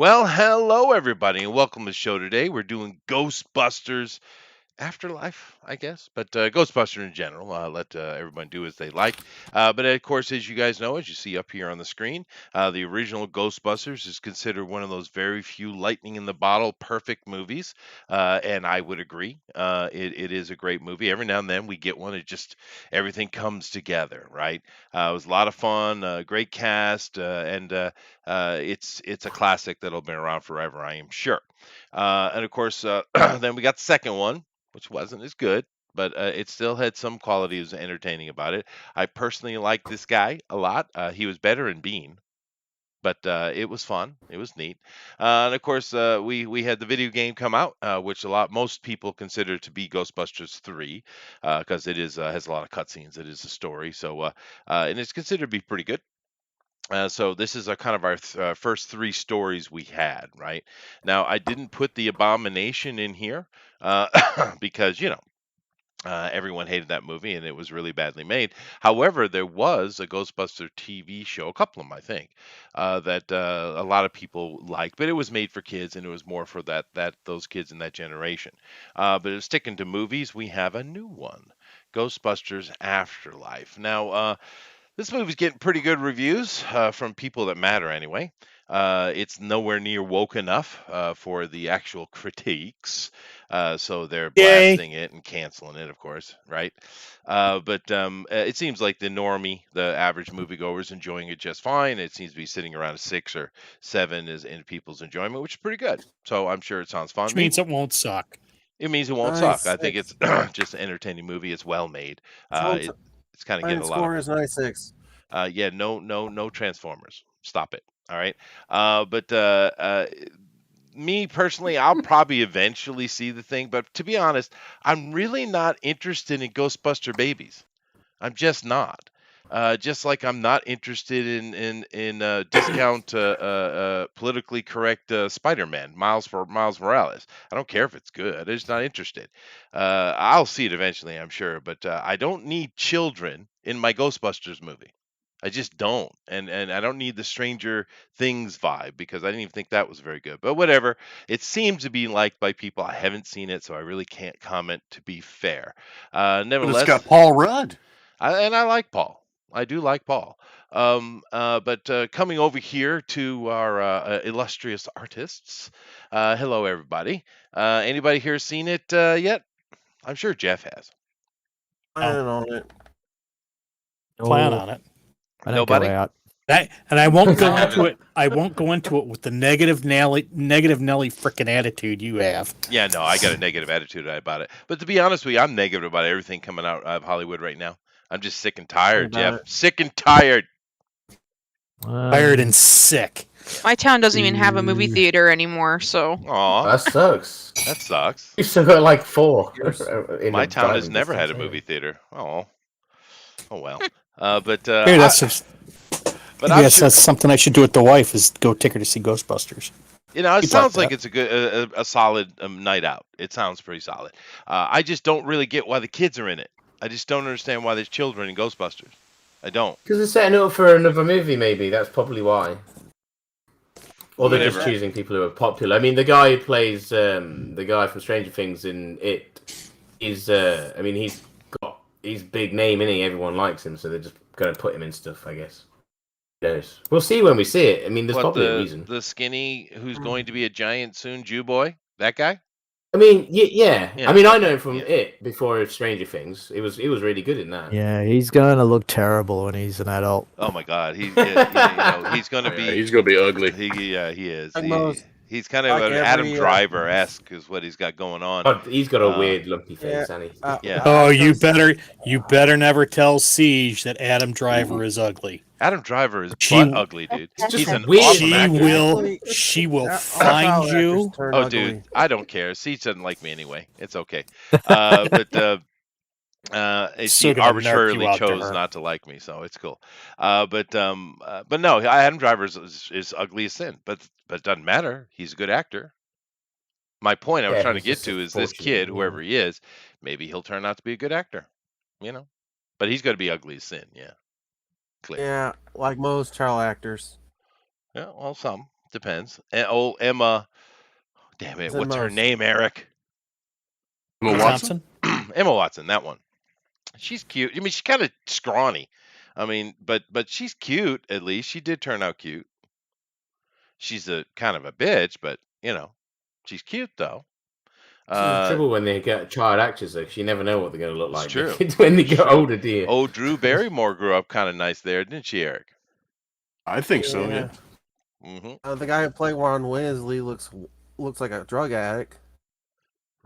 Well, hello everybody, and welcome to the show today. We're doing Ghostbusters Afterlife, I guess, but Ghostbuster in general. Let everyone do as they like. But of course, as you guys know, as you see up here on the screen, the original Ghostbusters is considered one of those very few lightning in the bottle perfect movies, and I would agree. It is a great movie. Every now and then we get one. It just everything comes together, right? It was a lot of fun, great cast, and it's a classic that'll be around forever, I am sure. And of course, then we got the second one, which wasn't as good, but it still had some qualities entertaining about it. I personally like this guy a lot. He was better in Bean, but it was fun. It was neat. And of course, we had the video game come out, which most people consider to be Ghostbusters 3, because it is has a lot of cutscenes. It is a story, and it's considered to be pretty good. So this is a kind of our first three stories we had, right? Now I didn't put the Abomination in here because everyone hated that movie and it was really badly made. However, there was a Ghostbuster TV show, a couple of them, I think, that a lot of people liked, but it was made for kids and it was more for those kids in that generation. But sticking to movies, we have a new one, Ghostbusters Afterlife. Now, this movie's getting pretty good reviews from people that matter anyway. It's nowhere near woke enough for the actual critiques, so they're Yay. blasting it and canceling it, of course, right? But it seems like the average moviegoer is enjoying it just fine. It seems to be sitting around a 6 or 7 is in people's enjoyment, which is pretty good. So I'm sure it sounds fun. Which means it won't suck. It means it won't suck. I think it's just an entertaining movie. It's well made. It's kind of getting a lot Score of is 96. yeah, no Transformers. Stop it. All right. But me personally, I'll probably eventually see the thing. But to be honest, I'm really not interested in Ghostbuster Babies. I'm just not. Just like I'm not interested in discount politically correct Spider-Man, Miles Morales. I don't care if it's good. I'm just not interested. I'll see it eventually, I'm sure, but I don't need children in my Ghostbusters movie. I just don't, and I don't need the Stranger Things vibe because I didn't even think that was very good. But whatever, it seems to be liked by people. I haven't seen it, so I really can't comment. To be fair, But it's nevertheless, got Paul Rudd. I like Paul. I do like Paul. But coming over here to our illustrious artists, hello everybody. Anybody here seen it yet? I'm sure Jeff has. Plan on it. Plan on it. I didn't Nobody? go out. And I won't go into it. I won't go into it with the negative Nelly freaking attitude you have. Yeah, no, I got a negative attitude about it. But to be honest with you, I'm negative about everything coming out of Hollywood right now. I'm just sick and tired, Jeff. Sick and tired. Tired and sick. My town doesn't even have a movie theater anymore, so. Aw, That sucks. that sucks. You still got like 4. My town has never had a movie theater. Oh well. But Maybe I- that's but maybe I'm that's, sure, that's something I should do with the wife is go take her to see Ghostbusters. it You'd sounds like like it's a good, a solid night out. It sounds pretty solid. I just don't really get why the kids are in it. I just don't understand why there's children in Ghostbusters. I don't. Because they're setting it up for another movie, maybe. That's probably why. Or they're just Whatever. choosing people who are popular. I mean, the guy who plays the guy from Stranger Things in It is, I mean, he's big name, isn't he? Everyone likes him, so they're just going to put him in stuff, I guess. Who knows? We'll see when we see it. I mean, there's probably a reason. The skinny who's going to be a giant soon, Jew boy? That guy? I mean, yeah. Yeah. I mean, I know him from Yeah. It before Stranger Things. He was really good in that. Yeah, he's going to look terrible when he's an adult. Oh my God, he's going to be. He's gonna be ugly. He is. Like most- He's kind of like an Adam every, Driver-esque is what he's got going on. God, he's got a Uh, weird lumpy face, yeah, hasn't he? Yeah. Oh, you better never tell Siege that Adam Driver is ugly. Adam Driver is She- butt ugly, dude. just He's an weird. awesome She actor. will find you. Oh, dude, I don't care. Siege doesn't like me anyway. It's okay. But So she gonna narc arbitrarily you out to chose her. not to like me, so it's cool. But no, Adam Driver is ugly as sin. But it doesn't matter. He's a good actor. My point I was Yeah, trying to he's get just to is this unfortunate, kid, yeah. whoever he is, maybe he'll turn out to be a good actor. But he's going to be ugly as sin. Yeah. Clear. Yeah, like most child actors. Yeah, well, some. depends. And old Emma, damn it, Is what's her Emma- name, Eric? Emma Watson? Thompson. Emma Watson, that one. She's cute. I mean, she's kind of scrawny. I mean, but she's cute. At least she did turn out cute. She's a kind of a bitch, but she's cute though. This is the trouble when they get child actors, though, 'cause you never know what they're going to look It's like true. when they get True. older, do you? Oh, Drew Barrymore grew up kind of nice there, didn't she, Eric? I think so, yeah. The guy who played Ron Weasley looks like a drug addict.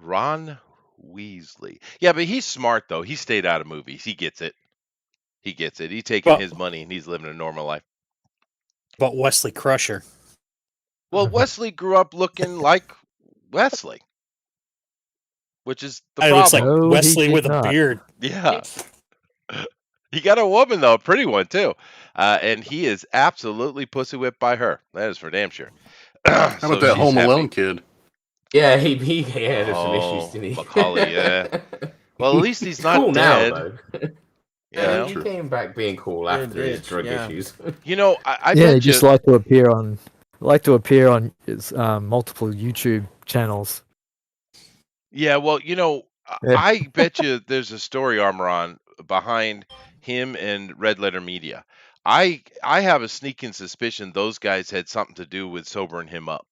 Ron Weasley. Yeah, but he's smart though. He stayed out of movies. He gets it. He gets it. He's taking Well- his money and he's living a normal life. About Wesley Crusher. Well, Wesley grew up looking like Wesley, which is the It looks like problem. No, he Wesley did with a not. beard. Yeah. He got a woman though, a pretty one too, and he is absolutely pussy whipped by her. That is for damn sure. How about that Home Alone kid? Yeah, he had some Oh, issues, didn't he? Macaulay, yeah. Well, at least he's not cool dead. now, though. You Yeah, know? he came back being cool after his drug issues. I Yeah, bet he just like to appear on his multiple YouTube channels. Yeah, well, Yeah. I bet you there's a story, Armoron, behind him and Red Letter Media. I have a sneaking suspicion those guys had something to do with sobering him up.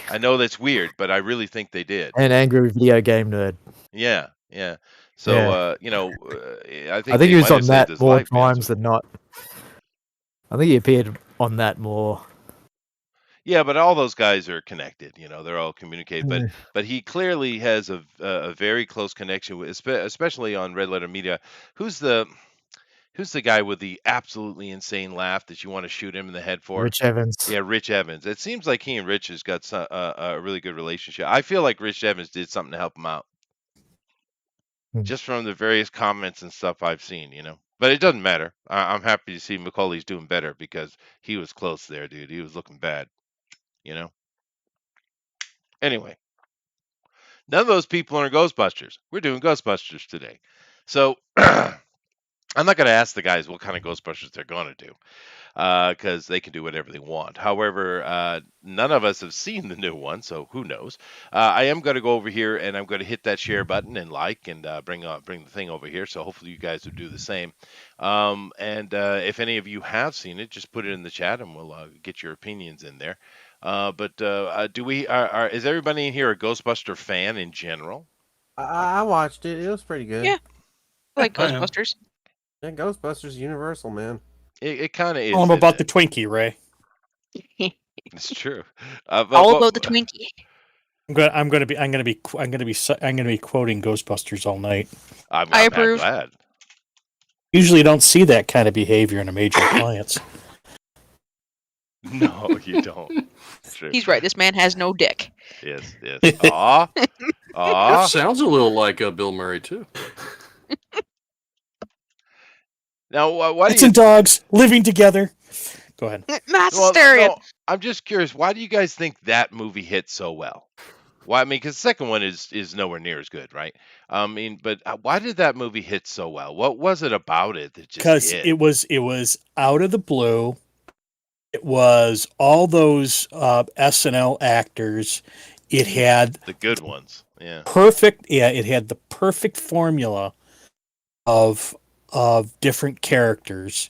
I know that's weird, but I really think they did. And Angry Video Game Nerd. Yeah, yeah. So, I think I think they he was might have on saved that his more life, man. times than not. I think he appeared on that more. Yeah, but all those guys are connected. They're all communicated. Yeah. But he clearly has a very close connection with, especially on Red Letter Media. Who's the guy with the absolutely insane laugh that you want to shoot him in the head for? Rich Evans. Yeah, Rich Evans. It seems like he and Rich has got a really good relationship. I feel like Rich Evans did something to help him out, just from the various comments and stuff I've seen. But it doesn't matter. I'm happy to see Macaulay's doing better because he was close there, dude. He was looking bad. Anyway, none of those people are in Ghostbusters. We're doing Ghostbusters today. So I'm not going to ask the guys what kind of Ghostbusters they're going to do because they can do whatever they want. However, none of us have seen the new one, so who knows? I am going to go over here and I'm going to hit that share button and like and bring the thing over here. So hopefully you guys will do the same. And if any of you have seen it, just put it in the chat and we'll get your opinions in there. But is everybody in here a Ghostbuster fan in general? I watched it. It was pretty good. Yeah. I like I am. Ghostbusters. Yeah, Ghostbusters Universal, man. It kind of is. Tell him isn't about it? the Twinkie, Ray. It's true. All about the Twinkie. I'm going to be quoting Ghostbusters all night. I approve. Glad. Usually, you don't see that kind of behavior in a major appliance. No, you don't. True. He's right. This man has no dick. Yes, yes. Aw. That sounds a little like Bill Murray, too. Now, why do Cats you... and dogs living together. Go ahead. Mass Well, hysteria. no, I'm just curious. Why do you guys think that movie hit so well? Why? I mean, because the second one is nowhere near as good, right? I mean, but why did that movie hit so well? What was it about it that just Because hit? it was out of the blue. It was all those SNL actors. It had The good ones, yeah. it had the perfect formula of different characters.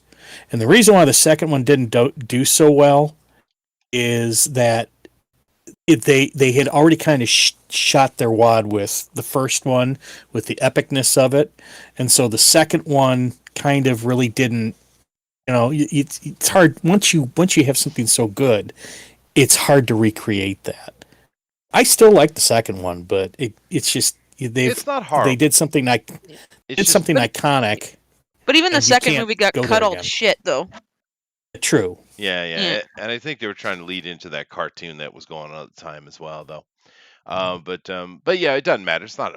And the reason why the second one didn't do so well is that they had already kind of shot their wad with the first one, with the epicness of it, and so the second one kind of really didn't. It's hard once you have something so good, it's hard to recreate that. I still like the second one, but it's not hard. They did something iconic. But even the And you second can't movie got go cut there all again. to shit, though. True. Yeah, yeah, Yeah. And I think they were trying to lead into that cartoon that was going on at the time as well, though. But yeah, it doesn't matter. It's not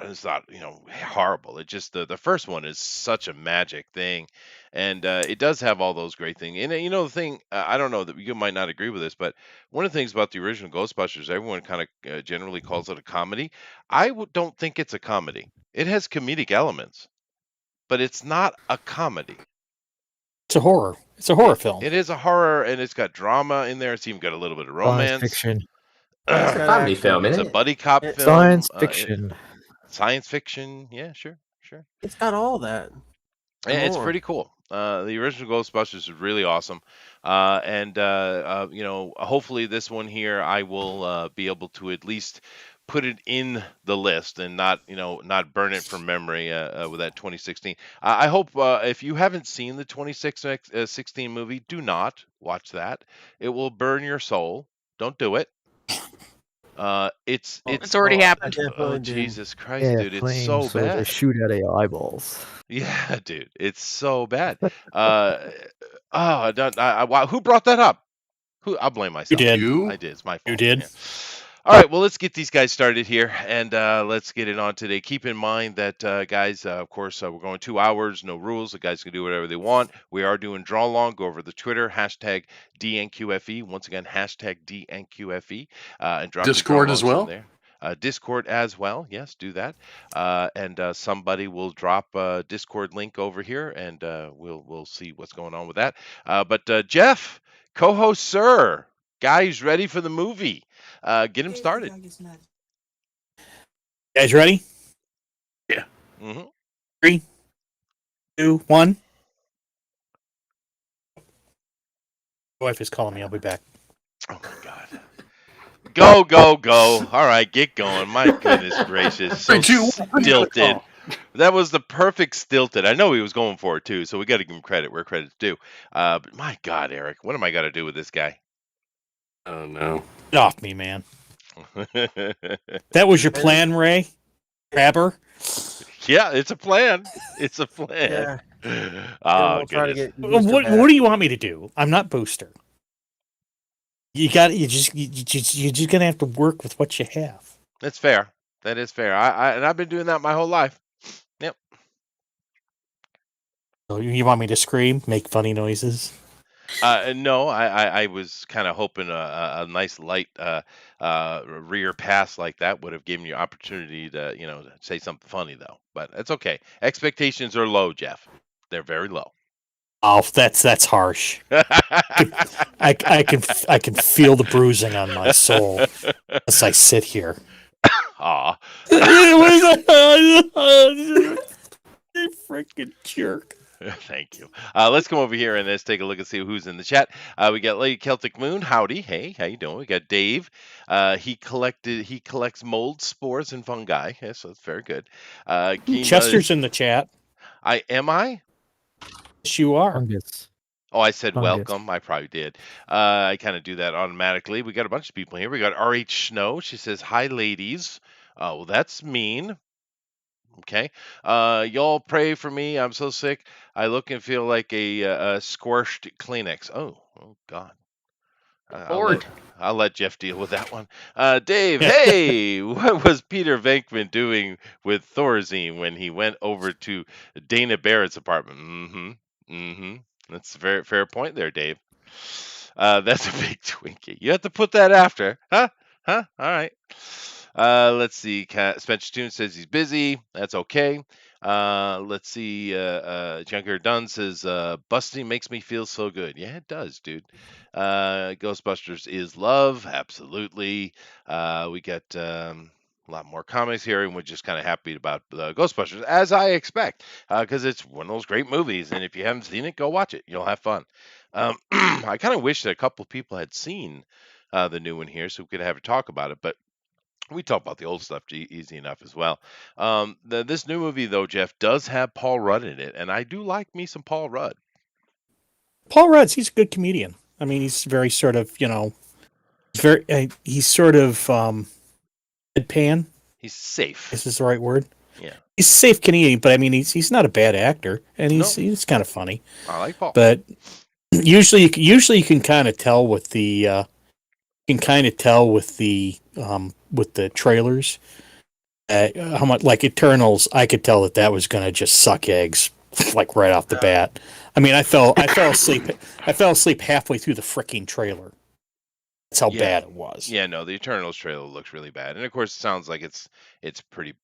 horrible. It just the first one is such a magic thing, and it does have all those great things. And the thing, I don't know that you might not agree with this, but one of the things about the original Ghostbusters, everyone kind of generally calls it a comedy. Don't think it's a comedy. It has comedic elements, but it's not a comedy. a horror. It's a horror film. It is a horror, and it's got drama in there. It's even got a little bit of Science romance. fiction. It's a got family action. film, It's isn't a it? buddy cop It- film. Science fiction. Science fiction. Yeah, sure. It's got all that. And it's more. pretty cool. The original Ghostbusters is really awesome, and hopefully this one here I will be able to at least put it in the list and not burn it from memory with that 2016. I hope if you haven't seen the 2016 movie, do not watch that. It will burn your soul. Don't do it. It's already I happened. definitely oh did. Jesus Christ, Yeah, dude, it's flames so sort of bad. shoot out of your eyeballs. Yeah, dude, it's so bad. Wow, who brought that up? I'll blame myself. did. You? I did. It's my fault. You did. Yeah. All right, well, let's get these guys started here, and let's get it on today. Keep in mind that, guys, of course, we're going 2 hours, no rules. The guys can do whatever they want. We are doing draw along. Go over the Twitter, hashtag DNQFE. Once again, hashtag DNQFE, and drop Discord your as draw alongs well? in there. Discord as well. Yes, do that. And somebody will drop a Discord link over here, and we'll see what's going on with that. But Jeff, co-host, sir, guys, ready for the movie? Get him started. Guys ready? hmm 3, 2, 1. My wife is calling me. I'll be back. Oh my God. Go, go, go. All right, get going. My goodness gracious. So 3, 2, 1, stilted. That was the perfect stilted. I know he was going for it too, so we got to give him credit where credit's due. But my God, Eric, what am I got to do with this guy? Oh no. Get off me, man. That was your plan, Ray? Grabber? Yeah, it's a plan. It's a plan. Yeah. Oh, We'll try to goodness. get Booster What back. do you want me to do? I'm not Booster. You just gonna have to work with what you have. That's fair. That is fair. And I've been doing that my whole life. Yep. So you want me to scream, make funny noises? No, I was kind of hoping a nice light rear pass like that would have given you opportunity to to say something funny though. But it's okay. Expectations are low, Jeff. They're very low. Oh, that's harsh. I can feel the bruising on my soul as I sit here. Aw. You freaking jerk. Thank you. Let's come over here and let's take a look and see who's in the chat. We got Lady Celtic Moon. Howdy. Hey, how you doing? We got Dave. He collects mold, spores, and fungi. Yes, so that's very good. Chester's in the chat. Am I? Yes, you are. Fungus. Oh, I said Fungus. welcome. I probably did. I kind of do that automatically. We got a bunch of people here. We got RH Snow. She says, "Hi, ladies." Well, that's mean. Okay. Y'all pray for me. I'm so sick. I look and feel like a squished Kleenex. Oh God. Lord. I'll let Jeff deal with that one. Dave, hey, what was Peter Venkman doing with Thorazine when he went over to Dana Barrett's apartment? That's a very fair point there, Dave. That's a big Twinkie. You have to put that after, huh? All right. Let's see. Spencer Toon says he's busy. That's okay. Let's see. Junker Dunn says, busting makes me feel so good. Yeah, it does, dude. Ghostbusters is love. Absolutely. We got a lot more comics here, and we're just kind of happy about Ghostbusters, as I expect, because it's one of those great movies. And if you haven't seen it, go watch it. You'll have fun. I kind of wish that a couple of people had seen the new one here so we could have a talk about it, but we talk about the old stuff easy enough as well. This new movie, though, Jeff, does have Paul Rudd in it, and I do like me some Paul Rudd. Paul Rudd, he's a good comedian. I mean, he's very sort of, he's sort of deadpan. He's safe. Is this the right word? Yeah. He's safe comedian, but I mean, he's not a bad actor, and he's kind of funny. I like Paul. But usually you can kind of tell with the with the trailers how much, like Eternals, I could tell that was going to just suck eggs like right off the bat. I mean, I fell asleep halfway through the freaking trailer. That's how bad it was. Yeah, no, the Eternals trailer looks really bad, and of course, it sounds like it's pretty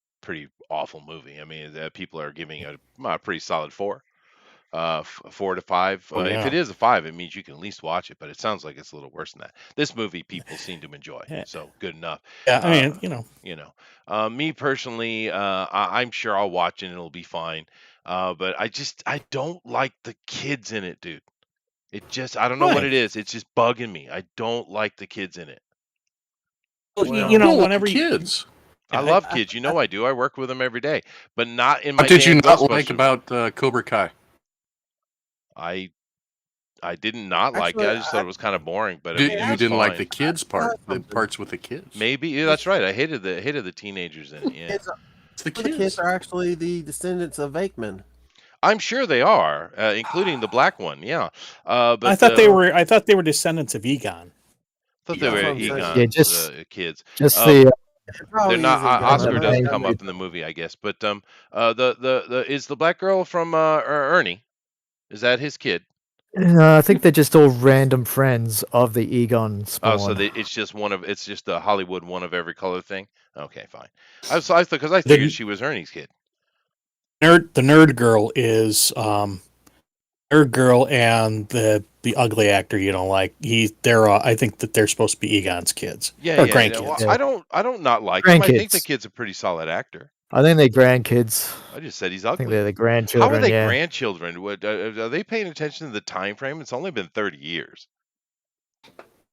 awful movie. I mean, people are giving it a pretty solid 4. 4 to 5. Oh, If it yeah. is a 5, it means you can at least watch it, but it sounds like it's a little worse than that. This movie people seem to enjoy, Yeah. so good enough. Yeah, I Uh, mean, you know, you know, me personally, I'm sure I'll watch it and it'll be fine. But I don't like the kids in it, dude. I don't know what right. it is. It's just bugging me. I don't like the kids in it. Well, Well, you know, Well, whenever you, kids. I love kids. You know I do. I work with them every day, but not in What my did you damn not like Ghostbusters. about Cobra Kai? I did not like it. Actually, I just thought it was kind of boring, but I Did, mean, it you was didn't like fine. the kids part, the something. parts with the kids. Maybe yeah, that's right. I hated the teenagers in it. Yeah, Kids, It's the the kids kids. are actually the descendants of Aikman. I'm sure they are, including the black one. Yeah, I but thought they were descendants of Egon. thought they That's were what I'm saying. Egon's Yeah, just kids. just Um, the It probably They're not. is Egon, Oscar but doesn't main come lead. up in the movie, I guess. But the is the black girl from Ernie? Is that his kid? I think they're just all random friends of the Egon Oh, spawn. it's just the Hollywood one of every color thing. Okay, fine. I thought because I The figured she was Ernie's kid. nerd girl is nerd girl and the ugly actor you don't like. They're I think that they're supposed to be Egon's kids Yeah, or yeah. grandkids. Well, I don't not like him. I think the Grandkids. kid's a pretty solid actor. I think they're grandkids. I just said he's I think ugly. they're the How are grandchildren. they Yeah. grandchildren? Are they paying attention to the time frame? It's only been 30 years.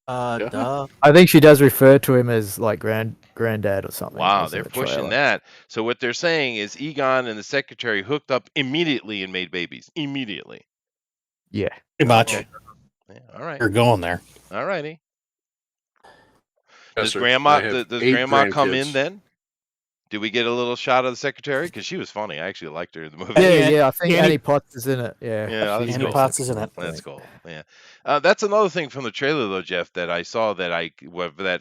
Yeah. Duh. I think she does refer to him as like granddad or something. Wow, as in they're the pushing trailer. that. So what they're saying is Egon and the secretary hooked up immediately and made babies. Immediately. Yeah. Pretty much. Yeah, all right. You're going there. All righty. Yes, Does sir. grandma I have does 8 grandma come in grandkids. then? Do we get a little shot of the secretary? Because she was funny. I actually liked her in the movie. Yeah, I think Annie- Annie Potts is in it. Yeah. Yeah, she's Annie awesome. Potts is in it. That's cool. Yeah, that's another thing from the trailer though, Jeff, that I saw that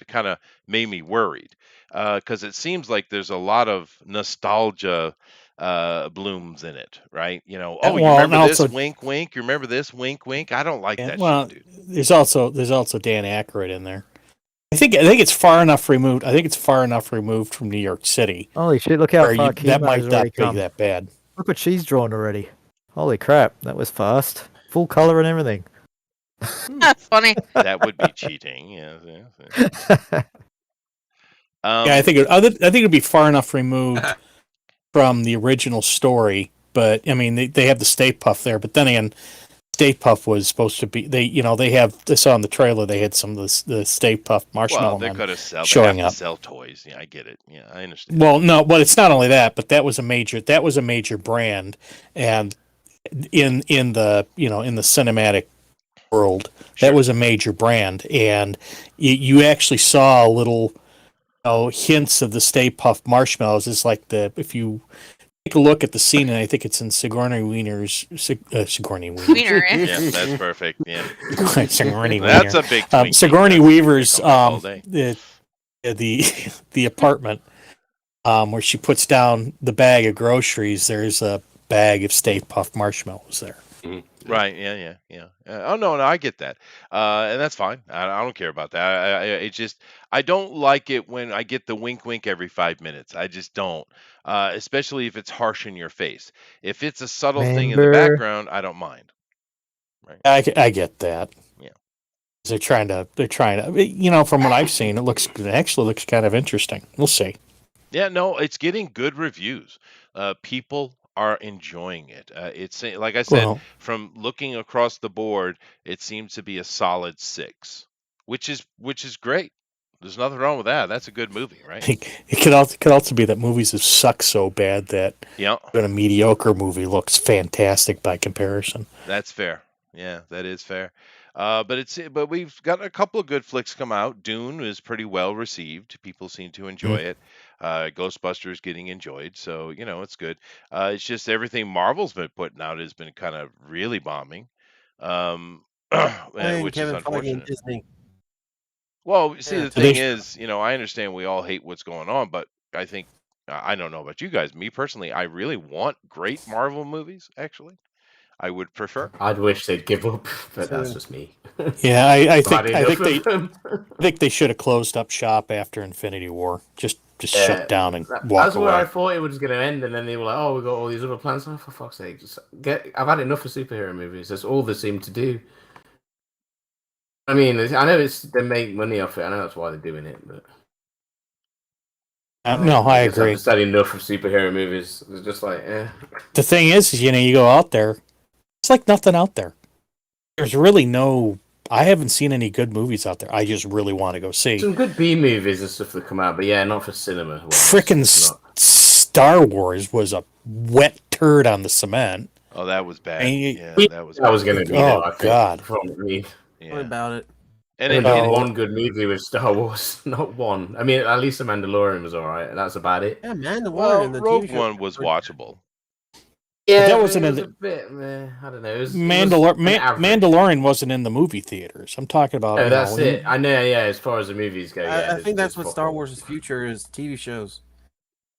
kind of made me worried because it seems like there's a lot of nostalgia blooms in it, right? You know, Yeah, oh, you well, remember and this? also- Wink, wink. You remember this? Wink, wink. I don't like Yeah, that well, shit, dude. there's also Dan Aykroyd in there. I think it's far enough removed. I think it's far enough removed from New York City Holy shit! Look how where far that Chemo might has not already be come. that bad. Look what she's drawn already. Holy crap! That was fast. Full color and everything. That's funny. That would be cheating. Yeah. Yeah, I think it'd be far enough removed from the original story. But I mean, they have the Stay Puft there. But then again, Stay Puft was supposed to be they saw in the trailer they had some of the Stay Puft marshmallow Well, they men could have showing they have up. to sell toys. Yeah, I get it. Yeah, I understand. Well, no, but it's not only that, but that was a major brand, and in the in the cinematic world, Sure. that was a major brand, and you actually saw a little hints of the Stay Puft marshmallows. It's like if you take a look at the scene, and I think it's in Sigourney Weaver's Sigourney Weaver. Wiener, eh? Yeah, that's perfect. Yeah, Sigourney that's Weaver. a big Twinkie. Sigourney That's- Weaver's they come up all day. the apartment where she puts down the bag of groceries. There's a bag of Stay Puft marshmallows there. Right. Yeah. Oh no, I get that, and that's fine. I don't care about that. It's just I don't like it when I get the wink, wink every 5 minutes. I just don't, especially if it's harsh in your face. If it's a subtle thing in the Remember- background, I don't mind. Right. I get that. Yeah. They're trying to, from what I've seen, it actually looks kind of interesting. We'll see. Yeah. No, it's getting good reviews. People are enjoying it. It's like I said, Well, from looking across the board, it seems to be a solid 6, which is great. There's nothing wrong with that. That's a good movie, right? it could also be that movies have sucked so bad that Yeah, even a mediocre movie looks fantastic by comparison. that's fair. Yeah, that is fair. But we've got a couple of good flicks come out. Dune is pretty well received. People seem to enjoy it. Ghostbusters getting enjoyed, so it's good. It's just everything Marvel's been putting out has been kind of really bombing, And which is Kevin Feige and unfortunate. Disney. Well, see, Yeah. the So thing they- is, I understand we all hate what's going on, but I think I don't know about you guys. Me personally, I really want great Marvel movies. Actually, I would prefer. I'd wish they'd give up, but that's just me. Yeah, I I've had enough think of them. I think they should have closed up shop after Infinity War. Just shut down and walk That's where away. I thought it was going to end, and then they were like, "Oh, we got all these other plans." Oh, for fuck's sake, just get! I've had enough of superhero movies. That's all they seem to do. I mean, I know they make money off it. I know that's why they're doing it, but No, I guess I've agree. just had enough of superhero movies. It's just like, The thing is, you go out there, it's like nothing out there. There's really no. I haven't seen any good movies out there. I just really want to go see. some good B movies and stuff that come out, but yeah, not for cinema. Frickin' Star Wars was a wet turd on the cement. Oh, that was bad. And That was. That was going to be. Oh, I think, God. from me. Yeah. What about it? And There's it, one good movie with Star Wars, not one. I mean, at least The Mandalorian was alright, and that's about it. Yeah, Mandalorian. well, the Rogue TV show. One was watchable. Yeah, that but wasn't it in was the- a bit. Meh, I don't know. It was Mandalorian wasn't in the movie theaters. I'm talking about. No, that's it. I know. Yeah, as far as the movies go, yeah. I think that's what there's Star fuck all. Wars' future is: TV shows.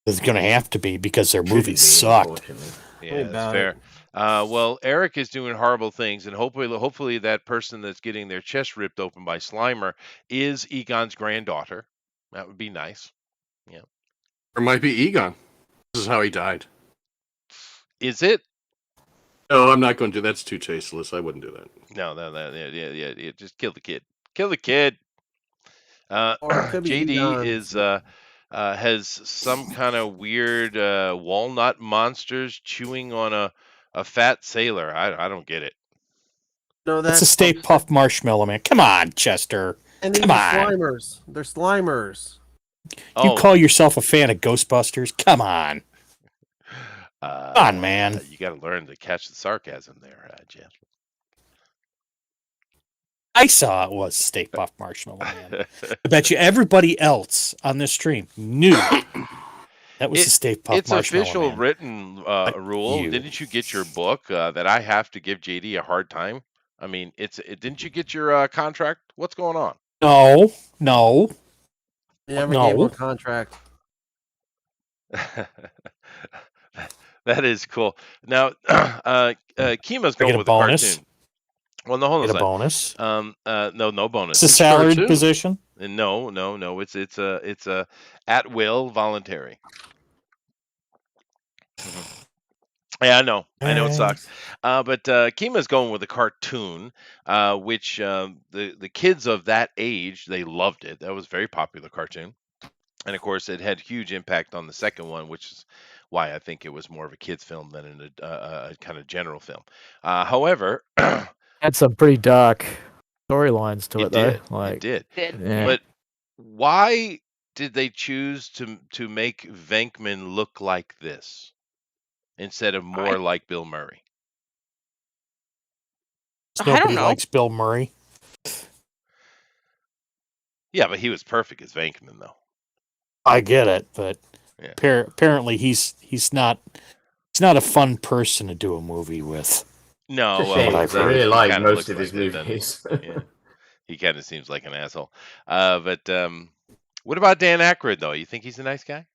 It's going to have to be because their Shouldn't movies be, sucked. unfortunately. Yeah, What that's about fair. it? Well, Eric is doing horrible things, and hopefully that person that's getting their chest ripped open by Slimer is Egon's granddaughter. That would be nice. Or might be Egon. This is how he died. Is it? No, I'm not going to. That's too tasteless. I wouldn't do that. No, yeah. Just kill the kid. Kill the kid. Or it could be JD Egon's. is has some kind of weird walnut monsters chewing on a fat sailor. I don't get it. No, That's a Stay Puft Marshmallow Man. Come on, Chester. And these Come are on. Slimers. They're Slimers. You call yourself a fan of Ghostbusters? Come on. Come on, man. You got to learn to catch the sarcasm there, Jeff. I saw it was Stay Puft Marshmallow Man. I bet you everybody else on this stream knew that was the Stay Puft It's Marshmallow official Man. written rule. you. Didn't you get your book that I have to give JD a hard time? I mean, didn't you get your contract? What's going on? No. They never No. gave him a contract. That is cool. Now, Kima's I going get a with bonus? a cartoon. Well, no, hold on Get a a second. bonus. No bonus. It's a salaried cartoon. position. And no. It's a at will voluntary. Yeah, I know it sucks. But Kima's going with a cartoon, which the kids of that age, they loved it. That was a very popular cartoon. And of course, it had huge impact on the second one, which is why I think it was more of a kids' film than a kind of general film. However, Had some pretty dark storylines to it, though. it did. Yeah. But why did they choose to make Venkman look like this instead of more like Bill Murray? I don't Nobody know. likes Bill Murray. Yeah, but he was perfect as Venkman, though. I get it, but Yeah. apparently he's not a fun person to do a movie with. No, It's a well, shame, I've 'cause I heard. really he like kinda most looks of his like it, doesn't he? movies. Yeah, he kind of seems like an asshole. But what about Dan Aykroyd, though? You think he's a nice guy?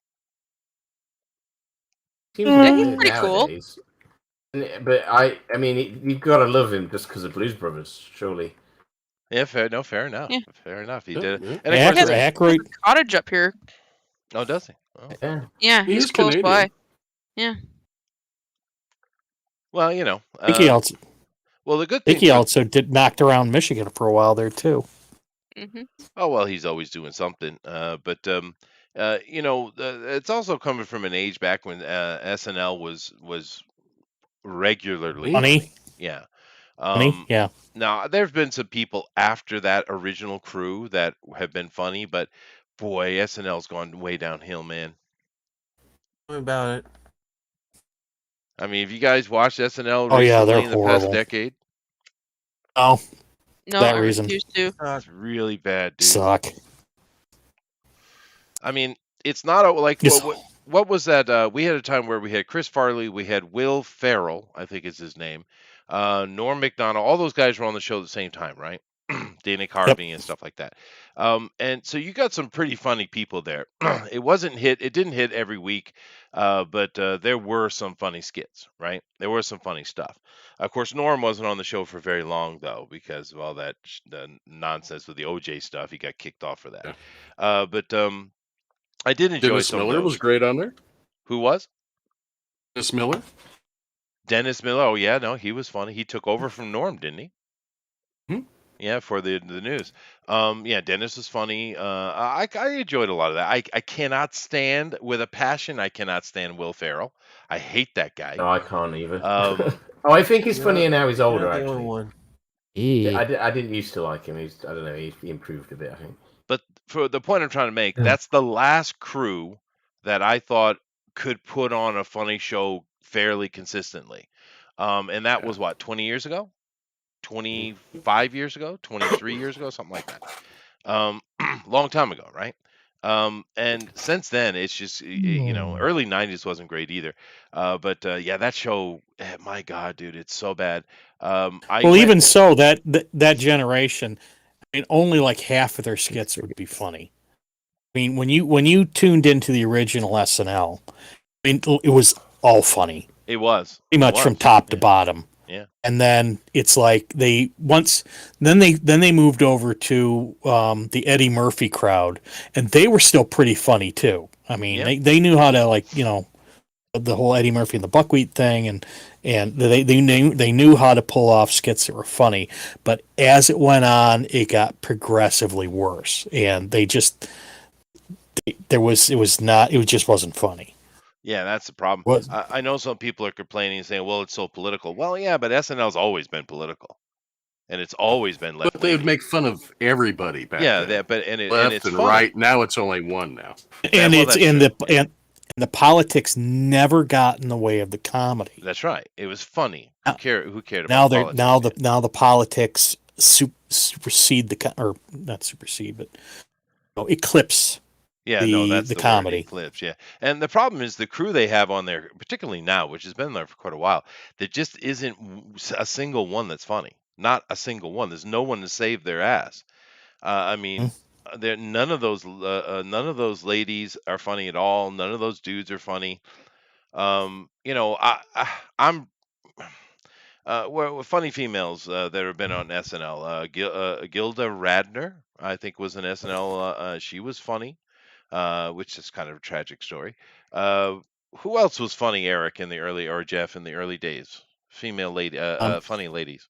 Seems Yeah, like he's it pretty cool. nowadays. But I mean, you've got to love him just because of Blues Brothers, surely. Yeah, fair enough. Yeah. Fair enough. He Yeah, did. yeah. And of course, Aykroyd. Cottage up here. oh, does he? Oh. Yeah. Yeah, He he's is close by. Canadian. Well, you know. I think he also, well, the good I think thing. he also did knocked around Michigan for a while there too. Hmm. Oh well, he's always doing something. But you know, it's also coming from an age back when SNL was regularly Funny. Yeah. Funny, yeah. Now there have been some people after that original crew that have been funny, but boy, SNL's gone way downhill, man. What about it? I mean, have you guys watched SNL Oh, yeah, recently they're in the past horrible. decade? Oh, No, That I reason. refuse to. It's really bad, dude. suck. I mean, it's not like Yes. what was that? We had a time where we had Chris Farley, we had Will Ferrell, I think is his name, Norm Macdonald. All those guys were on the show at the same time, right? Dana Carvey and stuff like that. And so you got some pretty funny people there. It didn't hit every week, but there were some funny skits, right? There was some funny stuff. Of course, Norm wasn't on the show for very long though, because of all that the nonsense with the OJ stuff. He got kicked off for that. Yeah. But I did enjoy Dennis some of Miller those. was great on there. Who was? Dennis Miller. Dennis Miller. Oh yeah, no, he was funny. He took over from Norm, didn't he? Hmm. Yeah, for the news. Yeah, Dennis was funny. I enjoyed a lot of that. I cannot stand with a passion. I cannot stand Will Ferrell. I hate that guy. No, I can't either. Um, I think he's You're funnier now he's older. You're not the Actually, only one. Yeah. I didn't used to like him. I don't know. He improved a bit. I think. But for the point I'm trying to make, Yeah. that's the last crew that I thought could put on a funny show fairly consistently. And that was what, 20 years ago? 25 years ago? 23 years ago? Something like that. Long time ago, right? And since then, it's just, early 90s wasn't great either. But yeah, that show, my God, dude, it's so bad. Even so, that generation, I mean, only like half of their skits would be funny. I mean, when you tuned into the original SNL, I mean, it was all funny. It was pretty much from top to bottom. Yeah. And then it's like then they moved over to the Eddie Murphy crowd, and they were still pretty funny too. I mean, they knew how to, like, the whole Eddie Murphy and the buckwheat thing, and they knew how to pull off skits that were funny. But as it went on, it got progressively worse, and it just wasn't funny. Yeah, that's the problem. I know some people are complaining and saying, well, it's so political. Well, yeah, but SNL's always been political. And it's always been left. But they would make fun of everybody back then. Yeah, Left and it's and funny. right. Now it's only one now. And the politics never got in the way of the comedy. That's right. It was funny. Who cared Now about politics? now the politics supersede not supersede, but eclipse. That's the comedy. Eclipse, yeah. And the problem is the crew they have on there, particularly now, which has been there for quite a while, there just isn't a single one that's funny. Not a single one. There's no one to save their ass. I mean, none of those ladies are funny at all. None of those dudes are funny. I'm funny females that have been on SNL. Gilda Radner, I think, was an SNL. She was funny. Which is kind of a tragic story. Who else was funny, Eric, or Jeff, in the early days? Female lady, funny ladies.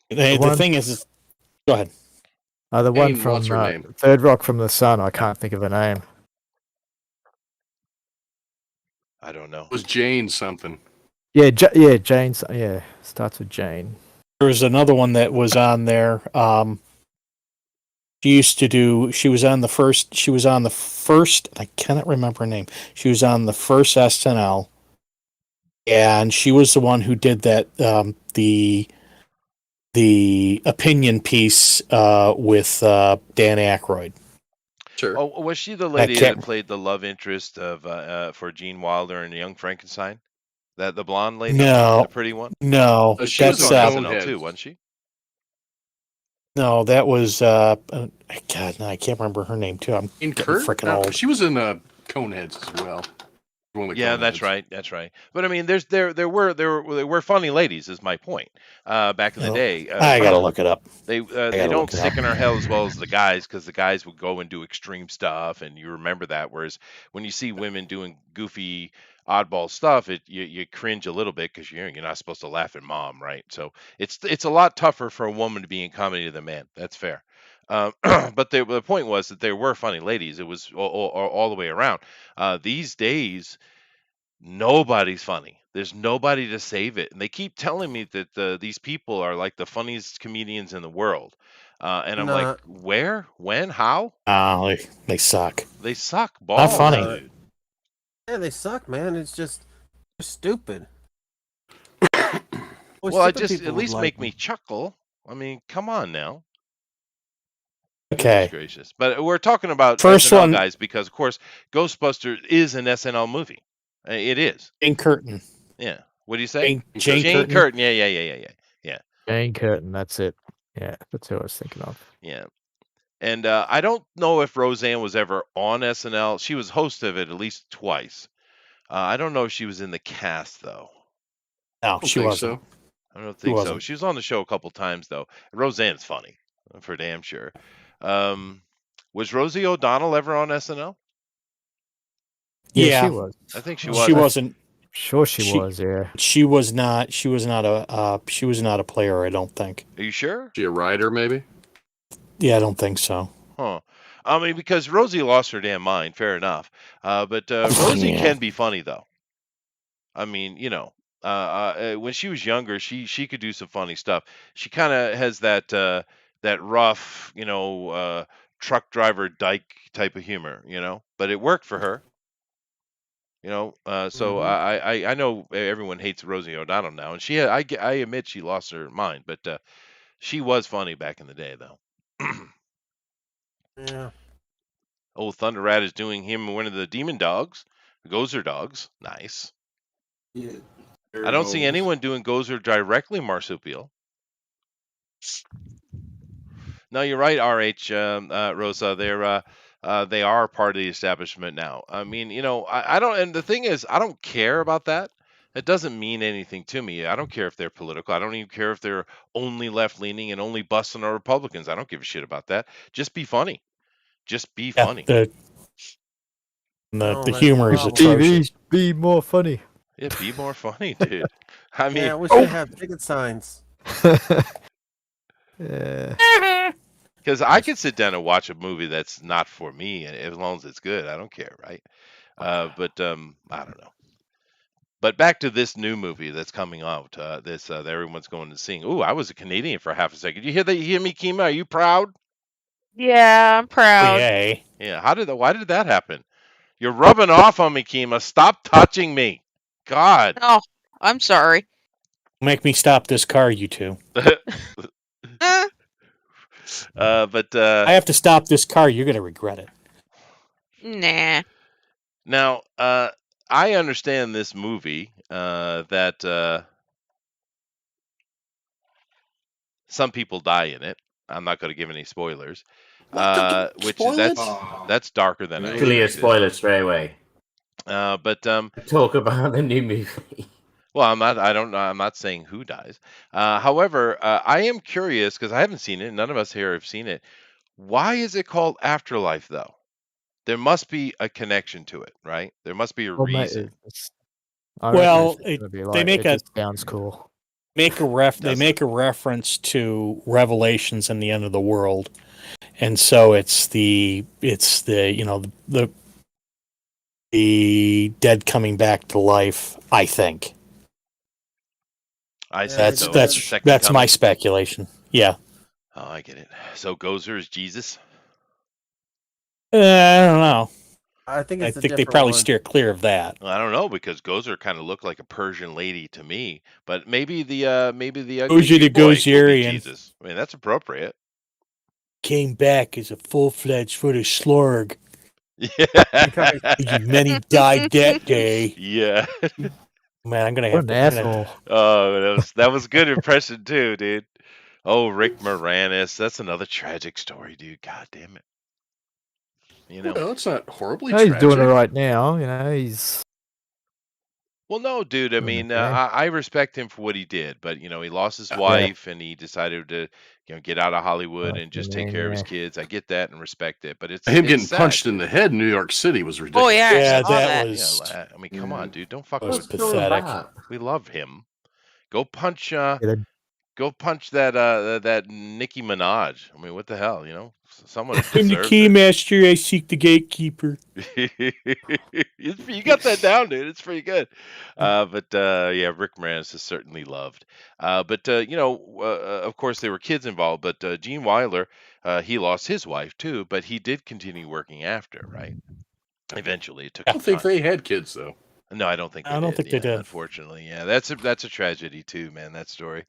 The thing is, go ahead. The one from what's her name? Third Rock from the Sun. I can't think of her name. I don't know. It was Jane something. Yeah, Jane. Yeah, starts with Jane. There was another one that was on there. She was on the first, I cannot remember her name. She was on the first SNL, and she was the one who did that, the opinion piece with Dan Aykroyd. Sure. Oh, was she the lady that played the love interest of for Gene Wilder in Young Frankenstein? The blonde lady? No. The pretty one? No. She was was on on SNL Coneheads. too, wasn't she? No, that was God. No, I can't remember her name too. I'm freaking old. She was in Coneheads as well. One of the Yeah, Coneheads. that's right. But I mean, there were funny ladies, is my point. Back in the day, I gotta look it up. They don't stick in our hell as well as the guys, because the guys would go and do extreme stuff, and you remember that. Whereas when you see women doing goofy, oddball stuff, you cringe a little bit, because you're not supposed to laugh at mom, right? So it's a lot tougher for a woman to be in comedy than a man. That's fair. But the point was that there were funny ladies. It was all the way around. These days, nobody's funny. There's nobody to save it, and they keep telling me that these people are like the funniest comedians in the world. And I'm like, where, when, how? They suck. They suck. Balls. Not funny. Yeah, they suck, man. It's just stupid. Well, at least make me chuckle. I mean, come on now. Okay. Gracious. But we're talking about First SNL one, guys, because, of course, Ghostbusters is an SNL movie. It is. Jane Curtin. Yeah. What do you say? Jane Curtin. Yeah. Jane Curtin. That's it. Yeah, that's who I was thinking of. Yeah. And I don't know if Roseanne was ever on SNL. She was host of it at least twice. I don't know if she was in the cast though. No, I don't she think wasn't. so. I don't think so. wasn't. She was on the show a couple times though. Roseanne's funny, for damn sure. Um, was Rosie O'Donnell ever on SNL? Yeah, Yeah, she was. I think she Oh, was. she wasn't. Sure, she She- was. Yeah. She was not. She was not a. She was not a player. I don't think. Are you sure? She a writer, maybe? Yeah, I don't think so. Huh. I mean, because Rosie lost her damn mind. Fair enough. But Rosie Yeah. can be funny though. I mean, when she was younger, she could do some funny stuff. She kind of has that rough, truck driver dyke type of humor, but it worked for her. So I know everyone hates Rosie O'Donnell now, and I admit she lost her mind, but she was funny back in the day though. Yeah. Old Thunder Rat is doing him one of the demon dogs, Gozer dogs. Nice. Yeah. I don't see anyone doing Gozer directly marsupial. No, you're right, RH Rosa. They are part of the establishment now. I mean, I don't. And the thing is, I don't care about that. It doesn't mean anything to me. I don't care if they're political. I don't even care if they're only left leaning and only busting our Republicans. I don't give a shit about that. Just be funny. Just be Yeah, funny. the Oh, that's humor the is problem. atrocious. TV, be more funny. Yeah, be more funny, dude. I mean, Yeah, we should have ticket signs. Yeah. because I could sit down and watch a movie that's not for me, and as long as it's good, I don't care, right? But I don't know. But back to this new movie that's coming out. That everyone's going to see. Ooh, I was a Canadian for half a second. You hear that? You hear me, Kima? Are you proud? Yeah, I'm proud. Yay. Yeah. Why did that happen? You're rubbing off on me, Kima. Stop touching me. God. Oh, I'm sorry. Make me stop this car, you two. Eh, But I have to stop this car. You're gonna regret it. nah. now, I understand this movie that some people die in it. I'm not going to give any spoilers. Which is that's darker than I Actually, a expected. spoiler straight away. But Talk about the new movie. well, I'm not saying who dies. However, I am curious because I haven't seen it. None of us here have seen it. Why is it called Afterlife though? There must be a connection to it, right? There must be a Well, mate, reason. Well, they they make it a- just sounds cool. They Doesn't. make a reference to Revelations and the end of the world, and so it's the the dead coming back to life. I think I see. That's- So that's it's the second that's my coming. speculation. Yeah, Oh, I get it. So Gozer is Jesus. I don't know. I think I it's a think they different probably one. steer clear of that. Well, I don't know because Gozer kind of looked like a Persian lady to me, but maybe the ugly Gozer the cute boy will be Gozerian. Jesus. I mean, that's appropriate. Came back as a full-fledged footed slorg. Yeah. Many died that day. Yeah. Man, I'm gonna What have an to. asshole. Oh, that was good impression too, dude. Oh, Rick Moranis. That's another tragic story, dude. God damn it. Well, it's not horribly No, he's tragic. doing it right now. He's Well, no, dude. I Doing mean, okay. I respect him for what he did, but he lost his wife and he decided to, get out of Hollywood and just take care of his yeah. kids. I get that and respect it, but it's Him it's getting sad, punched in dude. the head in New York City was ridiculous. Oh yeah, I Yeah, saw that that. was. I mean, come on, dude. Don't fuck That was with What's all pathetic. that? We love him. Go punch they- go punch that Nicki Minaj. I mean, what the hell, Someone I'm the deserves key it. master. I seek the gatekeeper. You got that down, dude. It's pretty good. But yeah, Rick Moranis is certainly loved. But of course, there were kids involved. But Gene Wilder, he lost his wife too, but he did continue working after, right? Eventually, it took I some don't think time. they had kids though. No, I don't think I don't think they did. Unfortunately, yeah, that's a tragedy too, man. That story.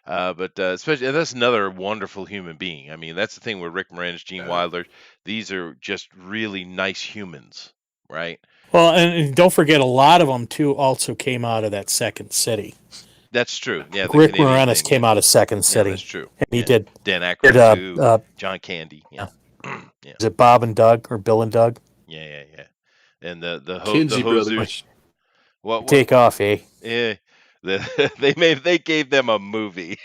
But especially that's another wonderful human being. I mean, that's the thing with Rick Moranis, Gene Wilder. These are just really nice humans, right? Well, and don't forget, a lot of them too also came out of that Second City. That's true. Yeah, the Rick Canadian Moranis thing, came out of Second yeah, City, that's true. and he Yeah. did Dan Aykroyd too. John Candy. Yeah. Yeah. is it Bob and Doug or Bill and Doug? Yeah. And the Kinsey hosers. Brothers. What? Take off, eh? Yeah. They gave them a movie.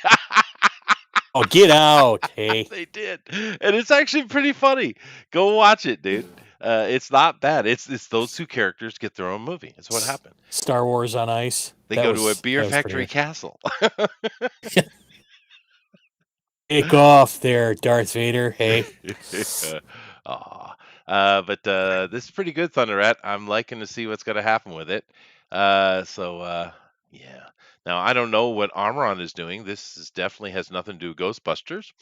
Oh, get out, hey. They did, and it's actually pretty funny. Go watch it, dude. It's not bad. It's those two characters get their own movie. That's what happened. Star Wars on Ice. They That go to a was- beer that was pretty factory good. castle. Take off there, Darth Vader. Hey. Aw. But this is pretty good, Thunder Rat. I'm liking to see what's going to happen with it. Yeah. Now, I don't know what Armoron is doing. Definitely has nothing to do with Ghostbusters.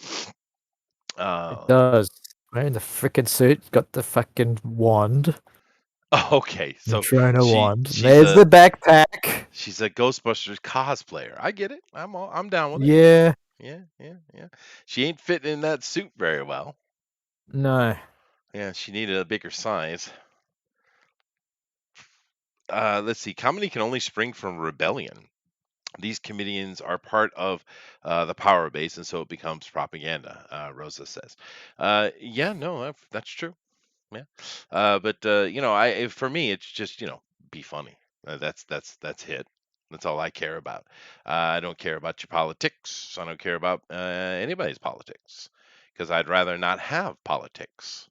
It does. Wearing the frickin' suit, got the fucking wand. Okay, so Trainer wand. she's There's a- the backpack. she's a Ghostbusters cosplayer. I get it. I'm down with it. Yeah. Yeah. She ain't fitting in that suit very well. No. Yeah, she needed a bigger size. Let's see. Comedy can only spring from rebellion. These comedians are part of the power base, and so it becomes propaganda. Rosa says. Yeah, no, that's true. Yeah, but for me, it's just be funny. That's it. That's all I care about. I don't care about your politics. I don't care about anybody's politics because I'd rather not have politics.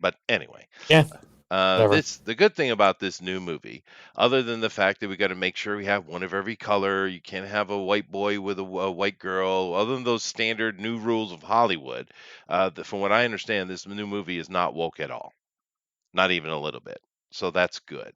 But anyway. Yeah. Whatever. The good thing about this new movie, other than the fact that we got to make sure we have one of every color, you can't have a white boy with a white girl, other than those standard new rules of Hollywood, from what I understand, this new movie is not woke at all, not even a little bit. So that's good.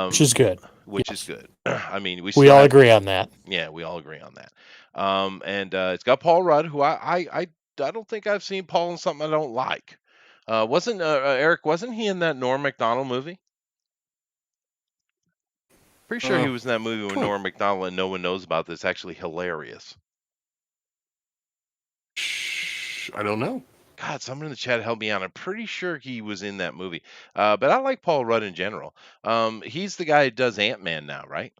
Which is good. Which Yes. is good. I mean, we We still all have- agree on that. Yeah, we all agree on that. And it's got Paul Rudd, who I don't think I've seen Paul in something I don't like. Wasn't Eric? Wasn't he in that Norm Macdonald movie? Pretty sure he was in that movie with Norm Macdonald, and no one knows about this. Actually, hilarious. I don't know. God, someone in the chat helped me out. I'm pretty sure he was in that movie. But I like Paul Rudd in general. He's the guy who does Ant-Man now, right?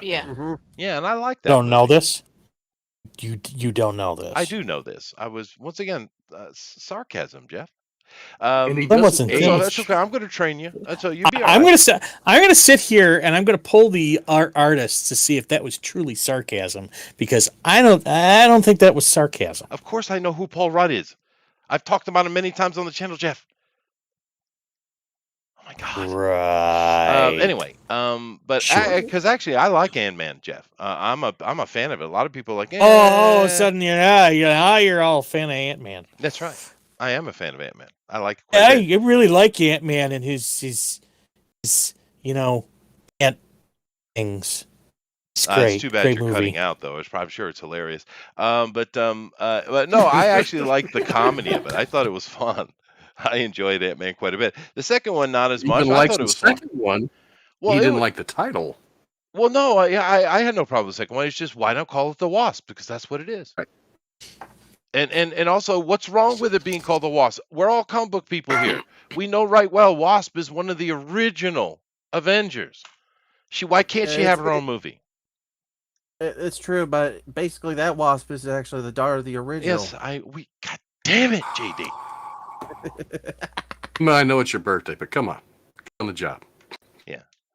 Yeah. Mm-hmm. Yeah, and I like that. Don't know movie. this? You don't know this. I do know this. I was once again sarcasm, Jeff. And he That doesn't wasn't So age. that's okay. I'm going to train you. So you be all I'm right. gonna sit here and I'm gonna pull the artists to see if that was truly sarcasm because I don't think that was sarcasm. Of course, I know who Paul Rudd is. I've talked about him many times on the channel, Jeff. Oh my God. Right. Anyway, but Sure. because actually I like Ant-Man, Jeff. I'm a fan of it. A lot of people are like, all of a "Eh." sudden you're all a fan of Ant-Man. That's right. I am a fan of Ant-Man. I like it quite Yeah, a bit. I really like Ant-Man and his ant things. It's great. It's too bad great you're movie. cutting out, though. I'm sure it's hilarious. But no, I actually like the comedy of it. I thought it was fun. I enjoyed Ant-Man quite a bit. The second one, not as He much. even I likes thought the it was fun. second one. Well, He it didn't wa- like the title. Well, no, I had no problem with the second one. It's just why not call it the Wasp? Because that's what it is. Right. And also, what's wrong with it being called the Wasp? We're all comic book people here. We know right well Wasp is one of the original Avengers. Why can't she Yeah, have it's- her own movie? It's true, but basically that Wasp is actually the daughter of the original. Yes, God damn it, JD. I know it's your birthday, but come on. Get on the job.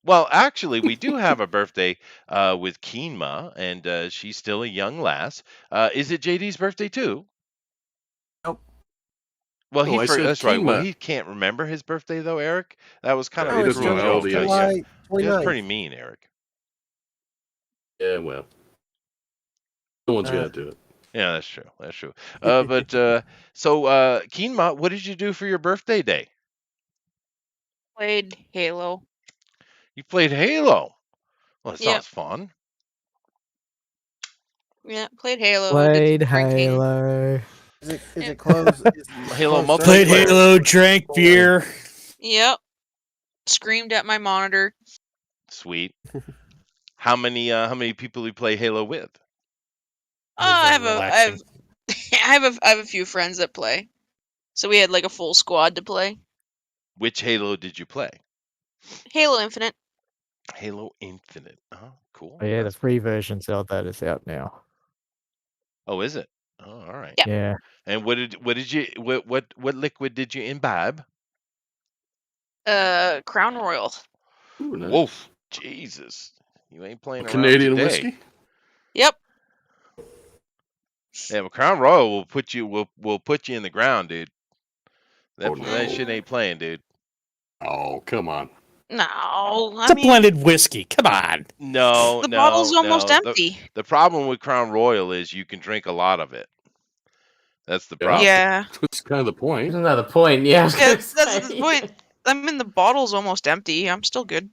Well, actually, we do have a birthday with Keenma, and she's still a young lass. Is it JD's birthday too? Nope. Well, No, I said that's right. Well, Keenma. he can't remember his birthday though, Eric. That was kind Yeah, of he No, it's doesn't know how old he is. July Yeah, 29th. that's pretty mean, Eric. Yeah, well. Someone's got to do it. Yeah, that's true. That's true. So Keenma, what did you do for your birthday day? Played Halo. You played Halo. Well, that Yep. sounds fun. Yeah, played Halo. Played did some drinking. Halo. Is it Yeah. closed? Halo closed Played multiplayer. Halo, drank beer. Yep. Screamed at my monitor. Sweet. How many people you play Halo with? I have Relaxing. I have a few friends that play. So we had like a full squad to play. Which Halo did you play? Halo Infinite. Halo Infinite. Oh, cool. Oh, yeah, the That's free pretty cool. version of that is out now. Oh, is it? Oh, all right. Yeah. Yeah. And what liquid did you imbibe? Crown Royal. Ooh, nice. Wolf. Jesus. You ain't playing around Canadian today. whiskey. Yep. Yeah, but Crown Royal will put you in the ground, dude. That Oh, no. that shit ain't playing, dude. Oh, come on. No, It's a blended whiskey. Come on. No, the bottle's almost no. empty. The problem with Crown Royal is you can drink a lot of it. That's the Yeah. problem. Yeah. That's kind of the point. Isn't that the point? Yeah, I was Yeah, gonna that's the say. point. I mean, the bottle's almost empty. I'm still good.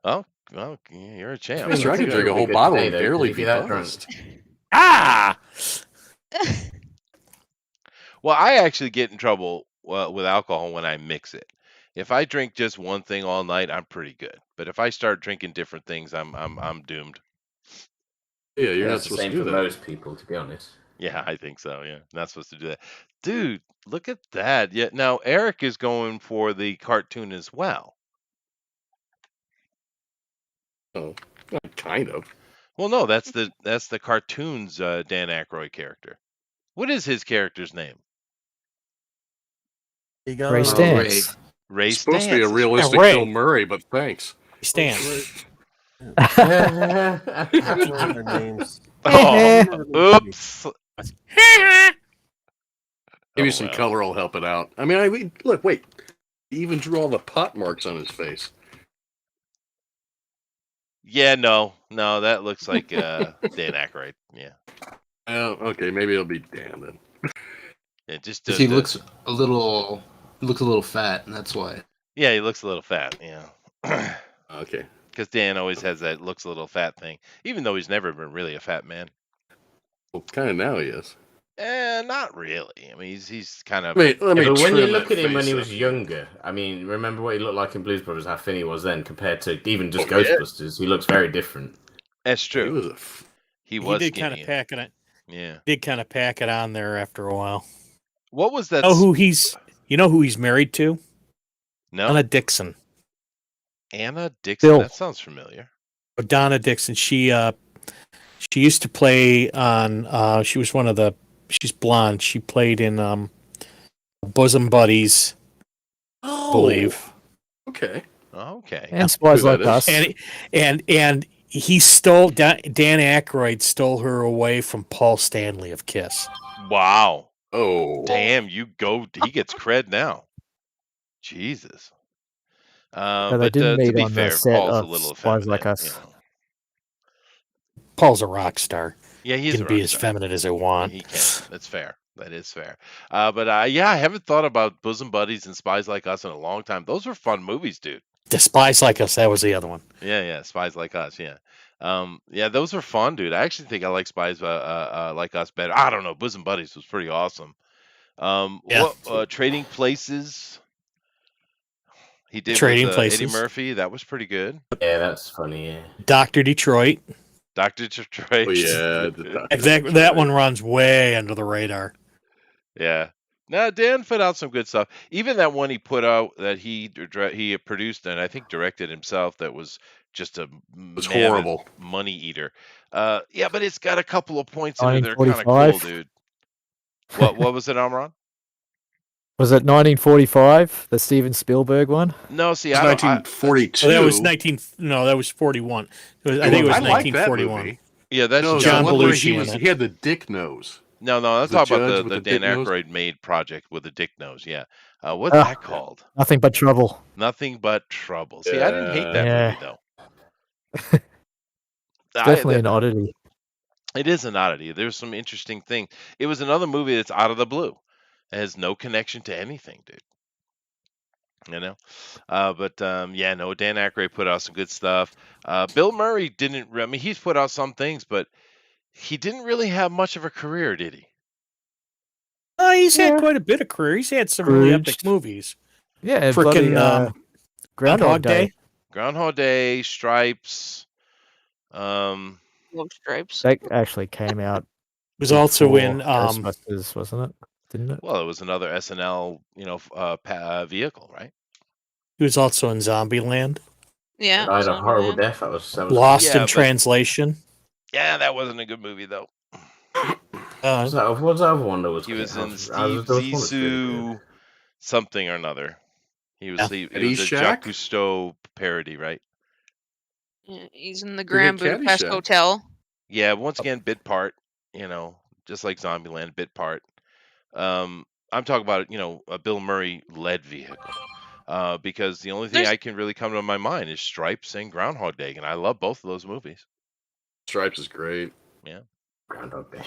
Oh, well, you're a champ. That's right, I can drink a whole bottle and barely be buzzed. Ah! Well, I actually get in trouble with alcohol when I mix it. If I drink just one thing all night, I'm pretty good. But if I start drinking different things, I'm doomed. Yeah, you're not That's the supposed same to do for that. most people, to be honest. Yeah, I think so. Yeah, not supposed to do that. Dude, look at that. Yeah, now Eric is going for the cartoon as well. Oh, kind of. Well, no, that's the cartoon's Dan Aykroyd character. What is his character's name? You got Ray Stantz. Ray It's supposed to be a Stantz. realistic Ray. Bill Murray, but thanks. Stand. their names. Oh, oops. Maybe Oh, some well. color will help it out. I mean, look, wait. He even drew all the pot marks on his face. Yeah, no, that looks like Dan Aykroyd. Yeah, Oh, okay, maybe it'll be Dan then. it just Because he looks a little fat, and that's why. Yeah, he looks a little fat. Yeah, Okay. because Dan always has that looks a little fat thing, even though he's never been really a fat man. Well, kind of now he is. Not really. I mean, he's kind of. Wait, let me Yeah, but when you trim look that at him when face he up. was younger, I mean, remember what he looked like in Blues Brothers, how thin he was then compared to even just Oh, yeah. Ghostbusters? He looks very different. That's He true. was a He He was did kind skinny. of pack it. Yeah. Did kind of pack it on there after a while. What was that? Oh, who he's? You know who he's married to? No, Donna Dixon. Anna Dixon. Bill. That sounds familiar. Donna Dixon. She used to play on. She was one of the. She's blonde. She played in Bosom Buddies, I believe. Okay. Okay. And Spies Who Like that is. Us. And he stole Dan Aykroyd stole her away from Paul Stanley of Kiss. Wow. Oh. Damn, he gets cred now. Jesus. they But didn't to meet be on the fair, set Paul's a of little Spies effeminate. Like Us. You know. Paul's a rock star. Yeah, He he's can a be rock as star. feminine as I want. He can. That's fair. That is fair. But yeah, I haven't thought about Bosom Buddies and Spies Like Us in a long time. Those were fun movies, dude. The Spies Like Us, that was the other one. Yeah, Spies Like Us. Yeah, yeah, those were fun, dude. I actually think I like Spies Like Us better. I don't know. Bosom Buddies was pretty awesome. Yeah. Trading Places. He did Trading with Places. Eddie Murphy. That was pretty good. Yeah, that's funny, yeah. Dr. Detroit. Dr. Detroit. Oh, yeah. That one runs way under the radar. Yeah. Now Dan put out some good stuff. Even that one he put out that he produced and I think directed himself. That was just a was horrible. money eater. Yeah, but it's got a couple of points in it that are kind of cool, 1945. dude. What was it, Amron? Was it 1945, the Steven Spielberg one? No, see, It's I don't. 1942. Oh, that was 19. No, that was 41. I think it was I like that 1941. movie. Yeah, that's No, John the one where Belushi in it. he had the dick nose. No, let's The talk judge about with the the Dan dick nose? Aykroyd made project with the dick nose. Yeah. What's Ah. that called? Nothing but trouble. Nothing But Trouble. See, I didn't hate that Yeah. movie though. Definitely an oddity. It is an oddity. There's some interesting things. It was another movie that's out of the blue. It has no connection to anything, dude. You know? Yeah, no, Dan Aykroyd put out some good stuff. Bill Murray didn't, I mean, he's put out some things, but he didn't really have much of a career, did he? He's had quite a bit of career. He's had some really epic movies. Yeah, Frickin' bloody, Groundhog Day. Groundhog Day, Stripes. Love Stripes. That actually came out. Was also before in Ghostbusters, wasn't it? Didn't it? Well, it was another SNL, vehicle, right? he was also in Zombieland. Yeah. Died a horrible Zombieland. death. That was Lost Yeah, in but Translation. yeah, that wasn't a good movie though. Uh, What's that other one that was? He was in there Steve was one that's really good. Zissou something or another. He was Yeah. it was a Jacques Caddyshack? Cousteau parody, right? Yeah, he's in the Pretty Grand good Budapest Caddyshack. Hotel. Yeah, once again, bit part, just like Zombieland, bit part. I'm talking about, a Bill Murray led vehicle. Because the only thing There's I can really come to my mind is Stripes and Groundhog Day, and I love both of those movies. Stripes is great. Yeah, Groundhog Day.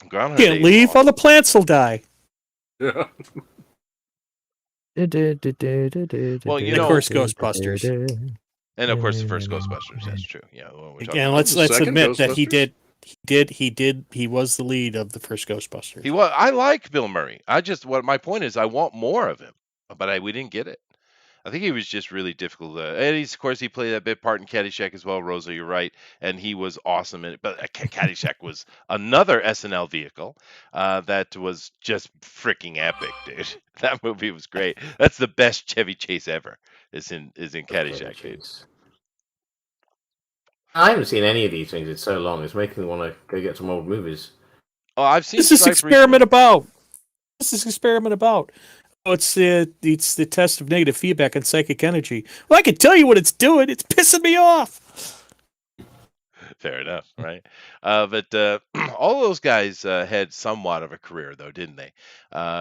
Groundhog Day can't is leave, awesome. all the plants will die. Yeah. Well, And of course, Ghostbusters. And of course, the first Ghostbusters. That's true. Yeah, when we're talking And about let's second admit that Ghostbusters? he was the lead of the first Ghostbusters. he was. I like Bill Murray. My point is, I want more of him, but we didn't get it. I think he was just really difficult. And of course, he played that bit part in Caddyshack as well, Rosa, you're right. And he was awesome in it. But Caddyshack was another SNL vehicle that was just freaking epic, dude. That movie was great. That's the best Chevy Chase ever, is in Caddyshack, dude. I haven't seen any of these things in so long. It's making me want to go get some old movies. Oh, I've seen What's this Stripe experiment recently. about? What's this experiment about? Oh, it's the test of negative feedback on psychic energy. Well, I can tell you what it's doing. It's pissing me off. Fair enough, right? But all those guys had somewhat of a career, though, didn't they?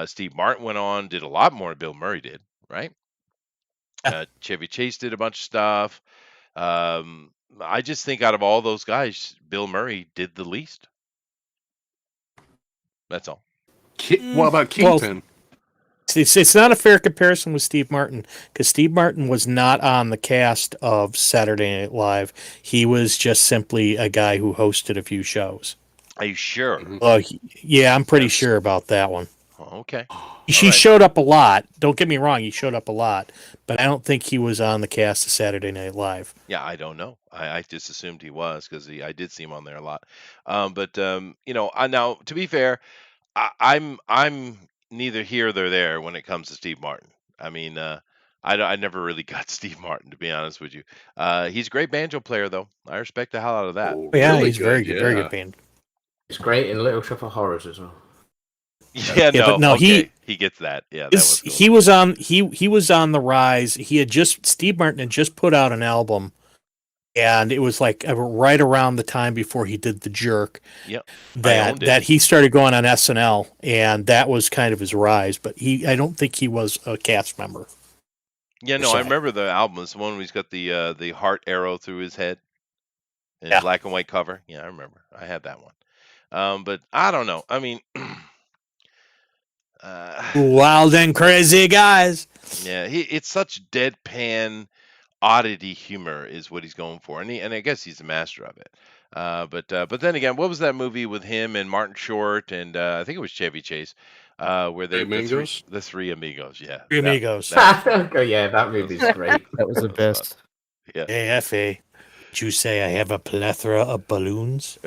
Steve Martin went on, did a lot more than Bill Murray did, right? Chevy Chase did a bunch of stuff. I just think out of all those guys, Bill Murray did the least. That's all. What about Kingpin? It's not a fair comparison with Steve Martin, because Steve Martin was not on the cast of Saturday Night Live. He was just simply a guy who hosted a few shows. Are you sure? Yeah, I'm pretty sure about that one. Oh, okay. He showed up a lot. Don't get me wrong, he showed up a lot, but I don't think he was on the cast of Saturday Night Live. Yeah, I don't know. I just assumed he was because I did see him on there a lot. Now to be fair, I'm neither here nor there when it comes to Steve Martin. I mean, I never really got Steve Martin, to be honest with you. He's a great banjo player, though. I respect the hell out of that. Oh, Yeah, really he's very good, very good band. It's great in Little Shop of Horrors as well. Yeah, but no, okay. He gets that. Yeah, that was cool. He was on the rise. Steve Martin had just put out an album, and it was like right around the time before he did The Jerk. Yep. That he started going on SNL, and that was kind of his rise. But I don't think he was a cast member. Yeah, no, I remember the album. It's the one where he's got the heart arrow through his head, and black and white cover. Yeah, I remember. I had that one. But I don't know. I mean, wild and crazy guys. Yeah, it's such deadpan oddity humor is what he's going for, and I guess he's a master of it. But then again, what was that movie with him and Martin Short and I think it was Chevy Chase, where they the three amigos? Yeah, Three amigos. Yeah, that movie's great. That was the best. Yeah. Hey, Effie, did you say I have a plethora of balloons?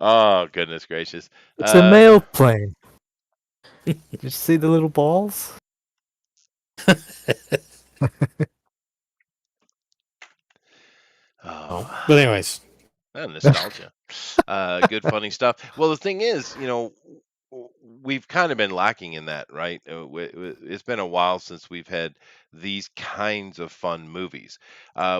Oh goodness gracious! It's a mail plane. Did you see the little balls? Oh. But anyways, nostalgia. Good funny stuff. Well, the thing is, we've kind of been lacking in that, right? It's been a while since we've had these kinds of fun movies.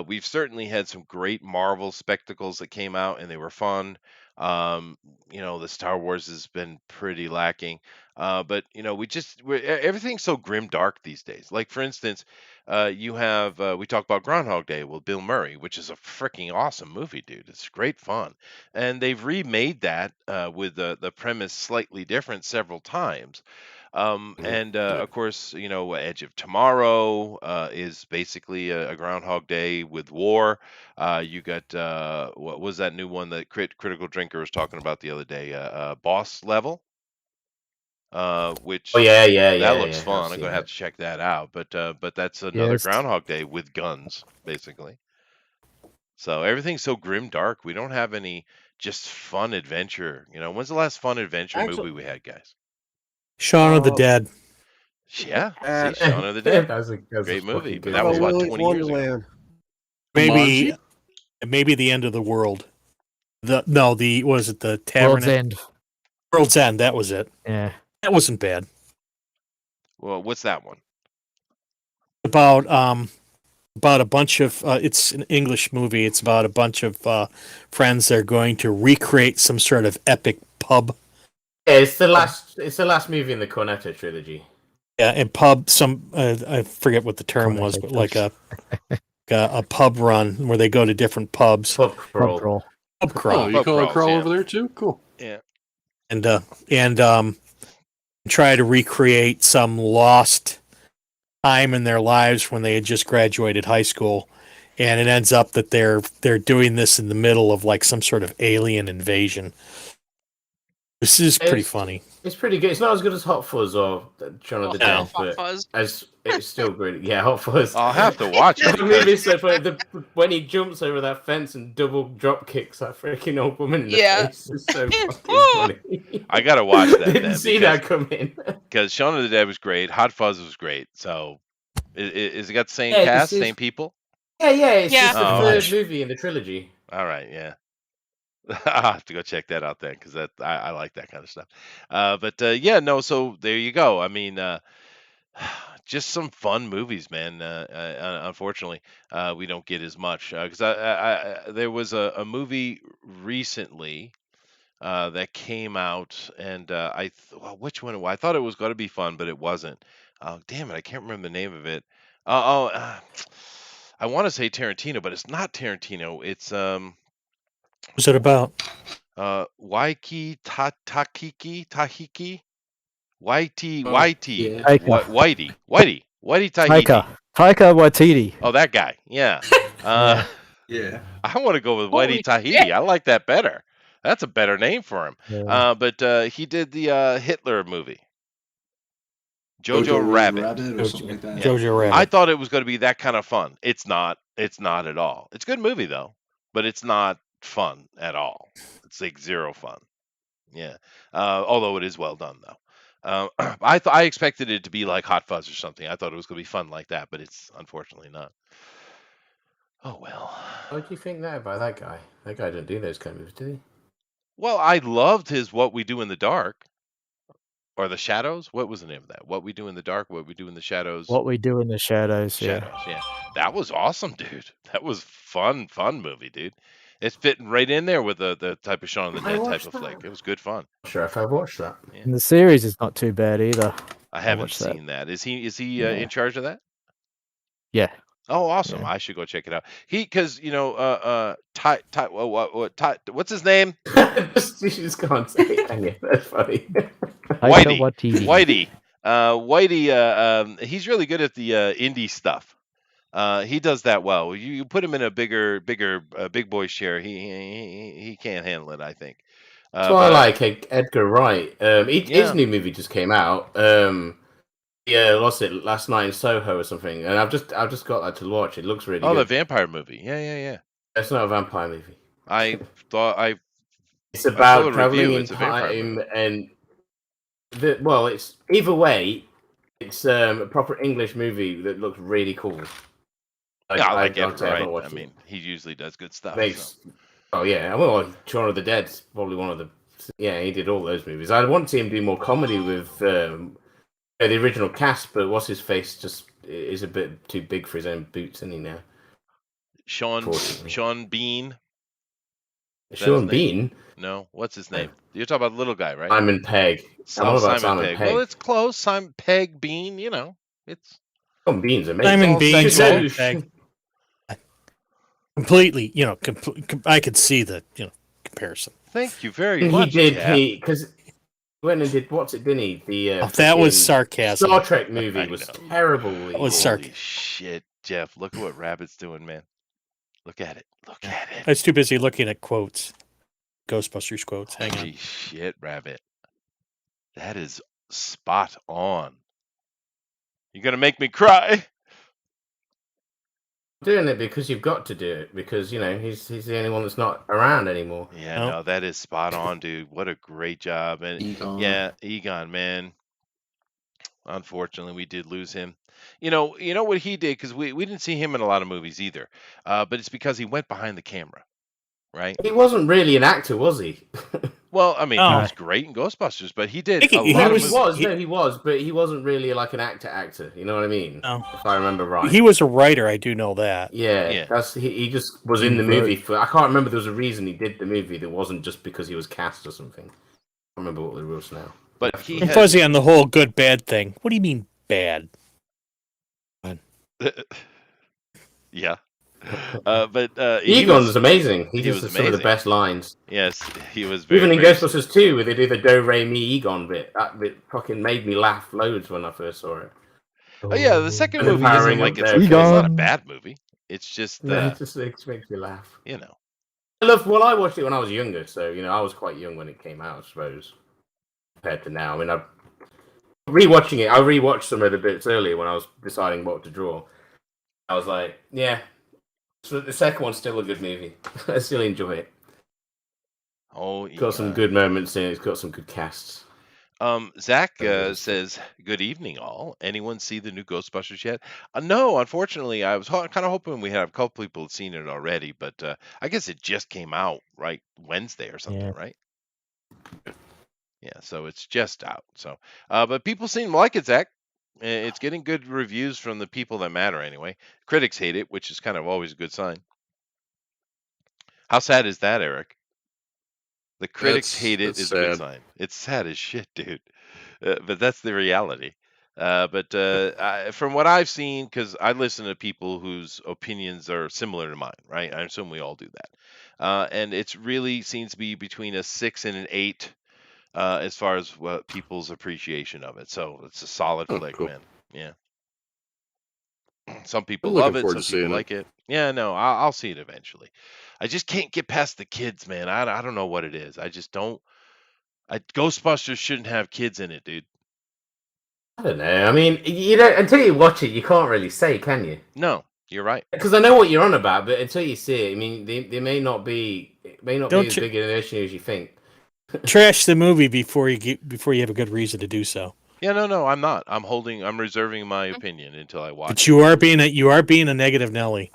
We've certainly had some great Marvel spectacles that came out and they were fun. The Star Wars has been pretty lacking. But everything's so grim dark these days. Like for instance, you have we talked about Groundhog Day with Bill Murray, which is a freaking awesome movie, dude. It's great fun, and they've remade that with the premise slightly different several times. And of course, Edge of Tomorrow is basically a Groundhog Day with war. You got what was that new one that Critical Drinker was talking about the other day? Boss Level. Which that looks fun. I'm gonna have to check that out. But that's another Groundhog Day with guns, basically. So everything's so grim dark. We don't have any just fun adventure. When's the last fun adventure movie we had, guys? Shaun of the Dead. Yeah, Uh, see, Shaun of the Dead. That's a Great movie, fucking but good that was movie. what, Willy's 20 years ago? Wonderland. Maybe Jumanji? maybe the end of the world. The was it the World's Tavern? End. World's End. That was it. Yeah. That wasn't bad. Well, what's that one? About a bunch of it's an English movie. It's about a bunch of friends that are going to recreate some sort of epic pub. Yeah, it's the last movie in the Cornetto trilogy. Yeah, and pub. I forget what the term was, but like a pub run where they go to different pubs. Pub Pub crawl. crawl. Pub crawl. Oh, you Pub call it crawls, crawl yeah. over there too? Cool. Yeah. And try to recreate some lost time in their lives when they had just graduated high school, and it ends up that they're doing this in the middle of like some sort of alien invasion. This is pretty funny. It's pretty good. It's not as good as Hot Fuzz or Shaun of the No. Dead, Hot but Fuzz. it's still great. Yeah, Hot Fuzz. I'll have to watch it. The movie's so funny. When he jumps over that fence and double drop kicks that freaking old woman in the Yeah. face, it's so fucking funny. I gotta watch that. Didn't then, see that coming. because Shaun of the Dead was great. Hot Fuzz was great. So, is it got the same Yeah, cast, this is- same people? Yeah, it's Yeah. just the Oh. third movie in the trilogy. All right, yeah. I'll have to go check that out then, because I like that kind of stuff. Yeah, no. So there you go. I mean, just some fun movies, man. Unfortunately, we don't get as much because there was a movie recently that came out, and which one? I thought it was going to be fun, but it wasn't. Damn it, I can't remember the name of it. I want to say Tarantino, but it's not Tarantino. It's What's it about? Waiki Tahiki Whitey Oh, Whitey yeah. Taika. Whitey Tahiti. Taika Waititi. Oh, that guy. Yeah. Yeah. I want to go with Holy Whitey Tahiti. I like that better. That's a better name for him. Yeah. But he did the Hitler movie, Jojo Rabbit. or something like that. Yeah. Jojo Rabbit. I thought it was going to be that kind of fun. It's not. It's not at all. It's a good movie though, but it's not fun at all. It's like zero fun. Yeah. Although it is well done though. I expected it to be like Hot Fuzz or something. I thought it was going to be fun like that, but it's unfortunately not. Oh well. What do you think that about that guy? That guy didn't do those kind of movies, did he? Well, I loved his What We Do in the Dark or the Shadows. What was the name of that? What We Do in the Dark, What We Do in the Shadows. What We Do in the Shadows. Shadows, yeah. That was awesome, dude. That was fun movie, dude. It's fitting right in there with the type of Shaun of the I Dead type watched of that. flick. It was good fun. Not sure if I've watched that. And the series is not too bad either. I haven't watched that. seen that. Is he Yeah. in charge of that? Yeah. Oh, awesome! Yeah. I should go check it out. Because what's his name? You just can't say it, can you? That's funny. Whitey. Waititi. Whitey. He's really good at the indie stuff. He does that well. You put him in a big boy chair. He can't handle it, I think. That's why I like Edgar Wright. His Yeah. new movie just came out. Lost it last night in Soho or something, and I've just got that to watch. It looks really the good. vampire movie. Yeah. It's not a vampire movie. I thought It's saw about the traveling review. in It's a vampire time, movie. and it's either way. It's a proper English movie that looks really cool. Yeah, I like I'd it. say I've Right. not I watched it. mean, he usually does good stuff. Makes, so. Oh yeah, well, Shaun of the Dead's probably one of the. Yeah, he did all those movies. I want to see him do more comedy with the original cast, but what's his face just is a bit too big for his own boots, isn't he now? Unfortunately. Sean Bean. Sean his Bean, No, what's his name? You're talking about the little guy, right? Simon Pegg. I'm on about Simon Pegg. Well, it's close. Simon Pegg Bean. It's Sean Bean's amazing. Simon all Bean, sexual. Simon Pegg. Completely, I could see the comparison. Thank you very He much. did Jeff. because went and did what's it? Didn't he? The That was freaking sarcasm. Star Trek movie I was know. terrible. That was Holy sarcasm. shit, Jeff! Look at what Rabbit's doing, man. Look at it. Look at I it. was too busy looking at quotes, Ghostbusters quotes. Hang on. Holy shit, Rabbit! That is spot on. You're gonna make me cry. Doing it because you've got to do it because he's the only one that's not around anymore. Yeah, Nope. no, that is spot on, dude. What a great job. And Egon. yeah, Egon, man. unfortunately, we did lose him. You know what he did, because we didn't see him in a lot of movies either. But it's because he went behind the camera, right? He wasn't really an actor, was he? Well, I mean, he No. was great in Ghostbusters, but he did He a lot of was- movies. he was, but he wasn't really like an actor. You know what I mean? No. If I remember right. He was a writer, I do know that. Yeah, Yeah. he just was in the Right. movie for. I can't remember. There was a reason he did the movie. That wasn't just because he was cast or something. I can't remember what the rules now. But he I'm had, fuzzy on the whole good bad thing. What do you mean bad? yeah. But he Egon was was, amazing. He he just was has some of the amazing. best lines. yes, he was very. Even in very Ghostbusters 2, where they do the Do Re Mi Egon bit, that bit fucking made me laugh loads when I first saw it. Oh yeah, the second And the movie isn't powering like up it's there. it's not a Egon. bad movie. It's just It just makes me laugh. you know. Well, I watched it when I was younger, so I was quite young when it came out, I suppose, compared to now. I mean, I rewatched some of the bits earlier when I was deciding what to draw. I was like, yeah, so the second one's still a good movie. I still enjoy it. Oh, It's got some good moments in it. It's got some good casts. Zach Yes. says, "Good evening, all. Anyone see the new Ghostbusters yet?" No, unfortunately, I was kind of hoping we had a couple people had seen it already, but I guess it just came out right Wednesday or something, Yeah. right? Yeah, so it's just out. So, but people seem to like it, Zach. It's getting good reviews from the people that matter, anyway. Critics hate it, which is kind of always a good sign. How sad is that, Eric? The critics hate it That's is a good sad. sign. It's sad as shit, dude. But that's the reality. From what I've seen, because I listen to people whose opinions are similar to mine, right? I assume we all do that. And it's really seems to be between a 6 and an 8 as far as what people's appreciation of it. So it's a solid Oh, flick, cool. man. Yeah. Some people I'm love looking it. forward Some to people seeing it. like it. Yeah, no, I'll see it eventually. I just can't get past the kids, man. I don't know what it is. I just don't. Ghostbusters shouldn't have kids in it, dude. I don't know. I mean, you don't until you watch it, you can't really say, can you? No, you're right. Because I know what you're on about, but until you see it, I mean, they may not be. It may not Don't be as you- big an issue as you think. Trash the movie before you have a good reason to do so. Yeah, no, I'm not. I'm reserving my opinion until I watch But it. you are being a negative Nelly.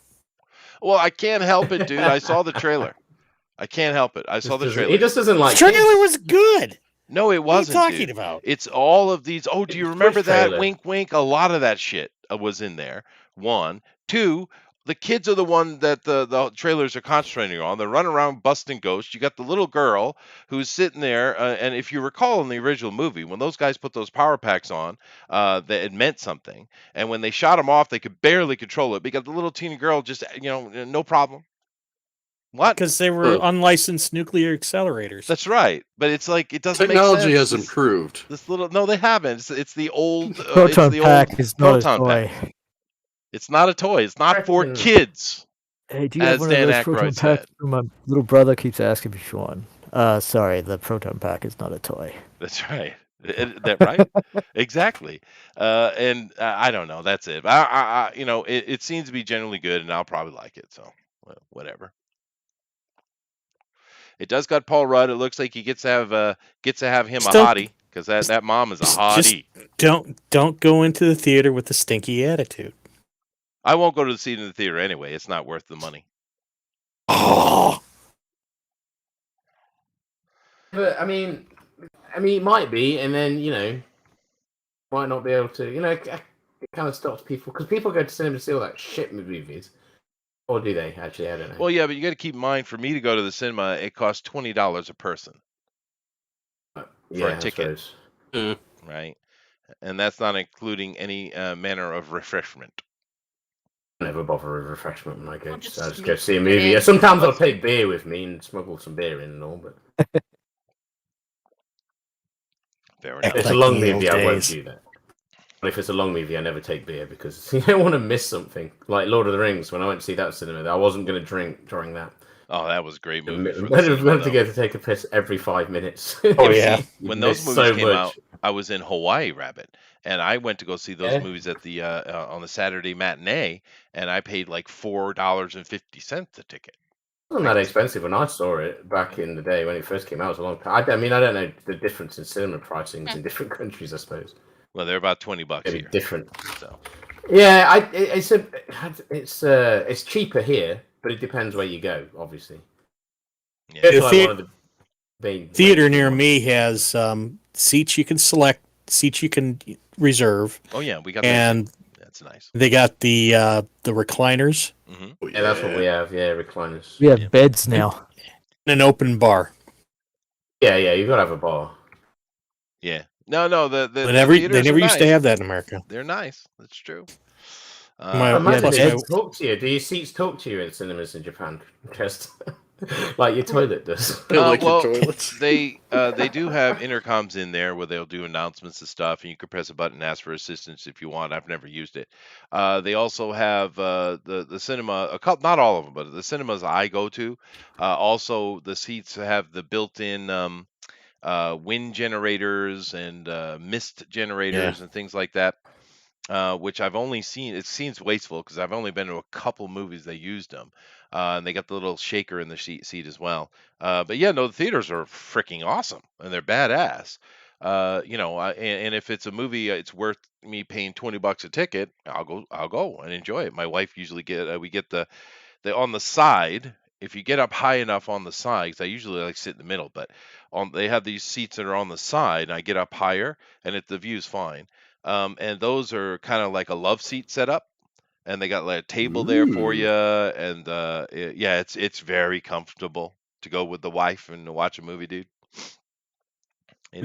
Well, I can't help it, dude. I saw the trailer. I can't help it. I saw the trailer. He just doesn't like. The trailer kids. was good. No, it What are you wasn't, talking dude. about? It's all of these. Oh, do you It's remember Twitch that? trailer. Wink, wink. A lot of that shit was in there. One, two. The kids are the one that the trailers are concentrating on. They're running around busting ghosts. You got the little girl who's sitting there, and if you recall in the original movie, when those guys put those power packs on, that it meant something. And when they shot them off, they could barely control it. Because the little teeny girl just, no problem. What? Because they were unlicensed nuclear accelerators. That's right. But it's like it doesn't Technology make has sense. improved. This little no, they haven't. It's the old. It's Proton the pack old is not a proton toy. pack. It's not a toy. It's not for Freaking- kids. Hey, do you As have one of Dan those Aykroyd proton said. packs? My little brother keeps asking me for one. Sorry, the proton pack is not a toy. That's right. That right? Exactly. And I don't know. That's it. It seems to be generally good, and I'll probably like it. So whatever. It does got Paul Rudd. It looks like he gets to have him Just a don't- hottie because that mom is a just- hottie. Don't go into the theater with a stinky attitude. I won't go to the seat in the theater anyway. It's not worth the money. Oh, But I mean, it might be, and then might not be able to. It kind of stops people because people go to cinema to see all that shit movies, or do they? Actually, I don't know. Well, yeah, but you got to keep in mind. For me to go to the cinema, it costs $20 a person, yeah, a I ticket. suppose. right? And that's not including any manner of refreshment. I never bother with refreshment when I go. I'll just I just sneak go see a it movie. in. Yeah, sometimes I'll take beer with me and smuggle some beer in and all, but Fair if enough. it's Like a long the movie, old I won't days. do that. But if it's a long movie, I never take beer because you don't want to miss something. Like Lord of the Rings, when I went to see that cinema, I wasn't going to drink during that. Oh, that was a great movie. For the When cinema, we have to though. go to take a piss every 5 minutes. Oh, yeah. You When those miss movies so came much. out, I was in Hawaii, Rabbit, and I went to go see those Yeah. movies at the on the Saturday matinee, and I paid like $4.50 a ticket. It wasn't that expensive when I saw it back in the day when it first came out. It was a long time. I mean, I don't know the difference in cinema pricings in different countries, I suppose. Well, they're about $20 Maybe here. different. So Yeah, it's cheaper here, but it depends where you go, obviously. yeah. Go to like one of the main Theater mainstream near ones. me has seats you can select, seats you can reserve, Oh yeah, we got that. and That's nice. they got the recliners Hmm. Oh, Yeah, that's what we have. Yeah, recliners. We have Yeah. beds now. and an open bar. Yeah, you gotta have a bar. Yeah. No. The They never theaters are used to nice. have that in America. They're nice. That's true. My- Imagine plus they my- talk to you. Do your seats talk to you in cinemas in Japan? Just like your toilet does. Like well, your toilets. they do have intercoms in there where they'll do announcements and stuff, and you can press a button and ask for assistance if you want. I've never used it. They also have the cinema, a couple, not all of them, but the cinemas I go to. Also, the seats have the built-in wind generators and mist generators and things like that. Which I've only seen. It seems wasteful because I've only been to a couple movies they used them, and they got the little shaker in the seat as well. But yeah, no, the theaters are freaking awesome and they're badass. And if it's a movie, it's worth me paying $20 a ticket. I'll go and enjoy it. My wife usually we get the on the side. If you get up high enough on the side, 'cause I usually like sit in the middle, but they have these seats that are on the side, and I get up higher, and the view's fine. And those are kind of like a love seat setup, and they got like a table there for you, and yeah, it's very comfortable to go with the wife and to watch a movie, dude.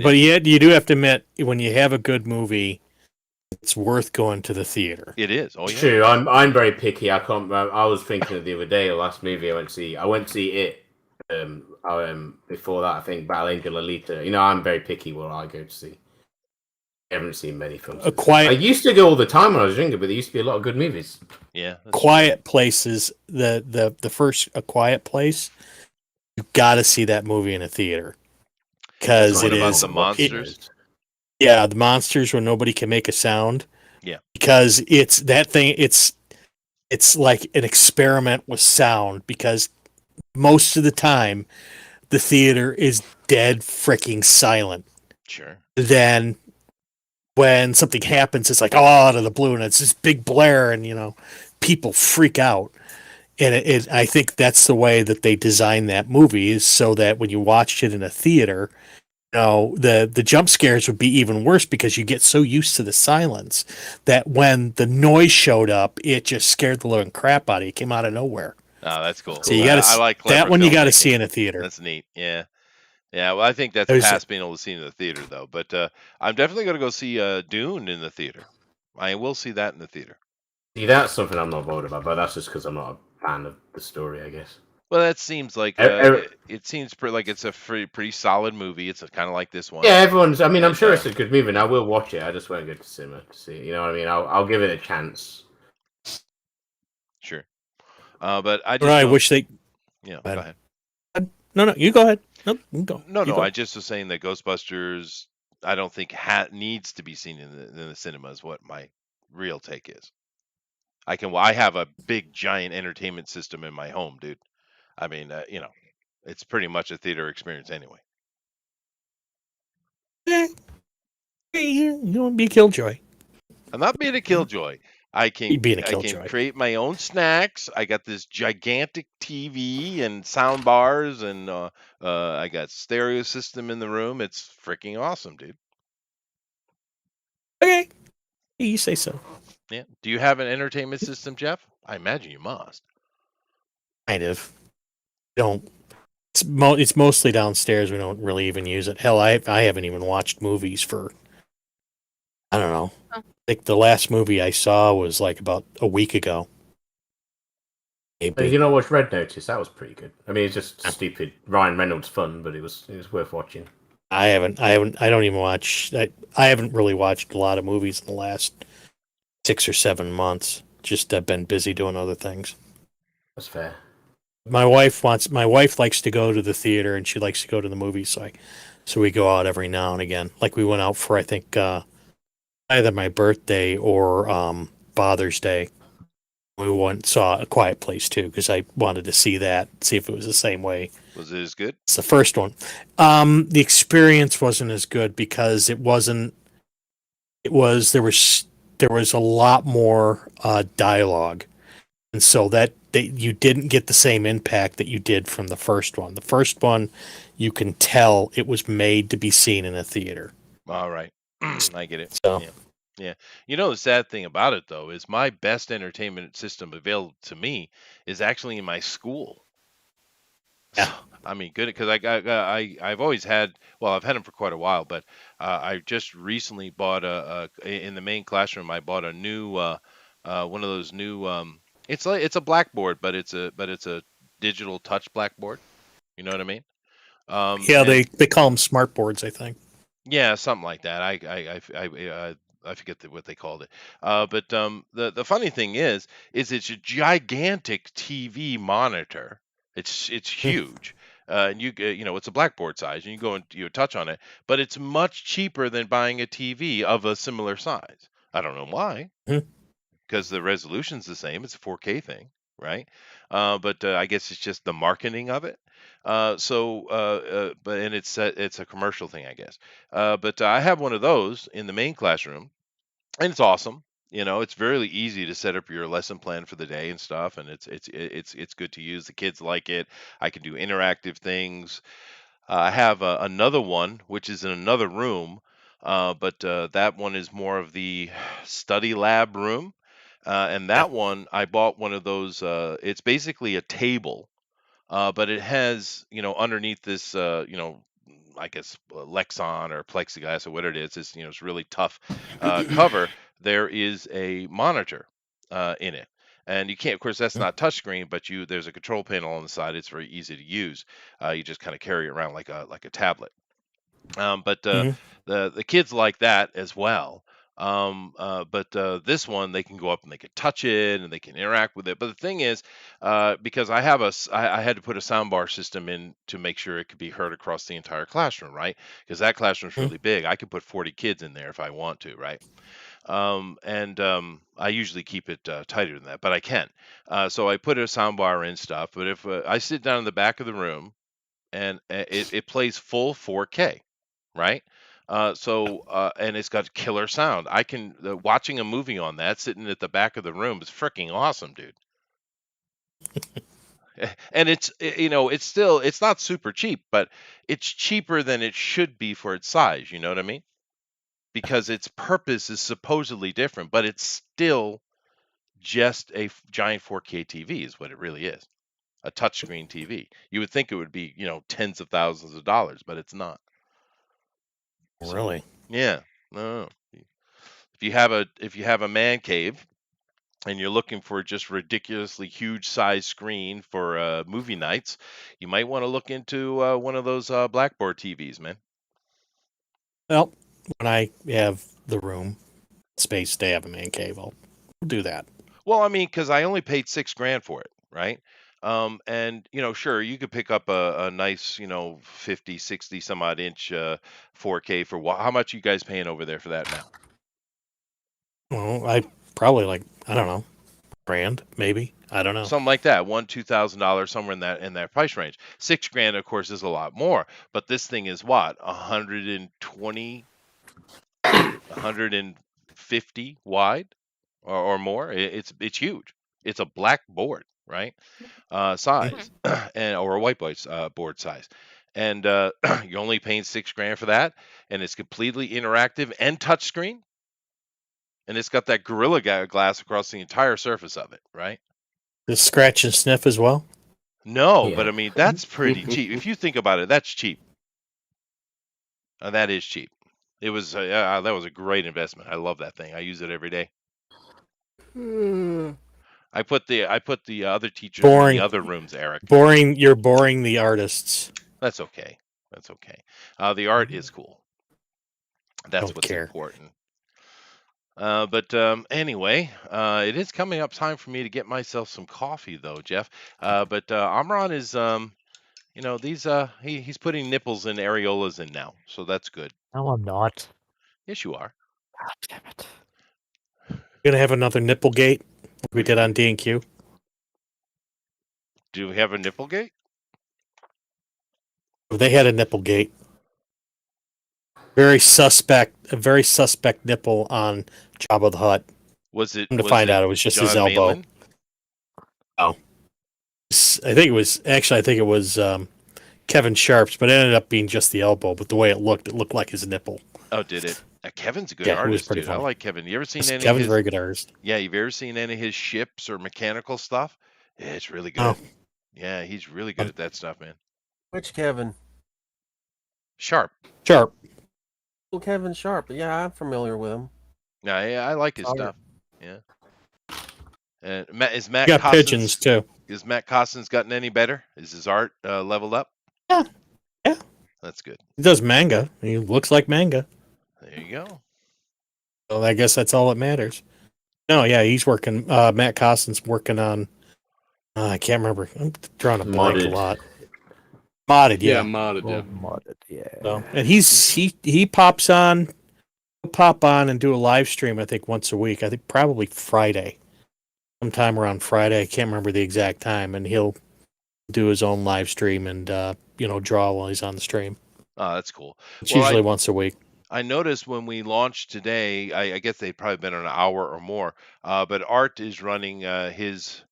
But yet, you do have to admit, when you have a good movie, it's worth going to the theater. It is. Oh yeah. True. I'm very picky. I can't. I was thinking of the other day, the last movie I went to see. I went to see it. Before that, I think Battle Angel Alita. I'm very picky what I go to see. I haven't seen many films. I used to go all the time when I was younger, but there used to be a lot of good movies. Yeah. Quiet Places, the first A Quiet Place, you got to see that movie in a theater because it is the monsters. Yeah, the monsters where nobody can make a sound. Yeah, because it's that thing. It's like an experiment with sound because most of the time the theater is dead freaking silent. Sure. Then when something happens, it's like out of the blue, and it's this big blare, and people freak out. And I think that's the way that they designed that movie, is so that when you watched it in a theater, the jump scares would be even worse because you get so used to the silence that when the noise showed up, it just scared the living crap out of you. It came out of nowhere. Oh, that's cool. So you got to I like that one. You got to filmmaking. see in a theater. That's neat. Yeah. Yeah, well, I think that's There's- past being able to see in the theater, though. But I'm definitely going to go see Dune in the theater. I will see that in the theater. See, that's something I'm not bothered about, but that's just because I'm not a fan of the story, I guess. Well, that seems like it seems like it's a pretty solid movie. It's kind of like this one. Yeah, everyone's. I mean, I'm sure it's a good movie, and I will watch it. I just won't go to cinema to see it. You know what I mean? I'll give it a chance. Sure. But I just I don't- wish they. Yeah, Go go ahead. ahead. No, you go ahead. No, you go. No, You no. go. I just was saying that Ghostbusters, I don't think needs to be seen in the cinema. Is what my real take is. I have a big giant entertainment system in my home, dude. I mean, it's pretty much a theater experience anyway. You don't be a killjoy. I'm not being a killjoy. I can You being a I can killjoy. create my own snacks. I got this gigantic TV and sound bars, and I got stereo system in the room. It's freaking awesome, dude. Okay, you say so. Yeah. Do you have an entertainment system, Jeff? I imagine you must. Kind of. Don't. It's mostly downstairs. We don't really even use it. Hell, I haven't even watched movies for. I don't know. Oh. I think the last movie I saw was like about a week ago. Maybe. You know, watch Red Notice. That was pretty good. I mean, it's just stupid Ryan Reynolds fun, but it was worth watching. I don't even watch. I haven't really watched a lot of movies in the last 6 or 7 months. Just I've been busy doing other things. That's fair. My wife likes to go to the theater, and she likes to go to the movies. So we go out every now and again. Like we went out for, I think, either my birthday or Father's Day. We went and saw A Quiet Place too, because I wanted to see if it was the same way. Was it as good? It's the first one. The experience wasn't as good because it wasn't there was a lot more dialogue, and so that you didn't get the same impact that you did from the first one. The first one, you can tell it was made to be seen in a theater. All right. I get it. So Yeah. Yeah. You know, the sad thing about it, though, is my best entertainment system available to me is actually in my school. So, yeah, I mean, good because I've always had, well, I've had them for quite a while, but I just recently bought in the main classroom. I bought a new one of those new it's a blackboard, but it's a digital touch blackboard. You know what I mean? yeah, And they call them smart boards, I think. yeah, something like that. I forget what they called it. But the funny thing is it's a gigantic TV monitor. It's Hmm. huge, and you know it's a blackboard size, and you go and you touch on it, but it's much cheaper than buying a TV of a similar size. I don't know why, Hmm. because the resolution's the same. It's a 4K thing, right? But I guess it's just the marketing of it. But and it's a commercial thing, I guess. But I have one of those in the main classroom, and it's awesome. You know, it's very easy to set up your lesson plan for the day and stuff, and it's good to use. The kids like it. I can do interactive things. I have another one, which is in another room, but that one is more of the study lab room. And Yeah. that one, I bought one of those. It's basically a table, but it has, you know, underneath this, I guess Lexon or plexiglass or what it is, it's really tough cover. There is a monitor in it, and you can't. Of course, that's Hmm. not touchscreen, but there's a control panel on the side. It's very easy to use. You just kind of carry it around like a tablet. But Hmm. the kids like that as well. But this one they can go up and they can touch it and they can interact with it. But the thing is, because I had to put a soundbar system in to make sure it could be heard across the entire classroom, right? Because that classroom's Hmm. really big. I could put 40 kids in there if I want to, right? And I usually keep it tighter than that, but I can. So I put a soundbar in stuff. But if I sit down in the back of the room and it plays full 4K, right? And it's got killer sound. I can watching a movie on that sitting at the back of the room is freaking awesome, dude. And it's still it's not super cheap, but it's cheaper than it should be for its size. You know what I mean? Because its purpose is supposedly different, but it's still just a giant 4K TV is what it really is. A touchscreen TV. You would think it would be, tens of thousands of dollars, but it's not. So, Really? yeah. No. If you have a man cave and you're looking for just ridiculously huge size screen for movie nights, you might want to look into one of those blackboard TVs, man. Well, when I have the room space to have a man cave, I'll do that. Well, I mean, because I only paid 6 grand for it, right? And sure, you could pick up a nice, 50, 60 some odd inch 4K for how much you guys paying over there for that now? Well, I probably like, I don't know, grand maybe. I don't know. Something like that, $1,000-$2,000, somewhere in that price range. 6 grand, of course, is a lot more, but this thing is what 120, 150 wide or more. It's huge. It's a black board, right? Hmm. Size and or a whiteboard board size, and you're only paying 6 grand for that, and it's completely interactive and touchscreen, and it's got that Gorilla Glass across the entire surface of it, right? Does scratch and sniff as well? No, but Yeah. I mean that's pretty cheap. If you think about it, that's cheap. That is cheap. It was that was a great investment. I love that thing. I use it every day. I put the other teachers in the Boring, other rooms, Eric. boring. You're boring the artists. That's okay. That's okay. The art is cool. That's Don't what's care. important. But anyway, it is coming up time for me to get myself some coffee, though, Jeff. But Amran is, these he's putting nipples and areolas in now, so that's good. No, I'm not. Yes, you are. God damn it. We're gonna have another nipple gate like we did on D&Q. Do we have a nipple gate? They had a nipple gate. A very suspect nipple on Jabba the Hutt. Was it? Come to Was find it out, it was just his John elbow. Malin? I think it was Kevin Sharp's, but it ended up being just the elbow. But the way it looked like his nipple. Oh, did it? Kevin's a good Yeah, it was artist, pretty dude. I funny. like Kevin. You ever seen any of Kevin's a his? very good artist. Yeah, you've ever seen any of his ships or mechanical stuff? Yeah, it's really Oh. good. Yeah, he's really good at that stuff, man. Which Kevin? Sharp. Sharp. Well, Kevin Sharp. Yeah, I'm familiar with him. Yeah, I like his Solid. stuff. Yeah. And is Matt You got Costins, pigeons too. Is Matt Costins gotten any better? Is his art leveled up? Yeah. Yeah. That's good. He does manga. He looks like manga. There you go. So I guess that's all that matters. No, yeah, he's working. Matt Costin's working on. I can't remember. I'm drawing a blank a Modded. lot. Modded, Yeah, yeah. modded. Yeah. Modded, yeah. So, and he pops on. He'll pop on and do a live stream. I think once a week. I think probably Friday, sometime around Friday. I can't remember the exact time, and he'll do his own live stream and draw while he's on the stream. Oh, that's cool. It's Well, usually once a week. I noticed when we launched today, I guess they've probably been an hour or more, but Art is running his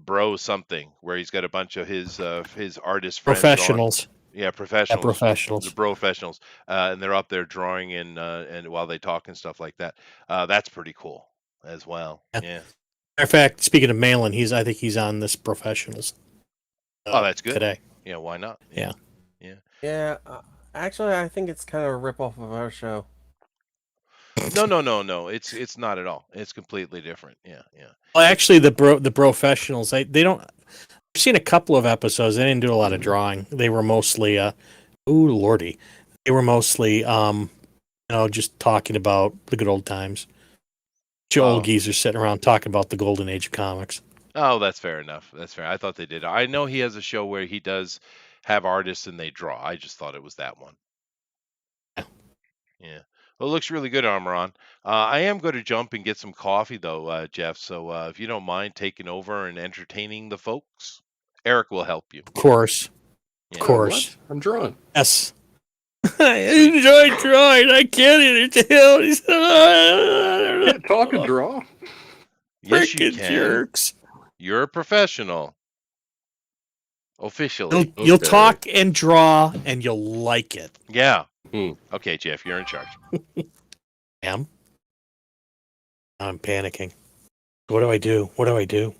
bro something where he's got a bunch of his artist friends on. Professionals. Yeah, professionals. Professionals. The professionals, and they're up there drawing and while they talk and stuff like that. That's pretty cool as well. Yeah. Yeah. Matter of fact, speaking of Malin, I think he's on this Professionals. Oh, that's good. Today. Yeah, why not? Yeah. Yeah, actually, I think it's kind of a ripoff of our show. No. It's not at all. It's completely different. Yeah. Well, actually, the Professionals, they don't. I've seen a couple of episodes. They didn't do a lot of drawing. They were mostly, lordy, they were mostly, just talking about the good old times. Old geezers sitting around talking about the golden age of comics. Oh, that's fair enough. That's fair. I thought they did. I know he has a show where he does have artists and they draw. I just thought it was that one. Yeah. Well, it looks really good, Armoron. I am going to jump and get some coffee, though, Jeff. So if you don't mind taking over and entertaining the folks, Eric will help you. Of course. Yeah. Of course. What? I'm drawing. Yes. I enjoy drawing. I can't Yeah, talk and draw. Yes, you Freaking can. jerks. You're a professional. Officially. You'll Okay. talk and draw, and you'll like it. Yeah. Hmm. Okay, Jeff, you're in charge. I'm panicking. What do I do? What do I do?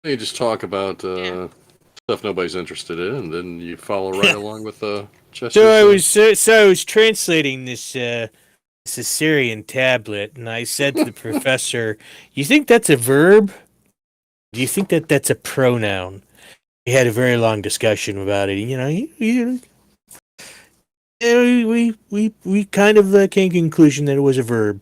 You just talk about stuff nobody's interested in, and then you follow right along with the Chester. I was translating this Assyrian tablet, and I said to the professor, "You think that's a verb? Do you think that that's a pronoun?" We had a very long discussion about it. We kind of came to the conclusion that it was a verb.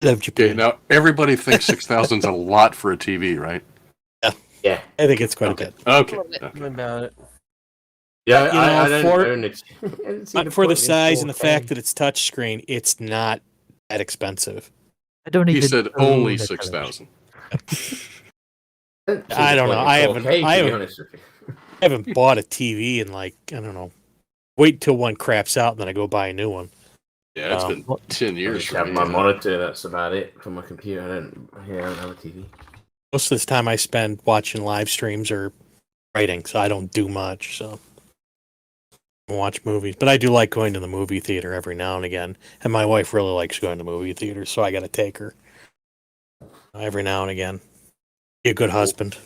Love Japan. Okay, now everybody thinks 6,000's a lot for a TV, right? Yeah. I think it's quite a bit. Okay. What about it? Yeah, You know, I don't, for- I don't ex- I don't see But for the point in size and the 4K. fact that it's touchscreen, it's not that expensive. I don't He even. said own only a 6,000. don't see I the don't know. point in I 4K, haven't- to I be haven't- honest with you. I haven't bought a TV in I don't know. Wait till one craps out, and then I go buy a new one. Yeah, it's been 10 I years just for have me. my monitor. That's about it for my computer. I don't have a TV. Most of the time I spend watching live streams or writing, so I don't do much. So I watch movies, but I do like going to the movie theater every now and again. And my wife really likes going to movie theaters, so I got to take her every now and again. Be a good husband.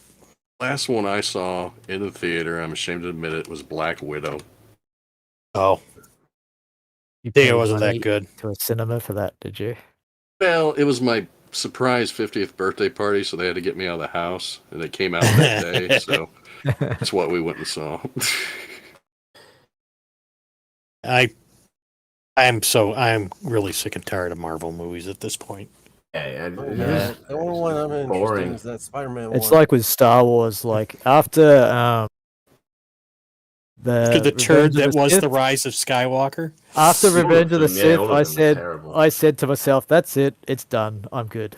Last one I saw in the theater, I'm ashamed to admit it, was Black Widow. Oh, You think it paid wasn't that money good. to a cinema for that, did you? Well, it was my surprise 50th birthday party, so they had to get me out of the house, and it came out that day, so that's what we went and saw. I'm really sick and tired of Marvel movies at this point. Yeah, Yeah, the only one I'm interested in boring. is that Spider-Man It's one. like with Star Wars. Like after After the turd Revenge of that was Sith- the Rise of Skywalker. after All of Revenge of the them, yeah, Sith, all of I them were said terrible. I said to myself, "That's it. It's done. I'm good."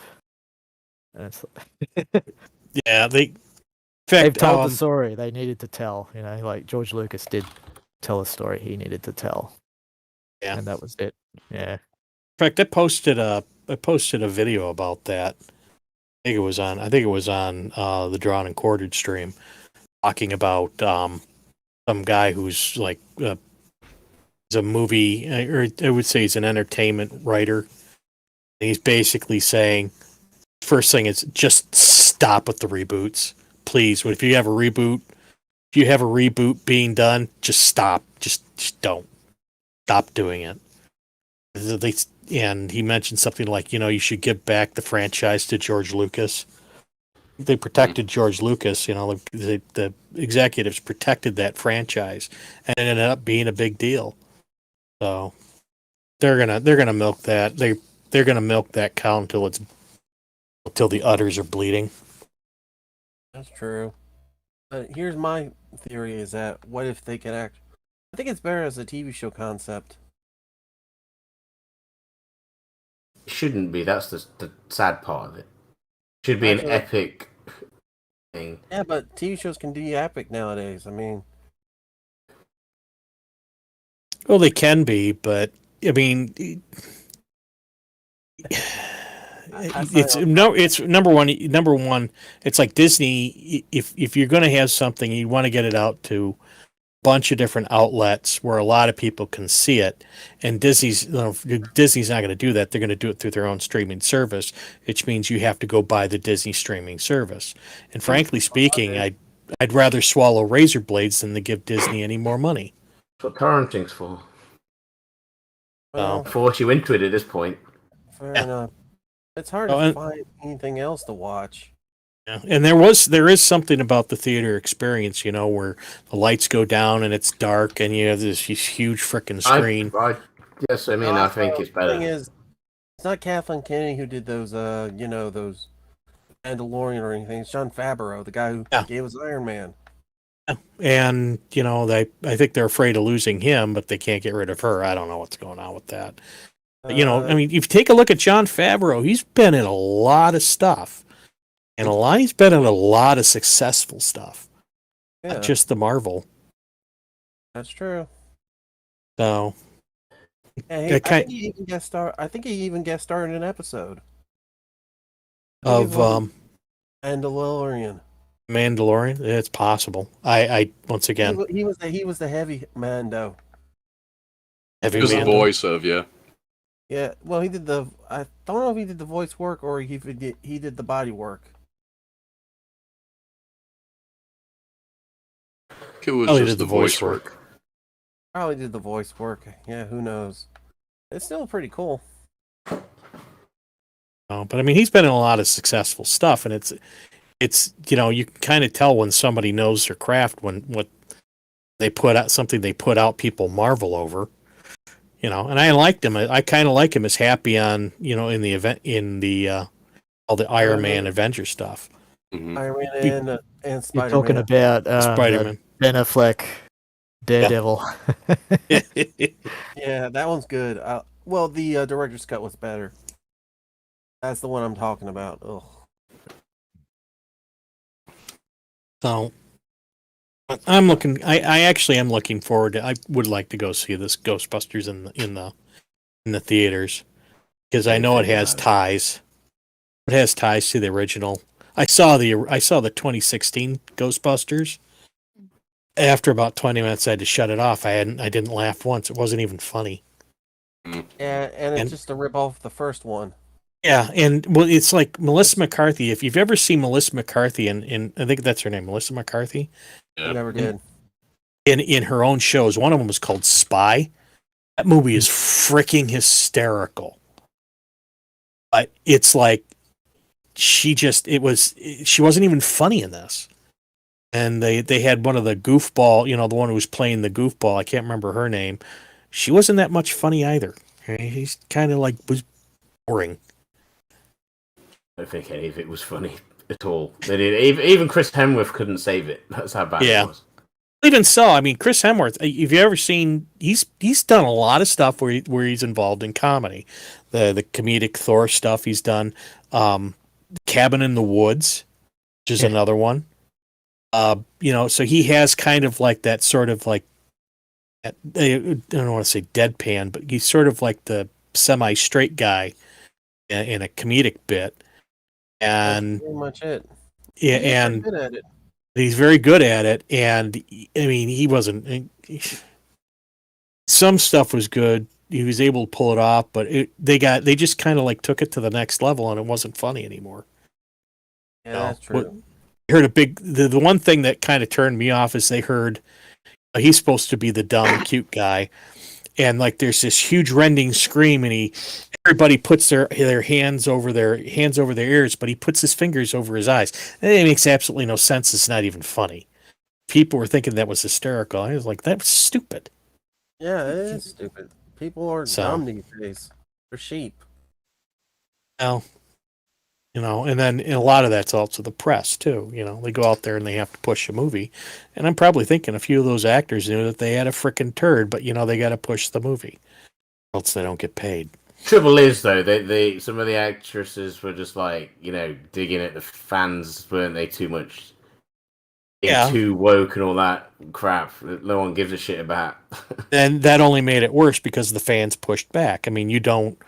And it's Yeah, they. In they've fact, told the story they needed to tell. Like George Lucas did tell a story he needed to tell. Yeah. And that was it. Yeah. In fact, I posted a video about that. I think it was on the Drawn and Quartered stream, talking about some guy who's like is a movie, or I would say he's an entertainment writer. And he's basically saying, first thing is just stop with the reboots, please. If you have a reboot being done, just stop. Just don't stop doing it. And he mentioned something like, you should give back the franchise to George Lucas. They protected George Lucas, the executives protected that franchise, and it ended up being a big deal. So they're gonna milk that. They're gonna milk that cow until the udders are bleeding. That's true. But here's my theory: is that what if they could act? I think it's better as a TV show concept. It shouldn't be. That's the sad part of it. Should be Actually, an epic thing. Yeah, but TV shows can be epic nowadays. I mean, Well, they can be, but I mean, it's number one. It's like Disney. If you're going to have something, you want to get it out to a bunch of different outlets where a lot of people can see it. And Disney's not going to do that. They're going to do it through their own streaming service, which means you have to go buy the Disney streaming service. And frankly speaking, I'd rather swallow razor blades than to give Disney any more money. That's what torrenting's for. well, Force you into it at this point. fair enough. It's hard Oh, to and- find anything else to watch. Yeah. And there is something about the theater experience, where the lights go down and it's dark and you have this huge freaking screen. Yes, I mean, I think it's The better. thing is, it's not Kathleen Kennedy who did those, those Mandalorian or anything. It's Jon Favreau, the guy who gave us Iron Man. And, I think they're afraid of losing him, but they can't get rid of her. I don't know what's going on with that. But, I mean, if you take a look at Jon Favreau, he's been in a lot of stuff. And he's been in a lot of successful stuff. Yeah, Not just the Marvel. that's true. So, Yeah, I think he even guest star. I think he even guest starred in an episode of Mandalorian. Mandalorian, it's possible. I once again, He was the heavy Mando. heavy He was the Mando. voice of, yeah. Yeah, well, he did the. I don't know if he did the voice work or he did the body work. It was Probably just did the voice work. Probably did the voice work. Yeah, who knows? It's still pretty cool. But I mean, he's been in a lot of successful stuff, and it's you can kind of tell when somebody knows their craft when what they put out, something they put out, people marvel over. And I liked him. I kind of like him as Happy on in the event in the all the Iron Man Avenger stuff. Mhm. Iron Man and Spider-Man. You're talking about Spider-Man. Ben Affleck, Daredevil. Yeah, that one's good. Well, the director's cut was better. That's the one I'm talking about. Ugh. So I'm looking. I actually am looking forward to. I would like to go see this Ghostbusters in the theaters because I know it has ties. It has ties to the original. I saw the 2016 Ghostbusters. After about 20 minutes, I had to shut it off. I didn't laugh once. It wasn't even funny. Yeah, and it's just a rip off the first one. Yeah, and well, it's like Melissa McCarthy. If you've ever seen Melissa McCarthy, in I think that's her name, Melissa McCarthy. Yeah. I never did. In her own shows, one of them was called Spy. That movie is freaking hysterical. But it's like she wasn't even funny in this. And they had one of the goofball, the one who was playing the goofball. I can't remember her name. She wasn't that much funny either. He's kind of like was boring. I don't think any of it was funny at all. They did. Even Chris Hemsworth couldn't save it. That's how bad it was. Even so, I mean, Chris Hemsworth. If you ever seen, he's done a lot of stuff where he's involved in comedy. The comedic Thor stuff he's done. Cabin in the Woods, which is another one. So he has kind of like that sort of like I don't want to say deadpan, but he's sort of like the semi-straight guy in a comedic bit, That's and pretty much it. yeah, He's pretty and good at it. he's very good at it. And I mean, he wasn't. Some stuff was good. He was able to pull it off, but they just kind of like took it to the next level, and it wasn't funny anymore. Yeah, You know? that's true. Heard the one thing that kind of turned me off is they heard he's supposed to be the dumb cute guy, and like there's this huge rending scream, and everybody puts their hands over their ears, but he puts his fingers over his eyes. And it makes absolutely no sense. It's not even funny. People were thinking that was hysterical. I was like, that was stupid. Yeah, it is stupid. People are dumb these days. They're sheep. Well, and then a lot of that's also the press too. They go out there and they have to push a movie, and I'm probably thinking a few of those actors knew that they had a freaking turd, but they got to push the movie, else they don't get paid. Trouble is though, they some of the actresses were just like digging at the fans, weren't they? Too much, too woke and all that crap. That no one gives a shit about. And that only made it worse because the fans pushed back. I mean, you don't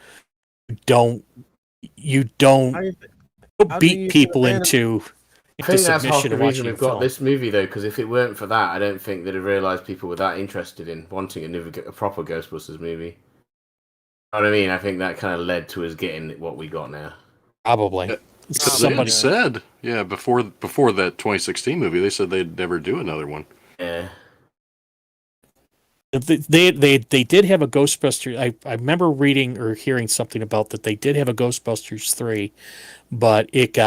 beat people into I think that's half submission the of reason watching we've got film. this movie, though, because if it weren't for that, I don't think they'd have realised people were that interested in wanting a proper Ghostbusters movie. You know what I mean? I think that kind of led to us getting what we got now. Probably. Because they had said, before that 2016 movie, they said they'd never do another one. Yeah. They did have a Ghostbusters. I remember reading or hearing something about that. They did have a Ghostbusters 3, but it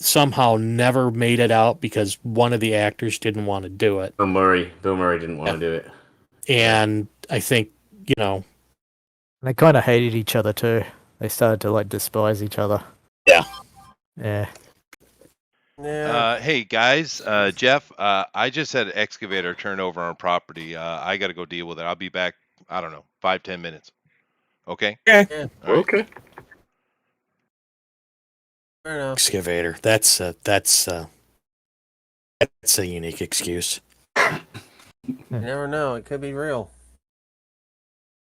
somehow never made it out because one of the actors didn't want to do it. Bill Murray didn't want to do it. And I think, they kind of hated each other too. They started to despise each other. Yeah. Yeah. Yeah. Hey guys, Jeff, I just had an excavator turn over on property. I got to go deal with it. I'll be back. I don't know, 5-10 minutes. Okay. Yeah. All right. Okay. Fair enough. Excavator. That's a unique excuse. You never know. It could be real.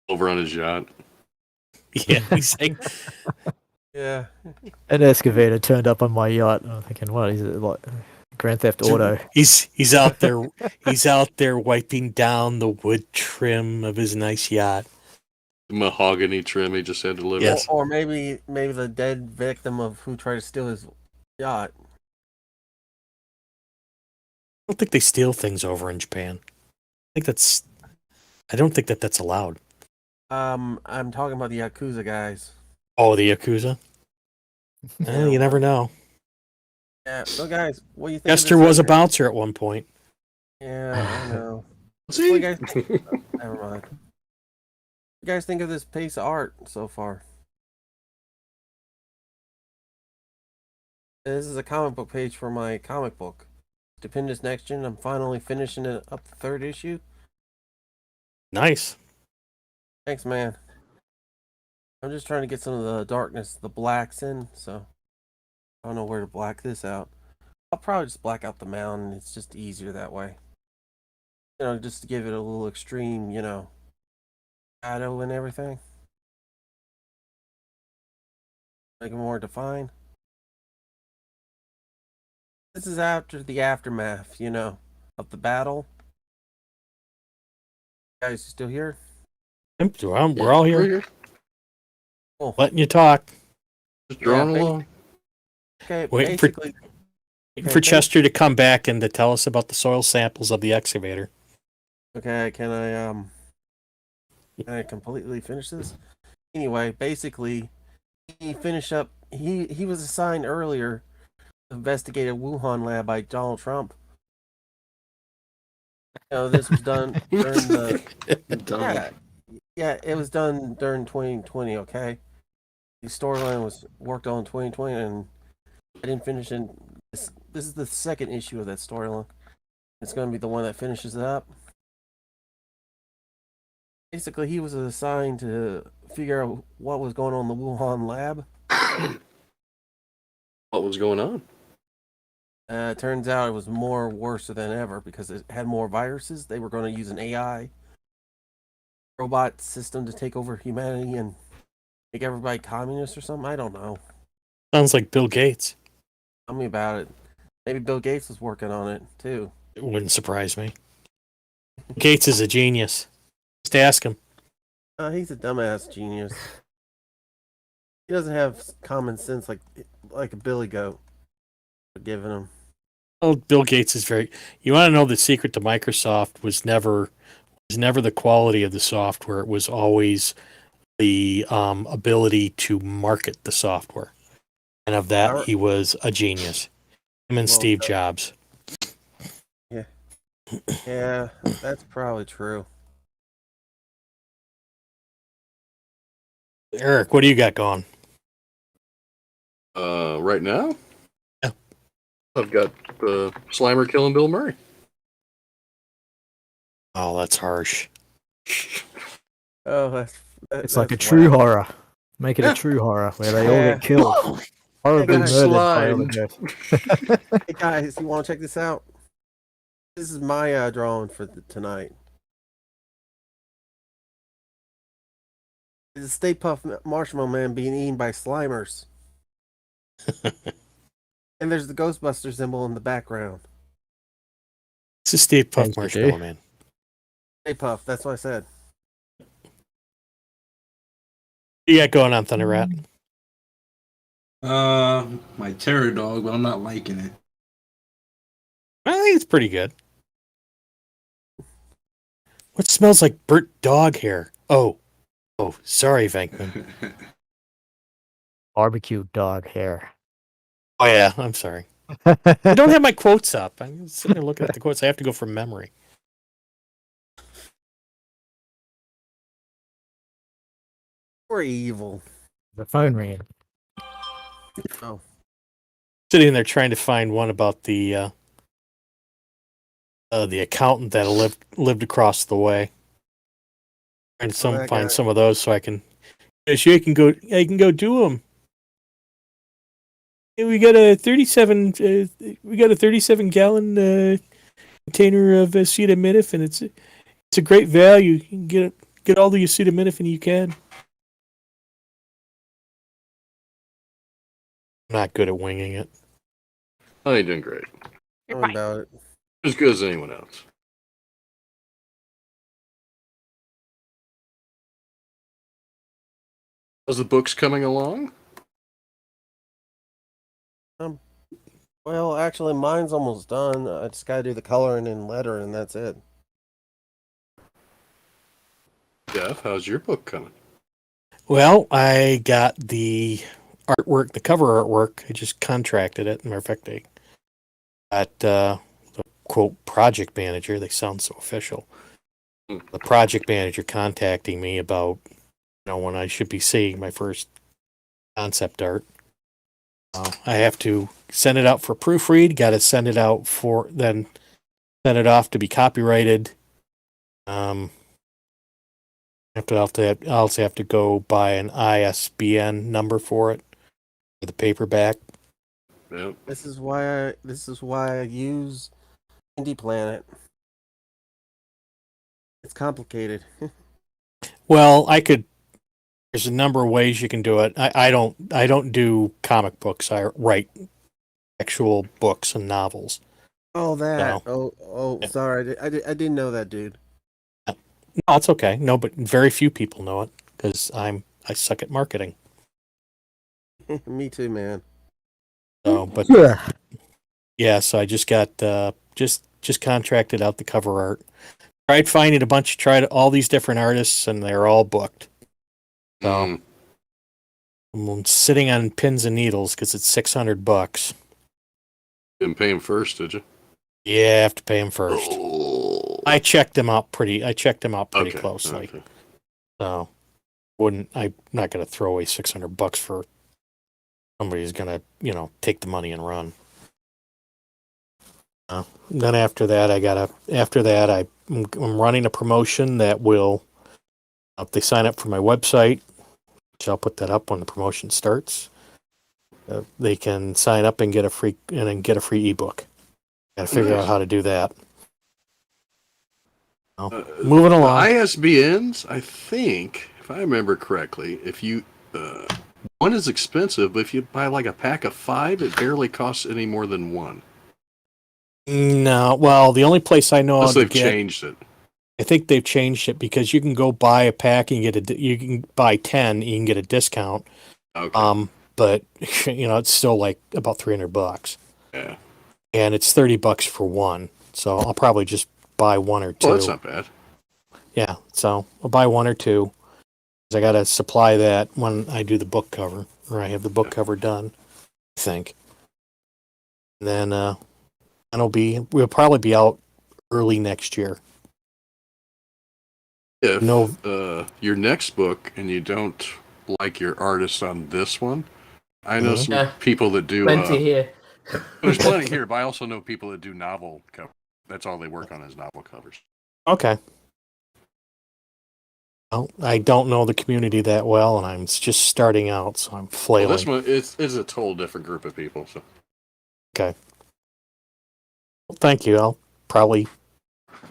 Over on his yacht. Yeah. He's like, Yeah. An excavator turned up on my yacht. I'm thinking, what is it like? Grand Theft Auto. He's out there. He's out there wiping down the wood trim of his nice yacht. Mahogany trim he just had delivered. Yes. Or maybe the dead victim of who tried to steal his yacht. I don't think they steal things over in Japan. I don't think that's allowed. I'm talking about the Yakuza guys. Oh, the Yakuza? You never know. Yeah. So guys, what do you think? Chester was a bouncer at one point. Yeah, I know. See? What do you guys... Never mind. What do you guys think of this piece of art so far? This is a comic book page for my comic book. Stupendous Next Gen. I'm finally finishing it up the 3rd issue. Nice. Thanks, man. I'm just trying to get some of the darkness, the blacks in, so I don't know where to black this out. I'll probably just black out the mountain. It's just easier that way. Just to give it a little extreme, shadow and everything. Make it more defined. This is after the aftermath, of the battle. You guys still here? We're all here. Cool. Letting you talk. Just drawing along. Okay, Waiting for basically, Chester to come back and to tell us about the soil samples of the excavator. Okay, can I completely finish this? Anyway, basically, he finished up. He was assigned earlier to investigate a Wuhan lab by Donald Trump. This was done during the it was done during 2020. Okay, the storyline was worked on in 2020, and I didn't finish in this. This is the 2nd issue of that storyline. It's going to be the one that finishes it up. Basically, he was assigned to figure out what was going on in the Wuhan lab. What was going on? It turns out it was more worse than ever because it had more viruses. They were going to use an AI robot system to take over humanity and make everybody communist or something. I don't know. Sounds like Bill Gates. Tell me about it. Maybe Bill Gates was working on it too. It wouldn't surprise me. Gates is a genius. Just ask him. He's a dumbass genius. He doesn't have common sense like a billy goat. Giving him. Oh, Bill Gates is very. You want to know the secret to Microsoft was never the quality of the software. It was always the ability to market the software, and of that he was a genius. Him and Steve Jobs. Yeah, that's probably true. Eric, what do you got going? Right now, Yeah. I've got Slimer killing Bill Murray. Oh, that's harsh. Oh, It's like a true horror. Make it a true horror where they all get killed. Horribly guys, murdered by other slimed. ghosts. Hey guys, you want to check this out? This is my drawing for tonight. It's a Stay Puft Marshmallow Man being eaten by Slimers. And there's the Ghostbuster symbol in the background. This is Steve Puft Thank you, Marshmallow Dave. Man. Stay Puft, that's what I said. What do you got going on, Thunder Rat? My terror dog, but I'm not liking it. I think it's pretty good. What smells like burnt dog hair? Oh, sorry, Venkman. Barbecue dog hair. Oh yeah, I'm sorry. I don't have my quotes up. I'm sitting there looking at the quotes. I have to go from memory. We're evil. The phone ringing. Oh, Sitting there trying to find one about the accountant that lived across the way. Trying to that find guy. some of those so I can go do them. We got a 37 gallon container of acetaminophen. It's a great value. You can get all the acetaminophen you can. I'm not good at winging it. Oh, you're doing great. You're tell me fine. about it. As good as anyone else. How's the books coming along? Well, actually, mine's almost done. I just gotta do the coloring and lettering, and that's it. Jeff, how's your book coming? Well, I got the artwork, the cover artwork. I just contracted it. Matter of fact, I got the quote project manager. They sound so official. The project manager contacting me about when I should be seeing my first concept art. I have to send it out for proofread. Got to send it out then send it off to be copyrighted. I also have to go buy an ISBN number for it for the paperback. Yep. This is why I use Indie Planet. It's complicated. Well, there's a number of ways you can do it. I don't do comic books. I write actual books and novels. Oh, that. No. Oh, Yeah. sorry. I didn't know that, dude. No, it's okay. No, but very few people know it because I suck at marketing. Me too, man. So, but yeah, so I just got just contracted out the cover art. Tried all these different artists, and they're all booked. So I'm sitting on pins and needles because it's $600. Didn't pay him first, did you? Yeah, I have to pay them first. Oh. I checked them out pretty Okay, closely. okay. So I'm not gonna throw away $600 for somebody who's gonna, take the money and run. Then after that I'm running a promotion that will, if they sign up for my website, which I'll put that up when the promotion starts, they can sign up and get a free ebook. Gotta figure out how to do that. Moving along. ISBNs, I think, if I remember correctly, if you one is expensive, but if you buy like a pack of 5, it barely costs any more than one. No, well, the only place I know Unless of to they've get, changed it. I think they've changed it because you can go buy a pack and you can buy 10, you can get a discount. Okay. But it's still like about $300, Yeah. and it's $30 for one. So I'll probably just buy one or two. Well, that's not bad. Yeah, so I'll buy one or two. 'Cause I got to supply that when I do the book cover, or I have the book cover done, I think. And then we'll probably be out early next year. If No. your next book and you don't like your artist on this one, I know some Yeah. people that do. Plenty here. There's plenty here, but I also know people that do novel cover. That's all they work on is novel covers. Okay. Well, I don't know the community that well, and I'm just starting out, so I'm flailing. Well, this one it's a total different group of people. So. Okay. Well, thank you. I'll probably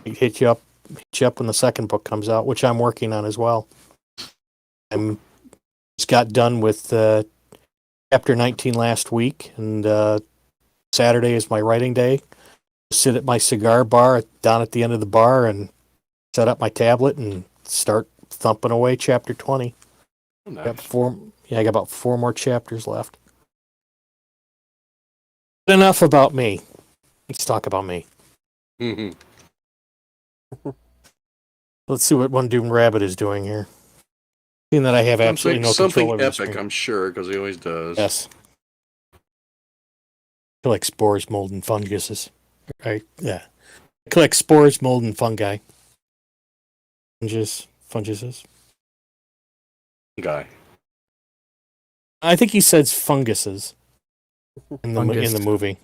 hit you up when the second book comes out, which I'm working on as well. I'm just got done with chapter 19 last week, and Saturday is my writing day. Sit at my cigar bar down at the end of the bar and set up my tablet and start thumping away chapter 20. Oh, nice. I got about 4 more chapters left. But enough about me. Let's talk about me. Mm-hmm. Let's see what One Doomed Rabbit is doing here. Seeing that I have absolutely no control something over the epic, screen. I'm sure, because he always does. Yes. I collect spores, mold, and funguses. Right? Yeah. I collect spores, mold, and fungi. Funguses. Guy. I think he says funguses in the movie.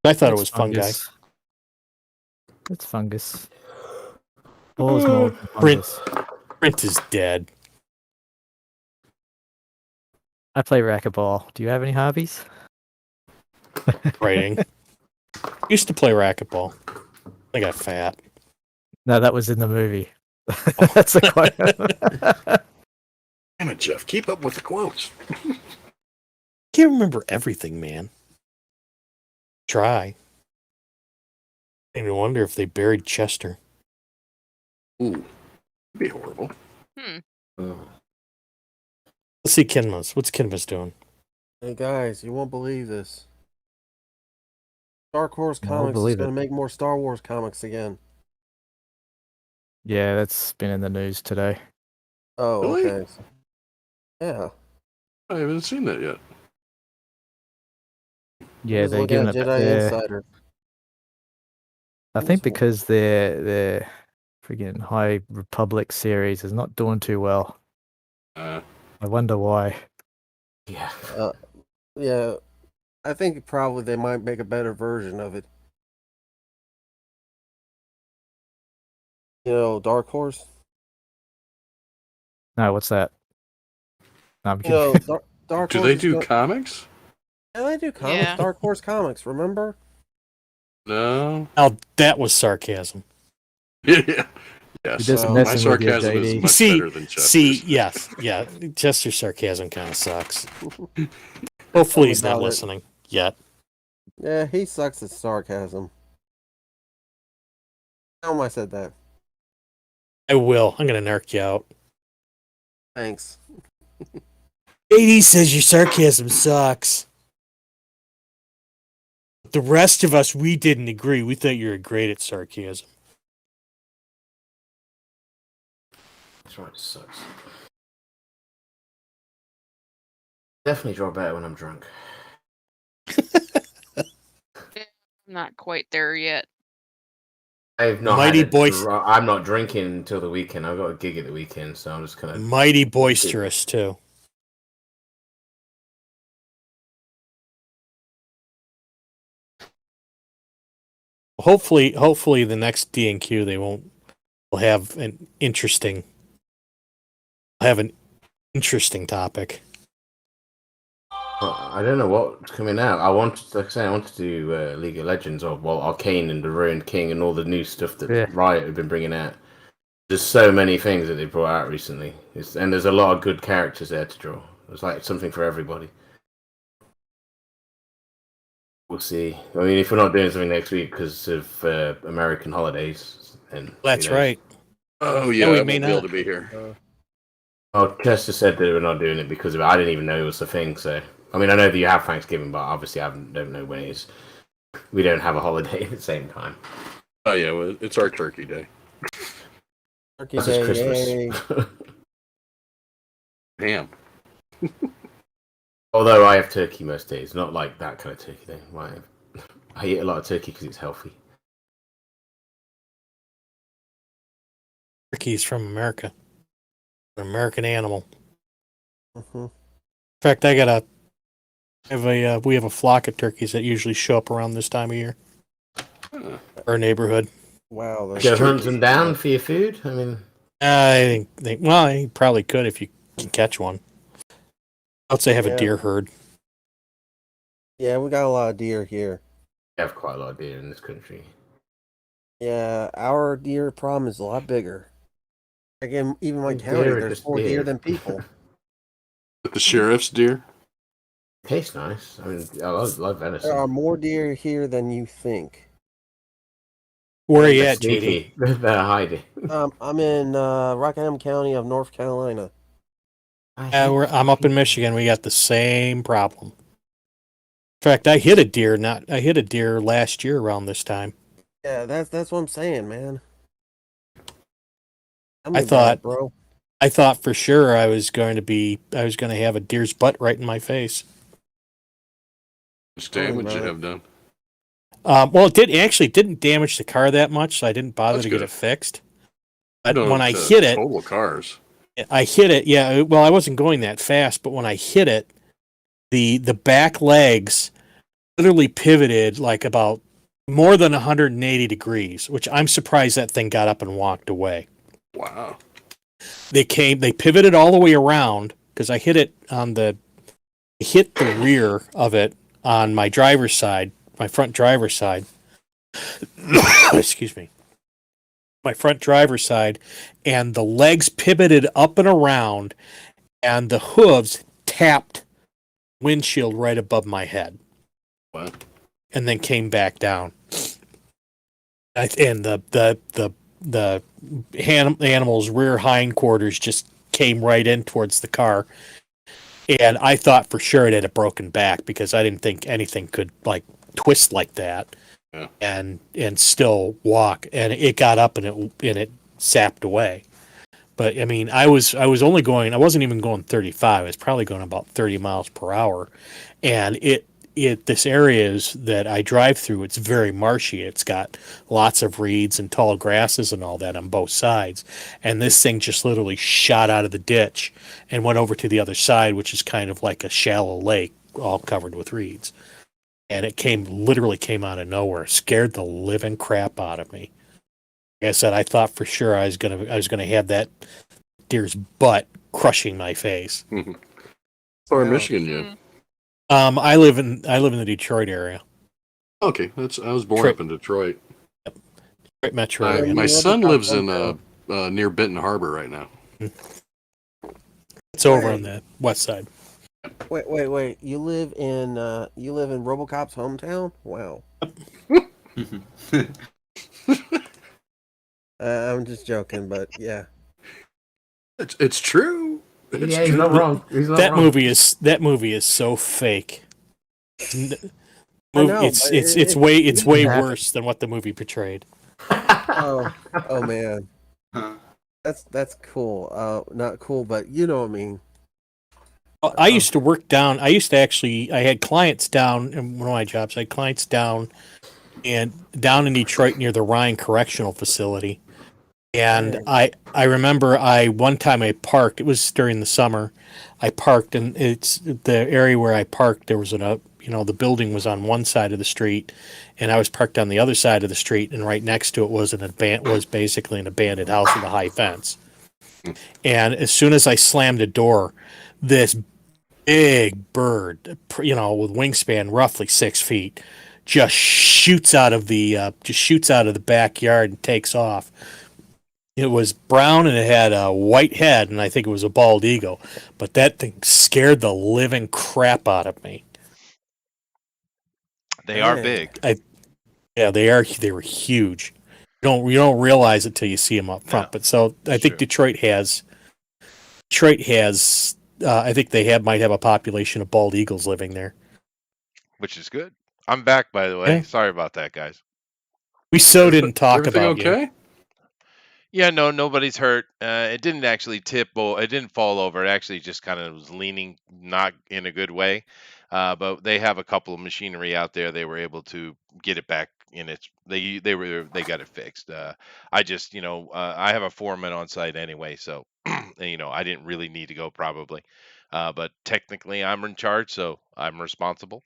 I thought it was fungi. It's fungus. Spores, mold, and Brent, fungus. Brent is dead. I play racquetball. Do you have any hobbies? Writing. Used to play racquetball. I got fat. No, that was in the movie. That's a quote. Damn it, Jeff. Keep up with the quotes. Can't remember everything, man. Try. I even wonder if they buried Chester. Ooh. That'd be horrible. Oh. Let's see Kinmas. What's Kinmas doing? Hey guys, you won't believe this. Dark Horse I Comics is believe going it. to make more Star Wars comics again. Yeah, that's been in the news today. Oh, Really? okay. Yeah. I haven't seen that yet. Yeah, Just they're looking giving at it. Jedi Insider. I think because their freaking High Republic series is not doing too well. Uh, I wonder why. Yeah. Yeah, I think probably they might make a better version of it. Dark Horse. No, what's that? No, I'm You kidding. know, Dark do Horse. they is do go- comics? Yeah, they do comics. Yeah. Dark Horse Comics. Remember? No. Now, that was sarcasm. Yeah. Yes. You're just my My messing with your sarcasm is JD. much See- better than Chester's. See, yes, yeah. Chester's sarcasm kind of sucks. Hopefully he's not About it. listening yet. Yeah, he sucks at sarcasm. Tell him I said that. I will. I'm going to narc you out. Thanks. AD says your sarcasm sucks. The rest of us, we didn't agree. We thought you were great at sarcasm. That's right, it sucks. Definitely draw better when I'm drunk. I'm not quite there yet. I've not Mighty had a boys- I'm not drinking until the weekend. I've got a gig at the weekend, so I'm just kind of Mighty boisterous, too. Hopefully the next D&Q they will have an interesting topic. I don't know what's coming out. I wanted to do League of Legends or Arcane and the Ruined King and all the new stuff that Yeah. Riot have been bringing out. There's so many things that they brought out recently, and there's a lot of good characters there to draw. There's like something for everybody. We'll see. I mean, if we're not doing something next week because of American holidays, then That's right. Oh yeah, we I may won't be able not. to be here. Oh, Chester said that we're not doing it because of it. I didn't even know it was a thing. So, I mean, I know that you have Thanksgiving, but obviously I don't know when it is. We don't have a holiday at the same time. Oh yeah, well, it's our Turkey Day. Turkey This Day, is yay. Christmas. Damn. Although I have turkey most days, not like that kind of turkey thing. I eat a lot of turkey because it's healthy. Turkey's from America. An American animal. Mhm. In fact, we have a flock of turkeys that usually show up around this time of year. Our neighborhood. Wow. those Go hunt turkeys them are down good. for your food. I mean, I think well, you probably could if you can catch one. I'd say have a Yeah. deer herd. Yeah, we got a lot of deer here. we have quite a lot of deer in this country. Yeah, our deer problem is a lot bigger. Again, even my Deer county, are there's just more deer deer. than people. But the sheriff's deer. Tastes nice. I mean, I love venison. There are more deer here than you think. Where are you They're at, JD? sneaky. They're hiding. I'm in Rockingham County of North Carolina. I'm up in Michigan. We got the same problem. In fact, I hit a deer last year around this time. Yeah, that's what I'm saying, man. I thought, for sure I was going to have a deer's butt right in my face. Much damage you have done. Well, it didn't damage the car that much, so I didn't bother That's to get good. it fixed. But No, when I to hit it, total cars. yeah. Well, I wasn't going that fast, but when I hit it, the back legs literally pivoted like about more than 180 degrees, which I'm surprised that thing got up and walked away. Wow. They pivoted all the way around because I hit the rear of it on my driver's side, my front driver's side. Excuse me. My front driver's side, and the legs pivoted up and around, and the hooves tapped windshield right above my head. Wow. And then came back down. And the animal's rear hindquarters just came right in towards the car. And I thought for sure it had a broken back because I didn't think anything could like twist like that. Yeah. And still walk, and it got up and it sapped away. But I mean, I wasn't even going 35. I was probably going about 30 miles per hour, and this area that I drive through, it's very marshy. It's got lots of reeds and tall grasses and all that on both sides, and this thing just literally shot out of the ditch and went over to the other side, which is kind of like a shallow lake, all covered with reeds. And it literally came out of nowhere, scared the living crap out of me. Like I said, I thought for sure I was gonna have that deer's butt crushing my face. Or in Michigan, yeah. I live in the Detroit area. Okay, I was born up in Detroit. Detroit metro area. My son lives in near Benton Harbor right now. It's over on the west side. Wait. You live in RoboCop's hometown? Wow. I'm just joking, but yeah. It's true. Yeah, he's not wrong. That movie is so fake. I know, it's way worse than what the movie portrayed. Oh man. That's cool. Not cool, but you know what I mean. I used to work down. I had clients down in one of my jobs. I had clients down in Detroit near the Ryan Correctional Facility. And I remember one time I parked. It was during the summer. I parked, and it's the area where I parked. There was the building was on one side of the street, and I was parked on the other side of the street. And right next to it was basically an abandoned house with a high fence. And as soon as I slammed the door, this big bird, with wingspan roughly 6 feet, just shoots out of the backyard and takes off. It was brown and it had a white head, and I think it was a bald eagle. But that thing scared the living crap out of me. They are Dang. big. Yeah, they are. They were huge. You don't realize it till you see them up front. No, But so I it's think true. Detroit has. I think they might have a population of bald eagles living there. Which is good. I'm back, by the way. Yeah. Sorry about that, guys. We so didn't talk Everything about you. okay? Yeah, no, nobody's hurt. It didn't actually tip, or it didn't fall over. It actually just kind of was leaning, not in a good way. But they have a couple of machinery out there. They were able to get it back in its. They got it fixed. I just, I have a foreman on site anyway, so and, I didn't really need to go probably. But technically, I'm in charge, so I'm responsible.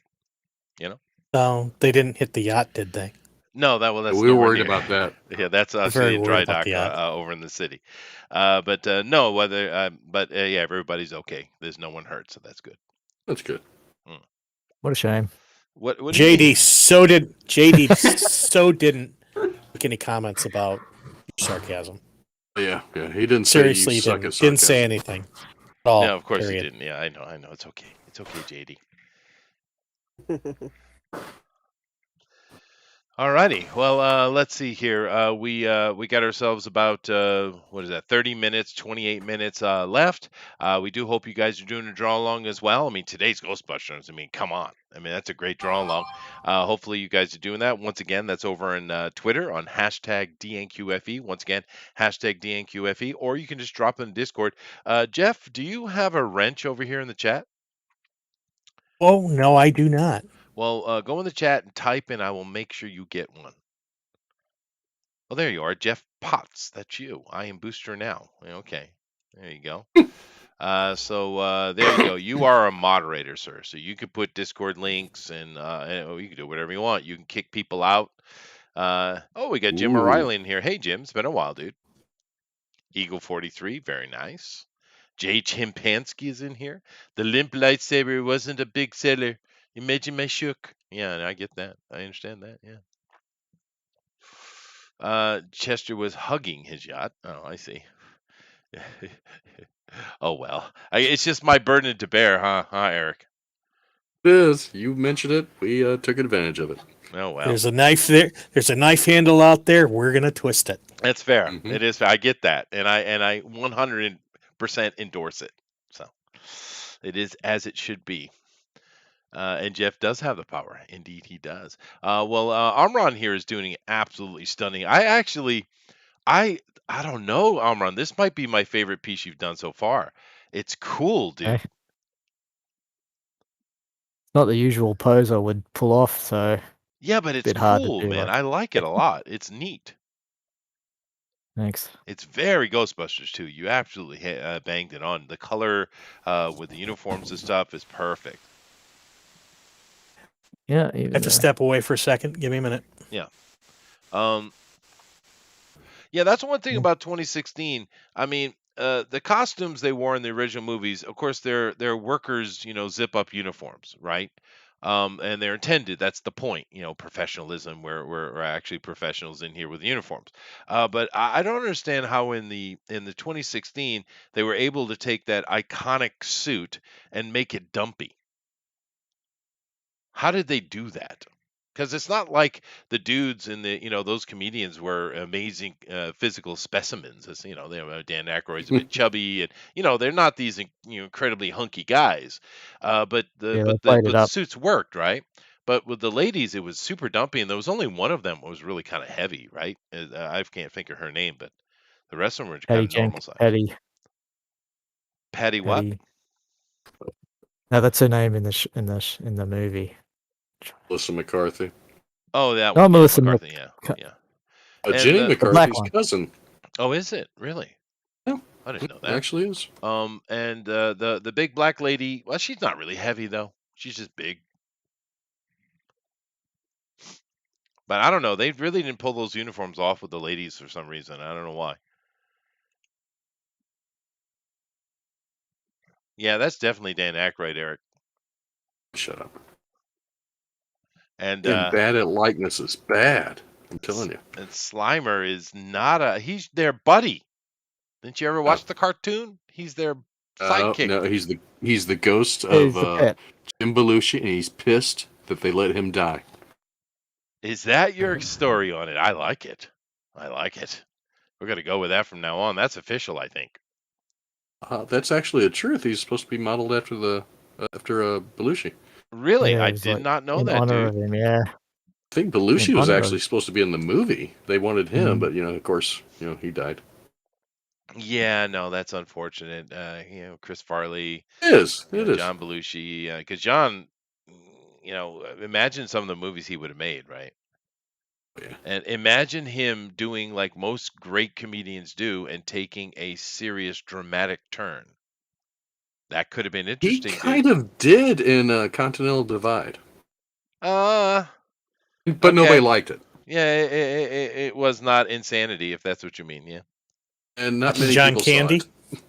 No, they didn't hit the yacht, did they? No, that's We were nowhere worried near. about that. Yeah, that's Very actually in worried dry about dock the yacht. over in the city. But no, yeah, everybody's okay. There's no one hurt, so that's good. That's good. What a shame. What do you mean? JD so didn't make any comments about your sarcasm. Yeah. He didn't say Seriously, you he suck didn't, at didn't say sarcasm. anything at all. No, of course period. he didn't. Yeah, I know. It's okay. It's okay, JD. Alrighty. Well, let's see here. We got ourselves about 30 minutes, 28 minutes left. We do hope you guys are doing a draw along as well. I mean, today's Ghostbusters. I mean, come on. I mean, that's a great draw along. Hopefully you guys are doing that. Once again, that's over in Twitter on hashtag DNQFE. Once again, hashtag DNQFE, or you can just drop in Discord. Jeff, do you have a wrench over here in the chat? Oh, no, I do not. Well, go in the chat and type in. I will make sure you get one. Well, there you are, Jeff Potts. That's you. I am Booster now. Okay, there you go. So there you go. You are a moderator, sir. So you can put Discord links and you can do whatever you want. You can kick people out. We got Jim Ooh. O'Reilly in here. Hey, Jim. It's been a while, dude. Eagle 43. Very nice. Jay Chimpansky is in here. The limp lightsaber wasn't a big seller. Imagine my shook. Yeah, I get that. I understand that. Yeah. Chester was hugging his yacht. Oh, I see. Oh well, it's just my burden to bear, huh, Eric? It is. You mentioned it. We took advantage of it. Oh well, There's a knife there. There's a knife handle out there. We're gonna twist it. that's fair. Mhm. It is fair. I get that, and I 100% endorse it. So it is as it should be. And Jeff does have the power. Indeed, he does. Amron here is doing absolutely stunning. I don't know, Amron. This might be my favorite piece you've done so far. It's cool, dude. Okay. Not the usual pose I would pull off, so Yeah, but it's bit hard to cool, do, man. like- I like it a lot. It's neat. thanks. It's very Ghostbusters too. You absolutely banged it on. The color with the uniforms and stuff is perfect. Yeah, I have to step away for a second. Give me a minute. Yeah, that's one thing Yeah. about 2016. I mean, the costumes they wore in the original movies, of course, they're workers, zip up uniforms, right? And they're intended. That's the point, professionalism. We're actually professionals in here with uniforms. But I don't understand how in the 2016 they were able to take that iconic suit and make it dumpy. How did they do that? Because it's not like the dudes in those comedians were amazing physical specimens. As Dan Aykroyd's a bit chubby, and they're not these incredibly hunky guys. But Yeah, they the played it but the up. suits worked, right? But with the ladies, it was super dumpy, and there was only one of them was really kind of heavy, right? I can't think of her name, but the rest of them were kind of normal size. Patty what? Patty. No, that's her name in the movie. Melissa McCarthy. Oh, that Not one. Yeah, Melissa McCarthy. Yeah. And, Jenny the black McCarthy's one. cousin. Oh, is it really? Yeah. I didn't know It that. actually is. And the big black lady, well, she's not really heavy though. She's just big. But I don't know. They really didn't pull those uniforms off with the ladies for some reason. I don't know why. Yeah, that's definitely Dan Aykroyd, Eric. Shut up. And And bad at likenesses. Bad. I'm telling you. And Slimer is not he's their buddy. Didn't you ever watch the cartoon? He's their sidekick. No, he's the ghost He's of the pet. Jim Belushi, and he's pissed that they let him die. Is that your story on it? I like it. I like it. We're gonna go with that from now on. That's official, I think. That's actually the truth. He's supposed to be modeled after Belushi. Really? Yeah, I it was did like not know in that, honor dude. of him. Yeah. I think Belushi In was honor actually of- supposed to be in the movie. They wanted him, Mhm. but of course, he died. Yeah, no, that's unfortunate. Chris Farley, It is. It is. John Belushi, because John, imagine some of the movies he would have made, right? Yeah. And imagine him doing like most great comedians do and taking a serious dramatic turn. That could have been He interesting, kind of did in Continental Divide, dude. but nobody Okay. liked it, Yeah, it was not insanity, if that's what you mean. Yeah. and not That's many John people Candy? saw it.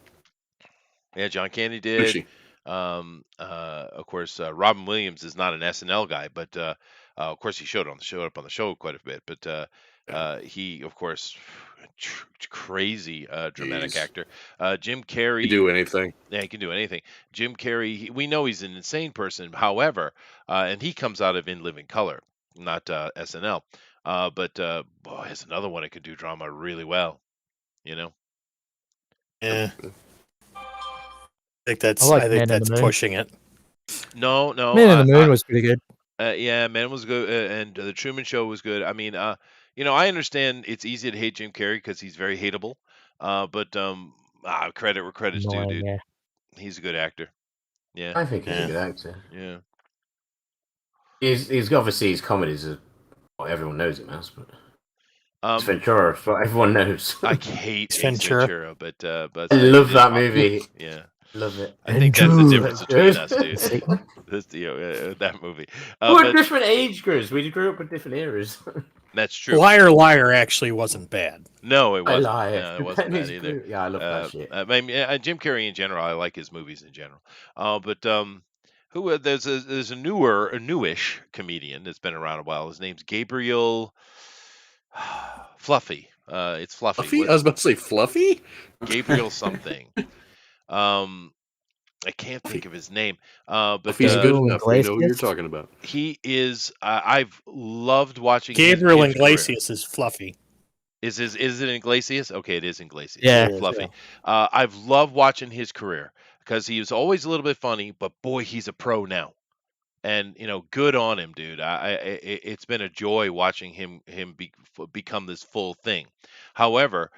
Yeah, John Candy did. Belushi. Of course, Robin Williams is not an SNL guy, but of course he showed up on the show quite a bit. But he, of course, crazy dramatic Jeez. actor. Jim Carrey. He do anything. Yeah, he can do anything. Jim Carrey. We know he's an insane person. However, and he comes out of In Living Color, not SNL. But boy, it's another one that could do drama really well. Yeah. Yeah. I think I like Man in the that's Moon. pushing it. No. Man in the Moon was pretty good. Yeah, Man was good, and The Truman Show was good. I mean, I understand it's easy to hate Jim Carrey because he's very hateable. But credit where credit's due, Annoying, dude. yeah. He's a good actor. Yeah, I think he's Yeah. a good actor. yeah. He's obviously his comedies are what everyone knows him as, but Ace Um, Ventura is what everyone knows. I hate Ace Ace Ventura. Ventura, but I it love is that popular. movie. Yeah, Love it. I think that's the Ventura. difference between us, dude. See? That movie. We're But different age groups. We grew up with different eras. that's true. Liar Liar actually wasn't bad. No, it I wasn't. lie. No, it wasn't bad either. Yeah, I love that shit. I mean, Jim Carrey in general, I like his movies in general. But there's a newish comedian that's been around a while. His name's Gabriel Fluffy. It's Fluffy. Fluffy? I was about to say Fluffy? Gabriel something. I can't think of his name. But Fluffy's good Gabriel enough. We know who you're Iglesias? talking about. he is. I've loved watching Gabriel his career. Iglesias is fluffy. Is it Iglesias? Okay, it is Iglesias. Yeah. It is, Fluffy. yeah. I've loved watching his career because he was always a little bit funny, but boy, he's a pro now. And good on him, dude. It's been a joy watching him become this full thing. However,